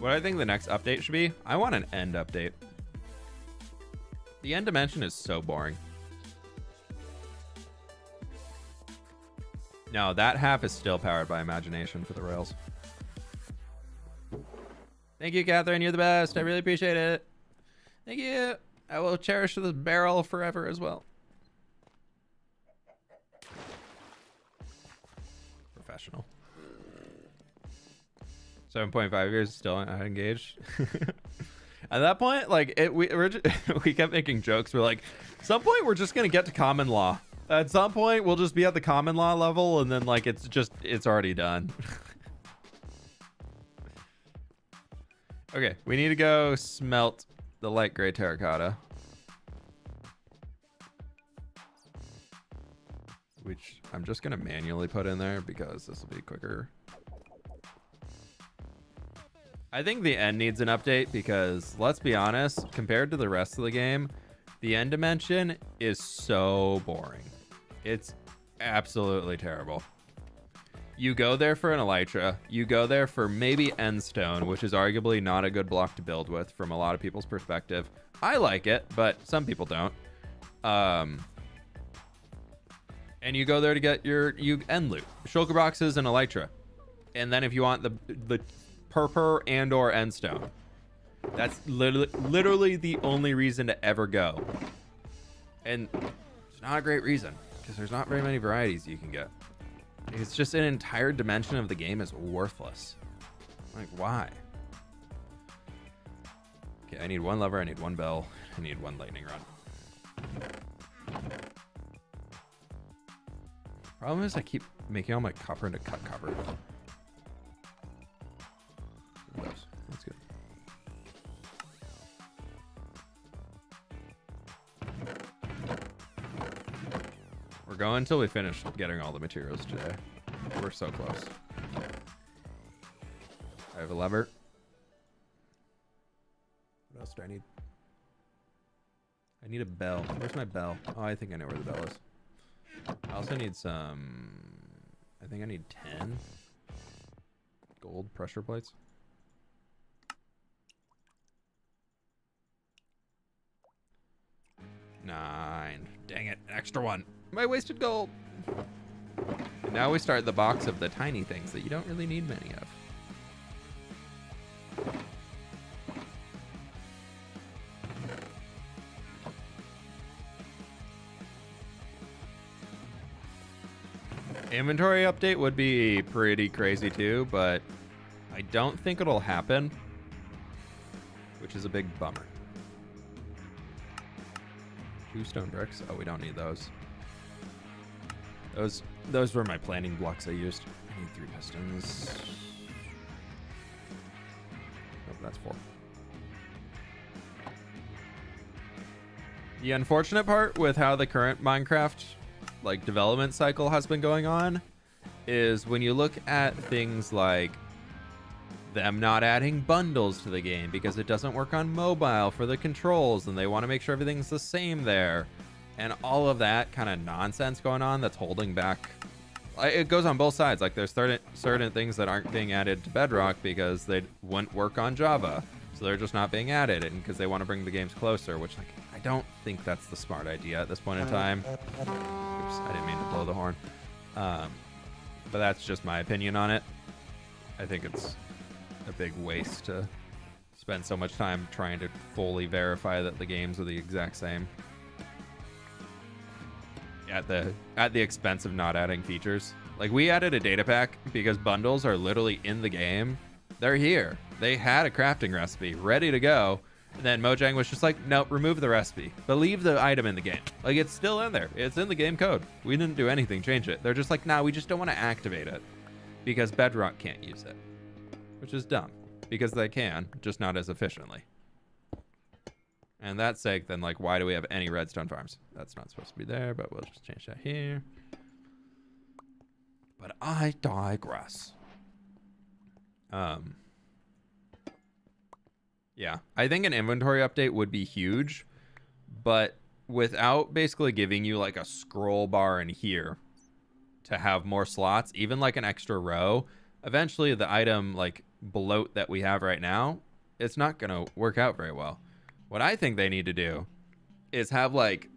What I think the next update should be, I want an end update. The end dimension is so boring. No, that half is still powered by imagination for the rails. Thank you, Catherine. You're the best. I really appreciate it. Thank you. I will cherish this barrel forever as well. Professional. 7.5 years still not engaged. At that point, like we kept making jokes. We're like, at some point we're just gonna get to common law. At some point we'll just be at the common law level, and then like it's already done. Okay, we need to go smelt the light gray terracotta, which I'm just gonna manually put in there because this will be quicker. I think the end needs an update because, let's be honest, compared to the rest of the game, the end dimension is so boring. It's absolutely terrible. You go there for an elytra. You go there for maybe end stone, which is arguably not a good block to build with from a lot of people's perspective. I like it, but some people don't. And you go there to get your end loot, shulker boxes and elytra. And then if you want the purpur and or end stone, that's literally the only reason to ever go. And it's not a great reason because there's not very many varieties you can get. It's just an entire dimension of the game is worthless. Like, why? Okay, I need one lever, I need one bell, I need one lightning rod. Problem is I keep making all my copper into cut copper. That's good. We're going until we finish getting all the materials today. We're so close. I have a lever. What else do I need? I need a bell. Where's my bell? Oh, I think I know where the bell is. I also need some... I think I need 10 gold pressure plates. 9. Dang it, an extra one. My wasted gold. And now we start the box of the tiny things that you don't really need many of. Inventory update would be pretty crazy too, but I don't think it'll happen, which is a big bummer. 2 stone bricks. Oh, we don't need those. Those were my planning blocks I used. I need 3 pistons. Oh, that's 4. The unfortunate part with how the current Minecraft like development cycle has been going on is when you look at things like them not adding bundles to the game because it doesn't work on mobile for the controls and they want to make sure everything's the same there, and all of that kind of nonsense going on that's holding back. It goes on both sides. Like there's certain things that aren't being added to Bedrock because they wouldn't work on Java, so they're just not being added, and because they want to bring the games closer, which like I don't think that's the smart idea at this point in time. Oops, I didn't mean to blow the horn. But that's just my opinion on it. I think it's a big waste to spend so much time trying to fully verify that the games are the exact same at the expense of not adding features. Like we added a data pack because bundles are literally in the game. They're here. They had a crafting recipe ready to go. And then Mojang was just like, nope, remove the recipe, but leave the item in the game. Like it's still in there. It's in the game code. We didn't do anything, change it. They're just like, nah, we just don't want to activate it because Bedrock can't use it. Which is dumb, because they can, just not as efficiently. And that's sake, then like, why do we have any redstone farms? That's not supposed to be there, but we'll just change that here. But I digress. Yeah, I think an inventory update would be huge, but without basically giving you like a scroll bar in here to have more slots, even like an extra row, eventually the item like bloat that we have right now, it's not going to work out very well. What I think they need to do is have like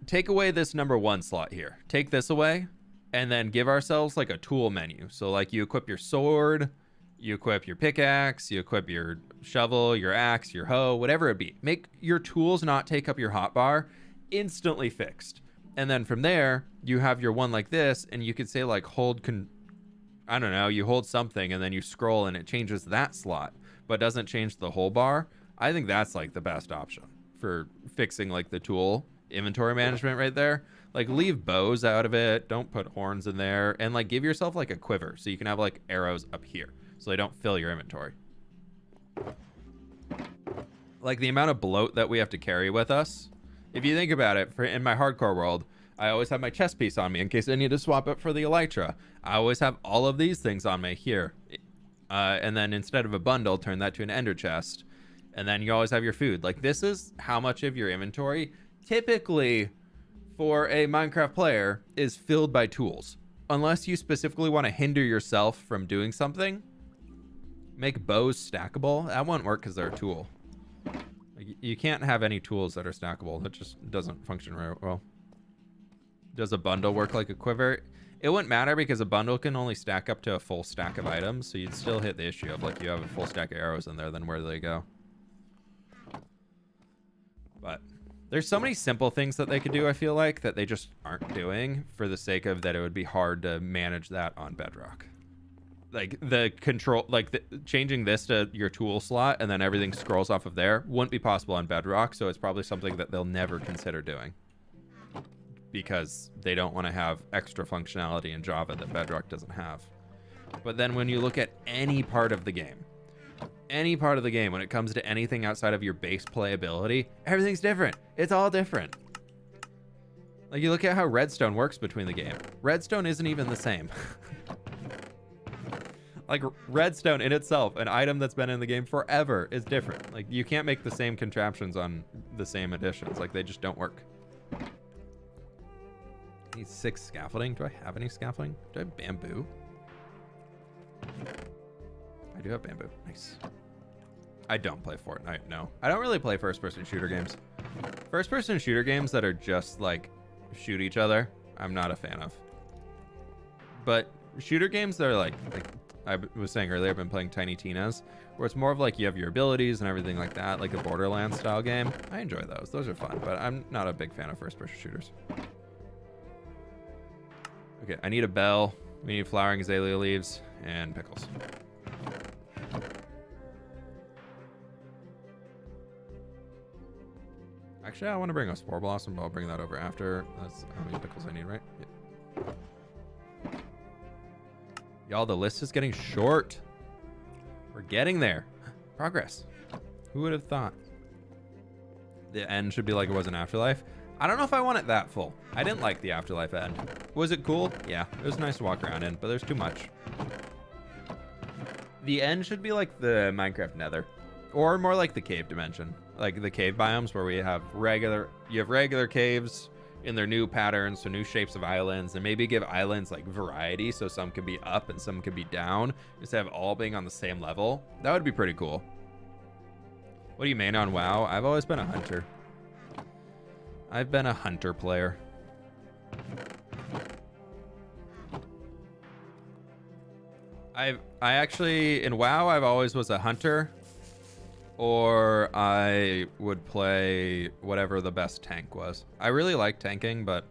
take away this number 1 slot here. Take this away and then give ourselves like a tool menu. So like you equip your sword, you equip your pickaxe, you equip your shovel, your axe, your hoe, whatever it be. Make your tools not take up your hotbar. Instantly fixed. And then from there, you have your one like this, and you could say like I don't know, you hold something and then you scroll and it changes that slot, but doesn't change the whole bar. I think that's like the best option for fixing like the tool inventory management right there. Like leave bows out of it, don't put horns in there, and like give yourself like a quiver so you can have like arrows up here so they don't fill your inventory. Like the amount of bloat that we have to carry with us. If you think about it, in my hardcore world, I always have my chest piece on me in case I need to swap it for the elytra. I always have all of these things on me here. And then instead of a bundle, turn that to an ender chest. And then you always have your food. Like this is how much of your inventory, typically for a Minecraft player, is filled by tools. Unless you specifically want to hinder yourself from doing something. Make bows stackable. That won't work because they're a tool. You can't have any tools that are stackable. That just doesn't function very well. Does a bundle work like a quiver? It wouldn't matter because a bundle can only stack up to a full stack of items. So you'd still hit the issue of like you have a full stack of arrows in there, then where do they go? But there's so many simple things that they could do, I feel like, that they just aren't doing for the sake of that it would be hard to manage that on Bedrock. Like the control, like changing this to your tool slot and then everything scrolls off of there wouldn't be possible on Bedrock. So it's probably something that they'll never consider doing because they don't want to have extra functionality in Java that Bedrock doesn't have. But then when you look at any part of the game, when it comes to anything outside of your base playability, everything's different. It's all different. Like you look at how Redstone works between the game. Redstone isn't even the same. Like redstone in itself, an item that's been in the game forever, is different. Like you can't make the same contraptions on the same editions. Like they just don't work. I need 6 scaffolding. Do I have any scaffolding? Do I have bamboo? I do have bamboo. Nice. I don't play Fortnite, no. I don't really play first-person shooter games. First-person shooter games that are just like shoot each other, I'm not a fan of. But shooter games that are like I was saying earlier, I've been playing Tiny Tina's, where it's more of like you have your abilities and everything like that, like a Borderlands style game. I enjoy those. Those are fun, but I'm not a big fan of first-person shooters. Okay, I need a bell. We need flowering azalea leaves and pickles. Actually, I want to bring a spore blossom, but I'll bring that over after. That's how many pickles I need, right? Yeah. Y'all, the list is getting short. We're getting there. Progress. Who would have thought? The end should be like it was in Afterlife. I don't know if I want it that full. I didn't like the Afterlife end. Was it cool? Yeah, it was nice to walk around in, but there's too much. The end should be like the Minecraft Nether. Or more like the cave dimension. Like the cave biomes where you have regular caves in their new patterns, so new shapes of islands, and maybe give islands like variety, so some could be up and some could be down, instead of all being on the same level. That would be pretty cool. What do you main on WoW? I've always been a hunter. I've been a hunter player. I actually, in WoW, I've always was a hunter, or I would play whatever the best tank was. I really like tanking, but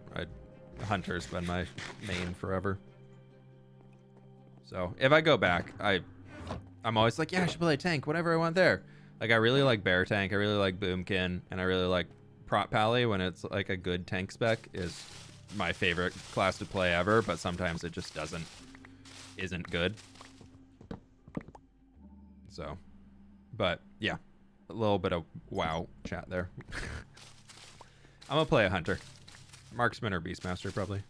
hunter's been my main forever. So if I go back, I'm always like, yeah, I should play tank, whatever I want there. Like I really like bear tank, I really like boomkin, and I really like prot pally when it's like a good tank spec is my favorite class to play ever, but sometimes it just isn't good. So, but yeah, a little bit of WoW chat there. I'm gonna play a hunter. Marksman or Beastmaster, probably.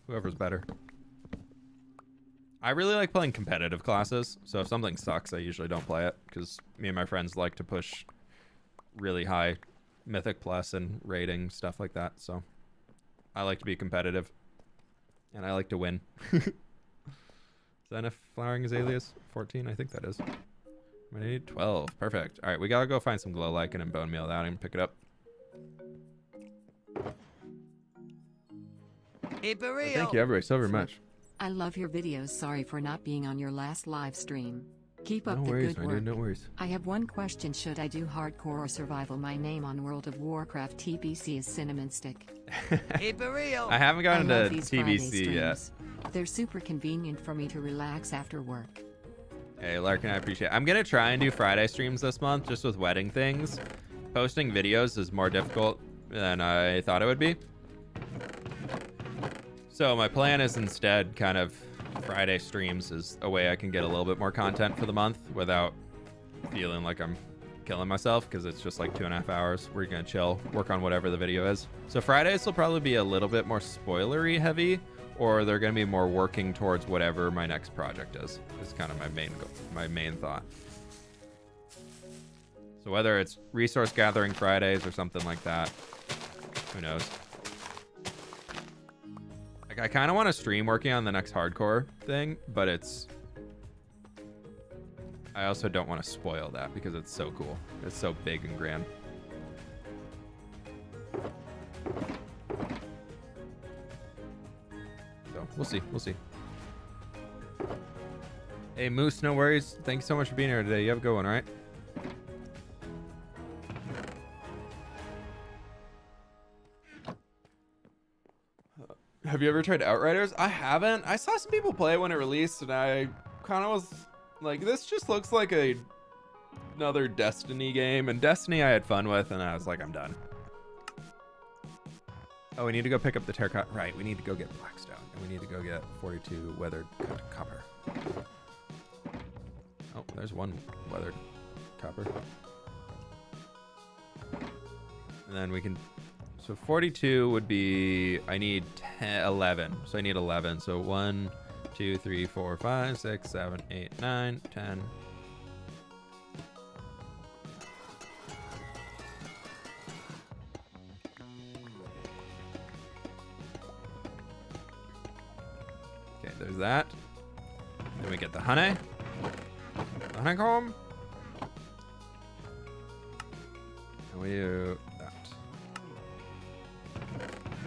Whoever's better. I really like playing competitive classes, so if something sucks, I usually don't play it, because me and my friends like to push really high Mythic Plus and rating, stuff like that, so I like to be competitive, and I like to win. that enough flowering azaleas? 14, I think that is. I need 12. Perfect. All right, we gotta go find some glow lichen and bone meal out and pick it up. Keep it real. Thank you, everybody, so very much. I love your videos. Sorry for not being on your last live stream. Keep up No the worries, good my work. dude, no worries. I have one question. Should I do hardcore or survival? My name on World of Warcraft TBC is Cinnamon Stick. Keep it real. I haven't gotten I love to these Friday TBC yet. streams. They're super convenient for me to relax after work. Hey, Larkin, I appreciate it. I'm gonna try and do Friday streams this month, just with wedding things. Posting videos is more difficult than I thought it would be. So my plan is instead kind of Friday streams is a way I can get a little bit more content for the month without feeling like I'm killing myself, because it's just like 2.5 hours. We're gonna chill, work on whatever the video is. So Fridays will probably be a little bit more spoilery heavy, or they're gonna be more working towards whatever my next project is. It's kind of my main goal, my main thought. So whether it's resource gathering Fridays or something like that, who knows? Like, I kind of want to stream working on the next hardcore thing, but I also don't want to spoil that because it's so cool. It's so big and grand. So we'll see. We'll see. Hey, Moose, no worries. Thanks so much for being here today. You have a good one, all right? Have you ever tried Outriders? I haven't. I saw some people play it when it released, and I kind of was like, this just looks like another Destiny game. And Destiny I had fun with, and I was like, I'm done. Oh, we need to go pick up the terracotta. Right, we need to go get Blackstone, and we need to go get 42 weathered copper. Oh, there's one weathered copper. And then we can... So 42 would be, I need 11. So I need 11. So 1, 2, 3, 4, 5, 6, 7, 8, 9, 10. Okay, there's that. Then we get the honey. The honeycomb. And we do that.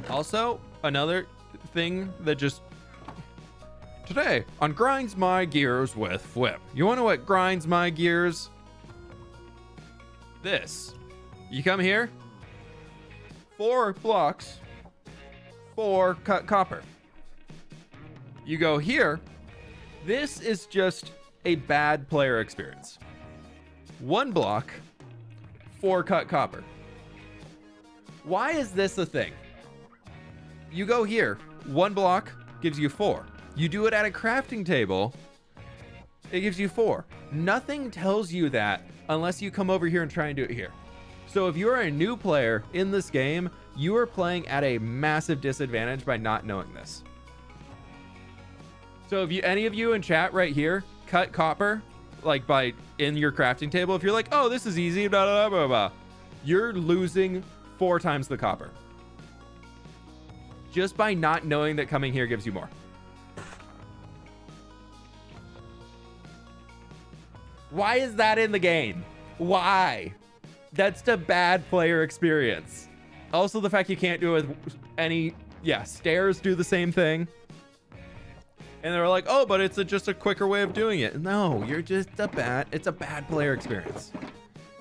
Also, another thing that just... Today, on Grinds My Gears with fWhip. You want to know what grinds my gears? This. You come here. 4 blocks. 4 cut copper. You go here. This is just a bad player experience. 1 block. 4 cut copper. Why is this a thing? You go here, 1 block gives you 4. You do it at a crafting table, it gives you 4. Nothing tells you that unless you come over here and try and do it here. So if you're a new player in this game, you are playing at a massive disadvantage by not knowing this. So if any of you in chat right here cut copper, like in your crafting table, if you're like, oh, this is easy, blah, blah, blah, blah, you're losing 4 times the copper. Just by not knowing that coming here gives you more. Why is that in the game? Why? That's a bad player experience. Also, the fact you can't do it with any... Yeah, stairs do the same thing. And they're like, oh, but it's just a quicker way of doing it. No, you're just it's a bad player experience.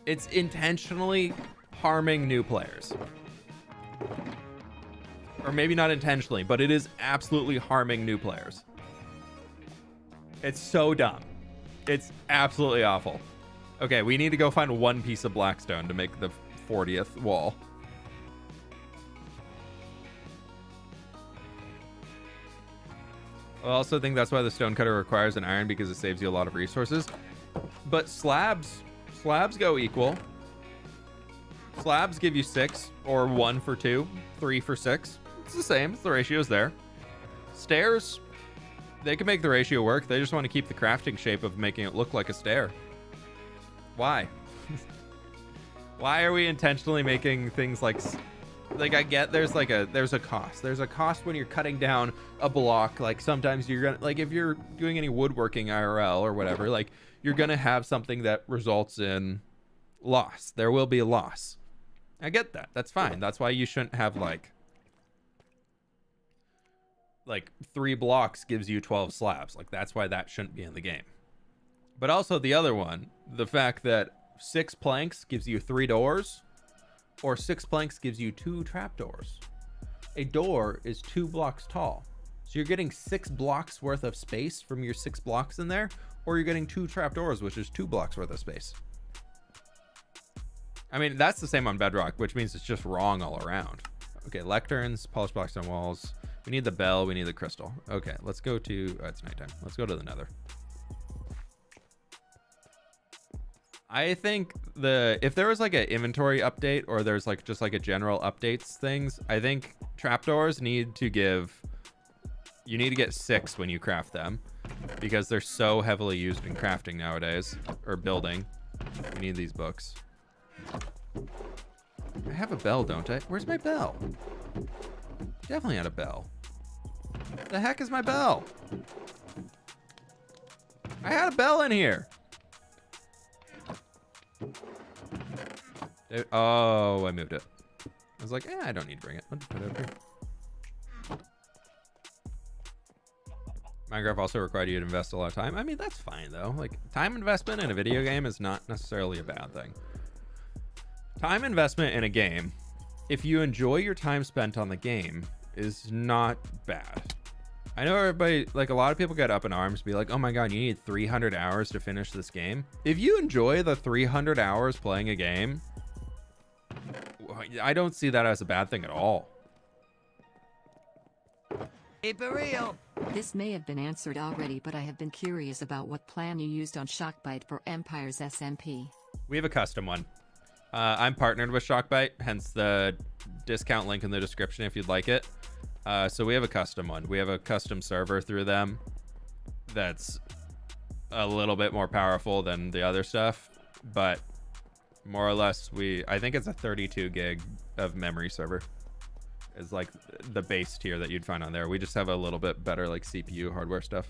It's intentionally harming new players. Or maybe not intentionally, but it is absolutely harming new players. It's so dumb. It's absolutely awful. Okay, we need to go find 1 piece of blackstone to make the 40th wall. I also think that's why the stonecutter requires an iron, because it saves you a lot of resources. But slabs go equal. Slabs give you 6, or 1 for 2, 3 for 6. It's the same. The ratio's there. Stairs, they can make the ratio work. They just want to keep the crafting shape of making it look like a stair. Why? Why are we intentionally making things like like I get there's a cost. There's a cost when you're cutting down a block. Like sometimes you're gonna, like if you're doing any woodworking IRL or whatever, like you're gonna have something that results in loss. There will be a loss. I get that. That's fine. That's why you shouldn't have like 3 blocks gives you 12 slabs. Like that's why that shouldn't be in the game. But also the other one, the fact that 6 planks gives you 3 doors, or 6 planks gives you 2 trapdoors. A door is 2 blocks tall. So you're getting 6 blocks worth of space from your 6 blocks in there, or you're getting 2 trapdoors, which is 2 blocks worth of space. I mean, that's the same on bedrock, which means it's just wrong all around. Okay, lecterns, polished blocks on walls. We need the bell, we need the crystal. Okay, let's go to, it's nighttime. Let's go to the nether. I think if there was like an inventory update, or there's like just like a general updates things, I think trapdoors need to you need to get 6 when you craft them, because they're so heavily used in crafting nowadays, or building. We need these books. I have a bell, don't I? Where's my bell? Definitely had a bell. The heck is my bell? I had a bell in here. Oh, I moved it. I was like, I don't need to bring it. I'll just put it up here. Minecraft also required you to invest a lot of time. I mean, that's fine though. Like, time investment in a video game is not necessarily a bad thing. Time investment in a game, if you enjoy your time spent on the game, is not bad. I know everybody, like a lot of people get up in arms, be like, oh my God, you need 300 hours to finish this game. If you enjoy the 300 hours playing a game, I don't see that as a bad thing at all. Keep it real. This may have been answered already, but I have been curious about what plan you used on Shockbyte for Empire's SMP. We have a custom one. I'm partnered with Shockbyte, hence the discount link in the description if you'd like it. So we have a custom one. We have a custom server through them that's a little bit more powerful than the other stuff, but more or less I think it's a 32 gig of memory server is like the base tier that you'd find on there. We just have a little bit better like CPU hardware stuff,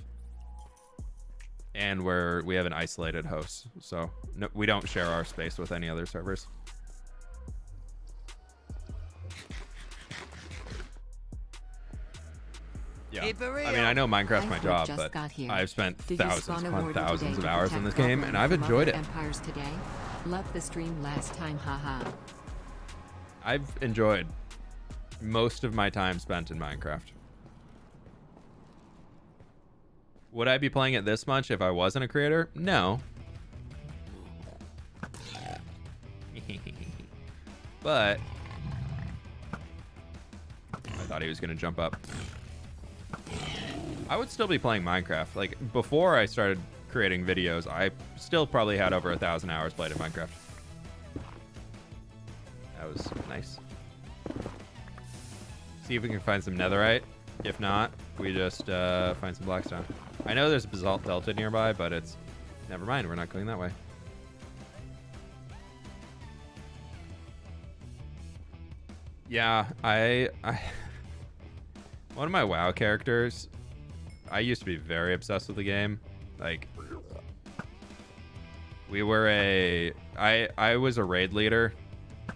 and we have an isolated host, so no, we don't share our space with any other servers. Yeah, I mean, I know Minecraft's my job, but I've spent thousands upon thousands of hours in this game, and I've enjoyed it. Empires today. Loved the stream last time, haha. I've enjoyed most of my time spent in Minecraft. Would I be playing it this much if I wasn't a creator? No. But I thought he was gonna jump up. I would still be playing Minecraft. Like before I started creating videos, I still probably had over 1,000 hours played in Minecraft. That was nice. See if we can find some netherite. If not, we just find some blackstone. I know there's a basalt delta nearby, but it's never mind. We're not going that way. Yeah, I one of my WoW characters, I used to be very obsessed with the game. Like, I was a raid leader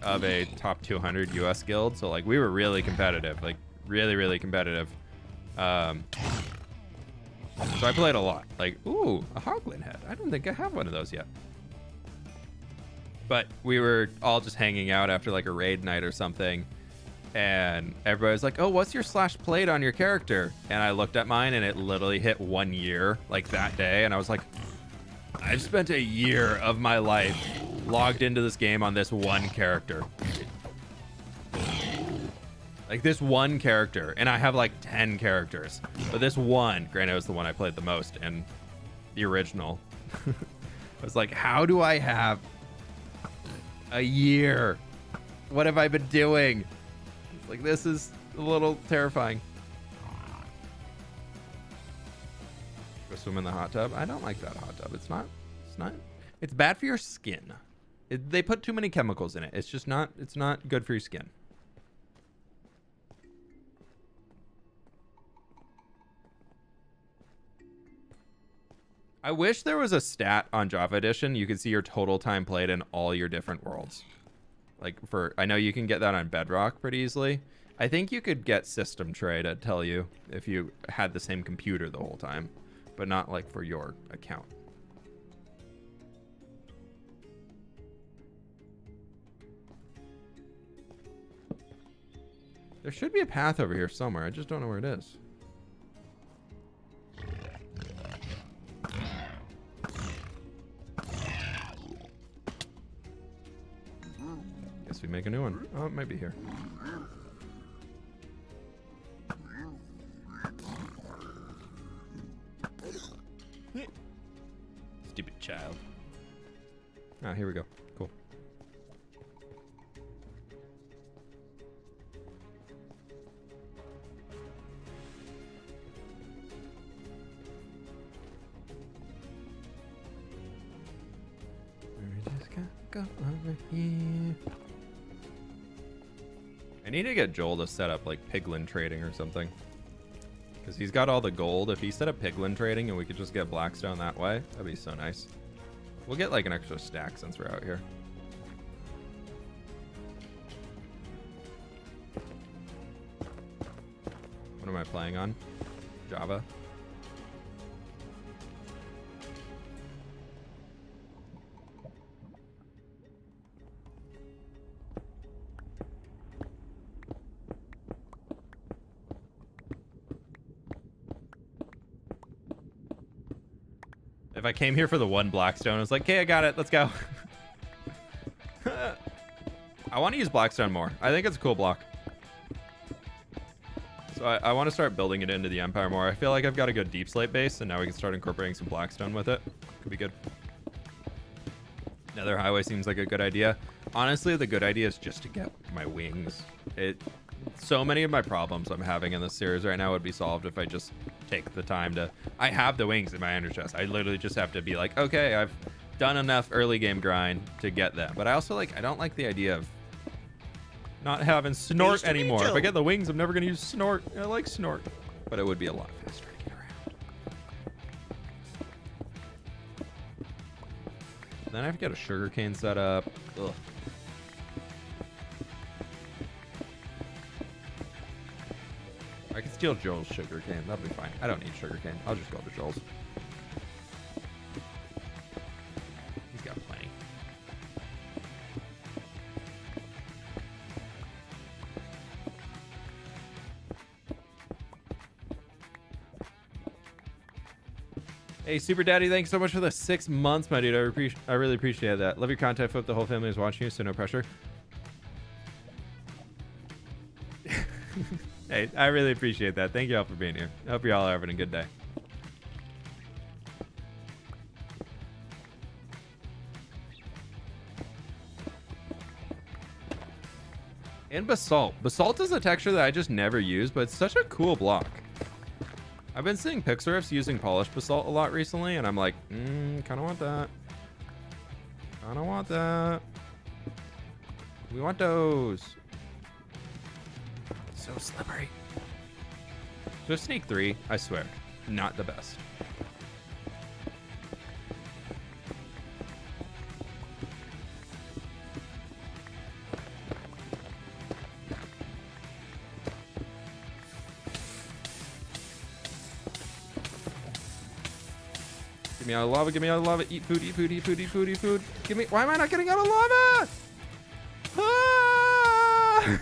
of a top 200 US guild, so like we were really competitive, like really competitive. So I played a lot. Like, ooh, a Hoglin head. I don't think I have one of those yet. But we were all just hanging out after like a raid night or something, and everybody was like, oh, what's your slash played on your character? And I looked at mine and it literally hit 1 year like that day, and I was like, I've spent a year of my life logged into this game on this one character. Like this one character, and I have like 10 characters, but this one, granted it was the one I played the most in the original. I was like, how do I have a year? What have I been doing? Like, this is a little terrifying. Go swim in the hot tub. I don't like that hot tub. It's bad for your skin. They put too many chemicals in it. It's just not good for your skin. I wish there was a stat on Java Edition. You could see your total time played in all your different worlds. Like I know you can get that on Bedrock pretty easily. I think you could get System Tray to tell you if you had the same computer the whole time, but not like for your account. There should be a path over here somewhere. I just don't know where it is. Guess we make a new one. Oh, it might be here. Stupid child. Ah, here we go. Cool. We just gotta go over here. I need to get Joel to set up like piglin trading or something. Because he's got all the gold. If he set up piglin trading and we could just get Blackstone that way, that'd be so nice. We'll get like an extra stack since we're out here. What am I playing on? Java. If I came here for the one Blackstone, I was like, okay, I got it. Let's go. I want to use Blackstone more. I think it's a cool block. So I want to start building it into the Empire more. I feel like I've got a good Deep Slate base, and now we can start incorporating some Blackstone with it. Could be good. Nether Highway seems like a good idea. Honestly, the good idea is just to get my wings. So many of my problems I'm having in this series right now would be solved if I just take the time to... I have the wings in my ender chest. I literally just have to be like, okay, I've done enough early game grind to get them. But I also I don't like the idea of not having Snort anymore. If I get the wings, I'm never going to use Snort. I like Snort. But it would be a lot faster to get around. Then I have to get a sugarcane set up. Ugh. I can steal Joel's sugarcane. That'll be fine. I don't need sugarcane. I'll just go to Joel's. He's got plenty. Hey, Super Daddy, thanks so much for the 6 months, my dude. I really appreciate that. Love your content. Hope the whole family is watching you, so no pressure. Hey, I really appreciate that. Thank you all for being here. I hope you all are having a good day. And Basalt. Basalt is a texture that I just never use, but it's such a cool block. I've been seeing Pixarifs using polished Basalt a lot recently, and I'm like, kind of want that. Kind of want that. We want those. So slippery. Just sneak 3, I swear. Not the best. Give me out of lava, give me out of lava. Eat food, eat food, eat food, eat food, eat food. Give me. Why am I not getting out of lava? Ah!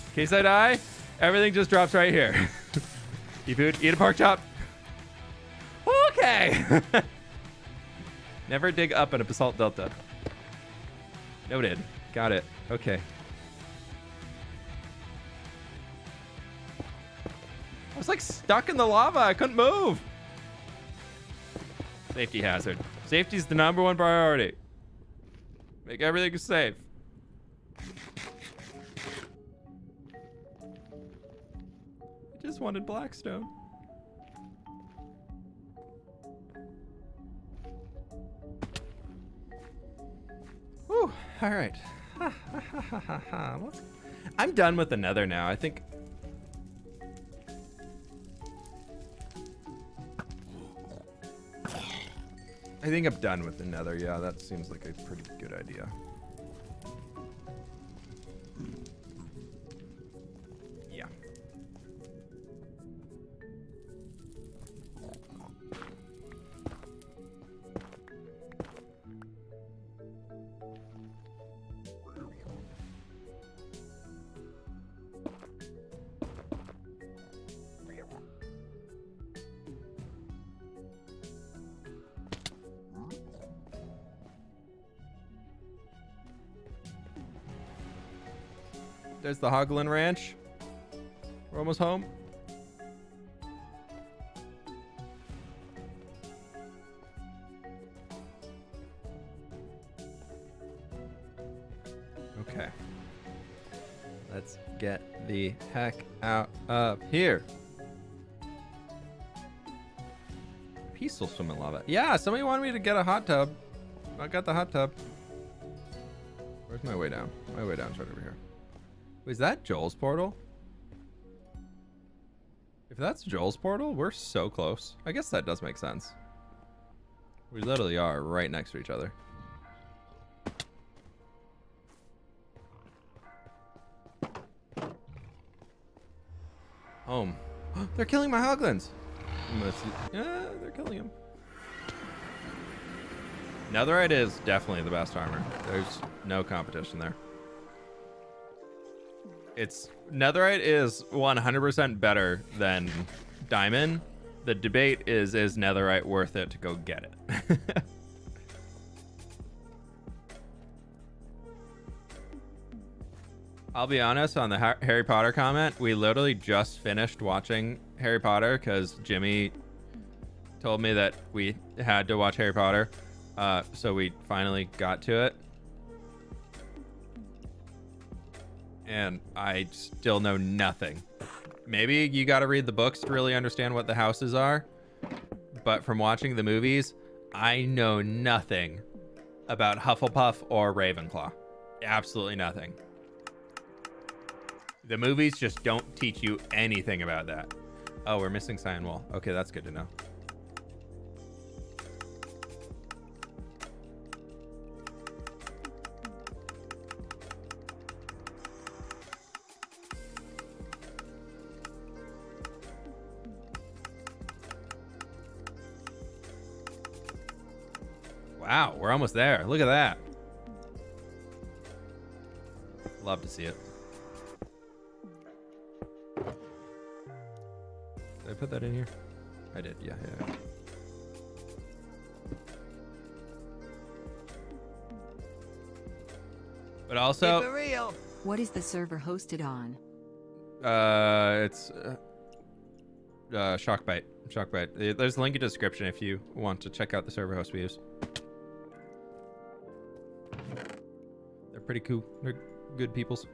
In case I die, everything just drops right here. Eat food, eat a pork chop. Okay. Never dig up in a basalt delta. Noted. Got it. Okay. I was like stuck in the lava. I couldn't move. Safety hazard. Safety's the #1 priority. Make everything safe. I just wanted Blackstone. Whew. All right. I'm done with the Nether now. I think I'm done with the Nether. Yeah, that seems like a pretty good idea. Yeah. There's the Hogland Ranch. We're almost home. Okay. Let's get the heck out of here. Peaceful swim in lava. Yeah, somebody wanted me to get a hot tub. I got the hot tub. Where's my way down? My way down's right over here. Is that Joel's portal? If that's Joel's portal, we're so close. I guess that does make sense. We literally are right next to each other. Home. They're killing my hoglins. Yeah, they're killing him. Netherite is definitely the best armor. There's no competition there. Netherite is 100% better than diamond. The debate is Netherite worth it to go get it? I'll be honest, on the Harry Potter comment, we literally just finished watching Harry Potter because Jimmy told me that we had to watch Harry Potter. So we finally got to it. And I still know nothing. Maybe you got to read the books to really understand what the houses are. But from watching the movies, I know nothing about Hufflepuff or Ravenclaw. Absolutely nothing. The movies just don't teach you anything about that. Oh, we're missing Cyan Wall. Okay, that's good to know. Wow, we're almost there. Look at that. Love to see it. Did I put that in here? I did, yeah. But also... Keep it real. What is the server hosted on? It's... Shockbite. Shockbite. There's a link in the description if you want to check out the server host we use. They're pretty cool. They're good peoples.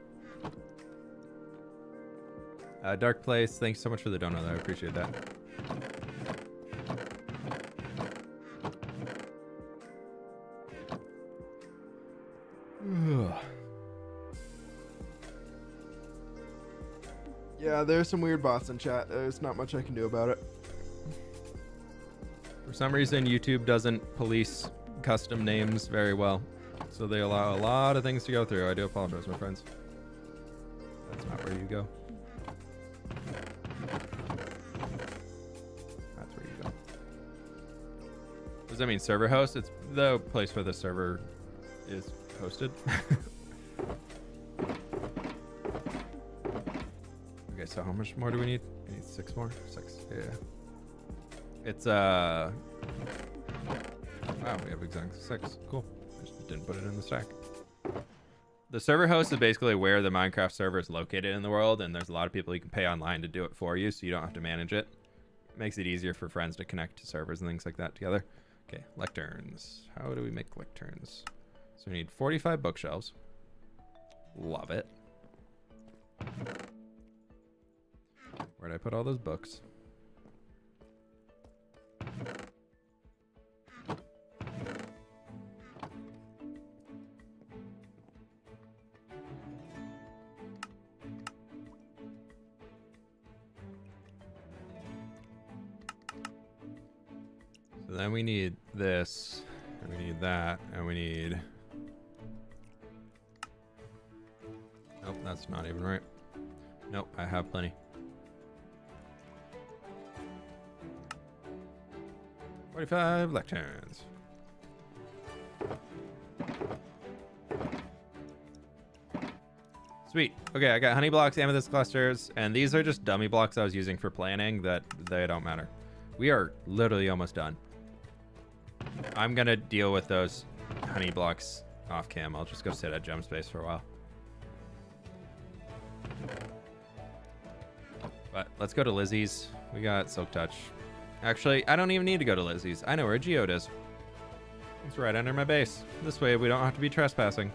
Dark Place, thanks so much for the donut. I appreciate that. Yeah, there's some weird bots in chat. There's not much I can do about it. For some reason, YouTube doesn't police custom names very well. So they allow a lot of things to go through. I do apologize, my friends. That's not where you go. That's where you go. Does that mean server host? It's the place where the server is hosted. Okay, so how much more do we need? We need 6 more? 6, yeah. It's, wow, we have exactly 6. Cool. I just didn't put it in the stack. The server host is basically where the Minecraft server is located in the world, and there's a lot of people you can pay online to do it for you, so you don't have to manage it. It makes it easier for friends to connect to servers and things like that together. Okay, lecterns. How do we make lecterns? So we need 45 bookshelves. Love it. Where'd I put all those books? then we need this, and we need that, and we need... Nope, that's not even right. Nope, I have plenty. 45 lecterns. Sweet. Okay, I got honey blocks, amethyst clusters, and these are just dummy blocks I was using for planning that they don't matter. We are literally almost done. I'm gonna deal with those honey blocks off cam. I'll just go sit at gem space for a while. But let's go to Lizzie's. We got Silk Touch. Actually, I don't even need to go to Lizzie's. I know where a geode is. It's right under my base. This way we don't have to be trespassing.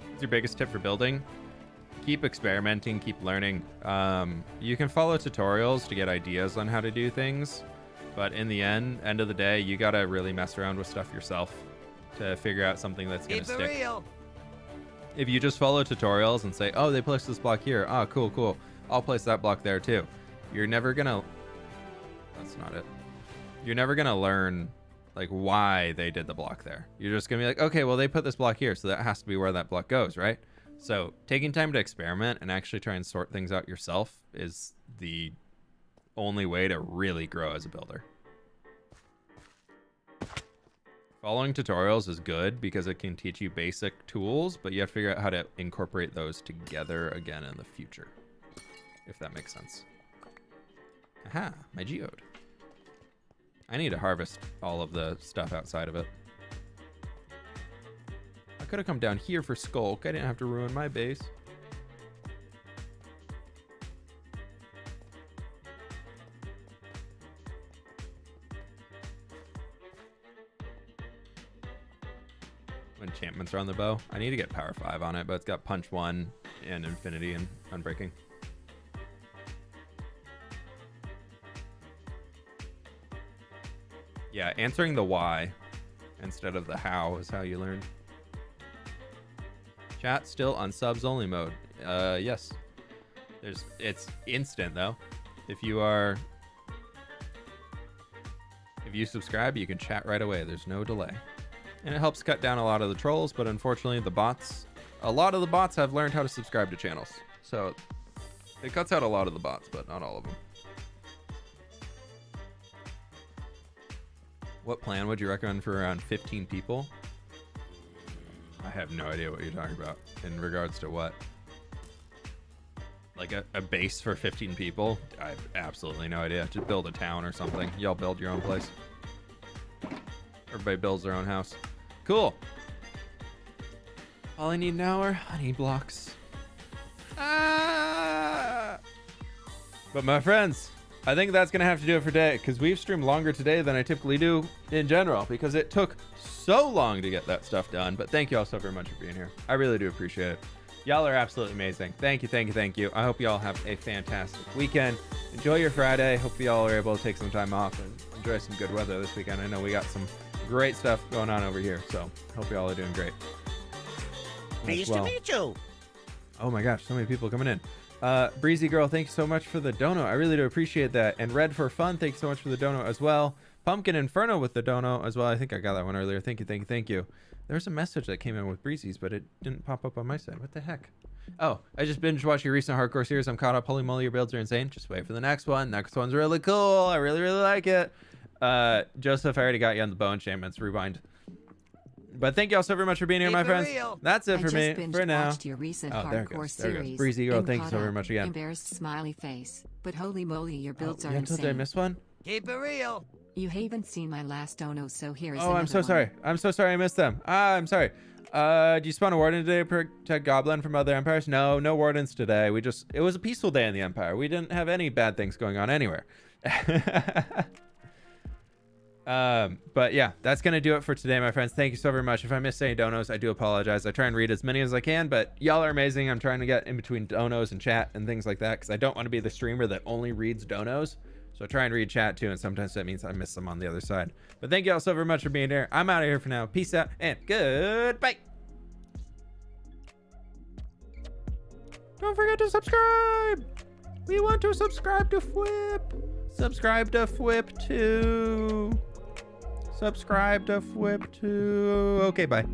What's your biggest tip for building? Keep experimenting, keep learning. You can follow tutorials to get ideas on how to do things, but in the end of the day, you gotta really mess around with stuff yourself to figure out something that's gonna Keep it stick. real. If you just follow tutorials and say, oh, they placed this block here. Oh, cool, cool. I'll place that block there too. You're never gonna... That's not it. You're never gonna learn like why they did the block there. You're just gonna be like, okay, well, they put this block here, so that has to be where that block goes, right? So taking time to experiment and actually try and sort things out yourself is the only way to really grow as a builder. Following tutorials is good because it can teach you basic tools, but you have to figure out how to incorporate those together again in the future, if that makes sense. Aha, my geode. I need to harvest all of the stuff outside of it. I could have come down here for Skulk. I didn't have to ruin my base. Enchantments are on the bow. I need to get power 5 on it, but it's got punch 1 and infinity and unbreaking. Yeah, answering the why instead of the how is how you learn. Chat still on subs only mode. Yes. It's instant though. If you subscribe, you can chat right away. There's no delay. And it helps cut down a lot of the trolls, but unfortunately a lot of the bots have learned how to subscribe to channels. So it cuts out a lot of the bots, but not all of them. What plan would you recommend for around 15 people? I have no idea what you're talking about. In regards to what? Like a base for 15 people? I have absolutely no idea. Just build a town or something. Y'all build your own place. Everybody builds their own house. Cool. All I need now are honey blocks. Ah! But my friends, I think that's going to have to do it for today, because we've streamed longer today than I typically do in general, because it took so long to get that stuff done. But thank you all so very much for being here. I really do appreciate it. Y'all are absolutely amazing. Thank you, thank you, thank you. I hope y'all have a fantastic weekend. Enjoy your Friday. Hope y'all are able to take some time off and enjoy some good weather this weekend. I know we got some great stuff going on over here, so hope y'all are doing great. Pleased to meet you. Oh my gosh, so many people coming in. Breezy Girl, thank you so much for the dono. I really do appreciate that. And Red for Fun, thank you so much for the dono as well. Pumpkin Inferno with the dono as well. I think I got that one earlier. Thank you, thank you, thank you. There's a message that came in with Breezy's, but it didn't pop up on my side. What the heck? Oh, I just binge watched your recent hardcore series. I'm caught up. Holy moly, your builds are insane. Just wait for the next one. Next one's really cool. I really, really like it. Joseph, I already got you on the bow enchantments. Rewind. But thank you all so very much for being here, my friends. That's it for me for now. Your recent Oh, there it hardcore goes. There it goes. series Breezy Girl, and thank you caught so very up. much again. Embarrassed smiley face. But holy moly, your builds are Did I insane. miss one? Keep it real. You haven't seen my last dono, so here's Oh, I'm so another sorry. one. I'm so sorry I missed them. I'm sorry. Do you spawn a warden today to protect Gobland from other empires? No, no wardens today. It was a peaceful day in the empire. We didn't have any bad things going on anywhere. But yeah, that's gonna do it for today, my friends. Thank you so very much. If I missed any donos, I do apologize. I try and read as many as I can, but y'all are amazing. I'm trying to get in between donos and chat and things like that, because I don't want to be the streamer that only reads donos. So I try and read chat too, and sometimes that means I miss them on the other side. But thank you all so very much for being here. I'm out of here for now. Peace out and goodbye. Don't forget to subscribe. We want to subscribe to fWhip. Subscribe to fWhip too. Subscribe to fWhip too. Okay, bye.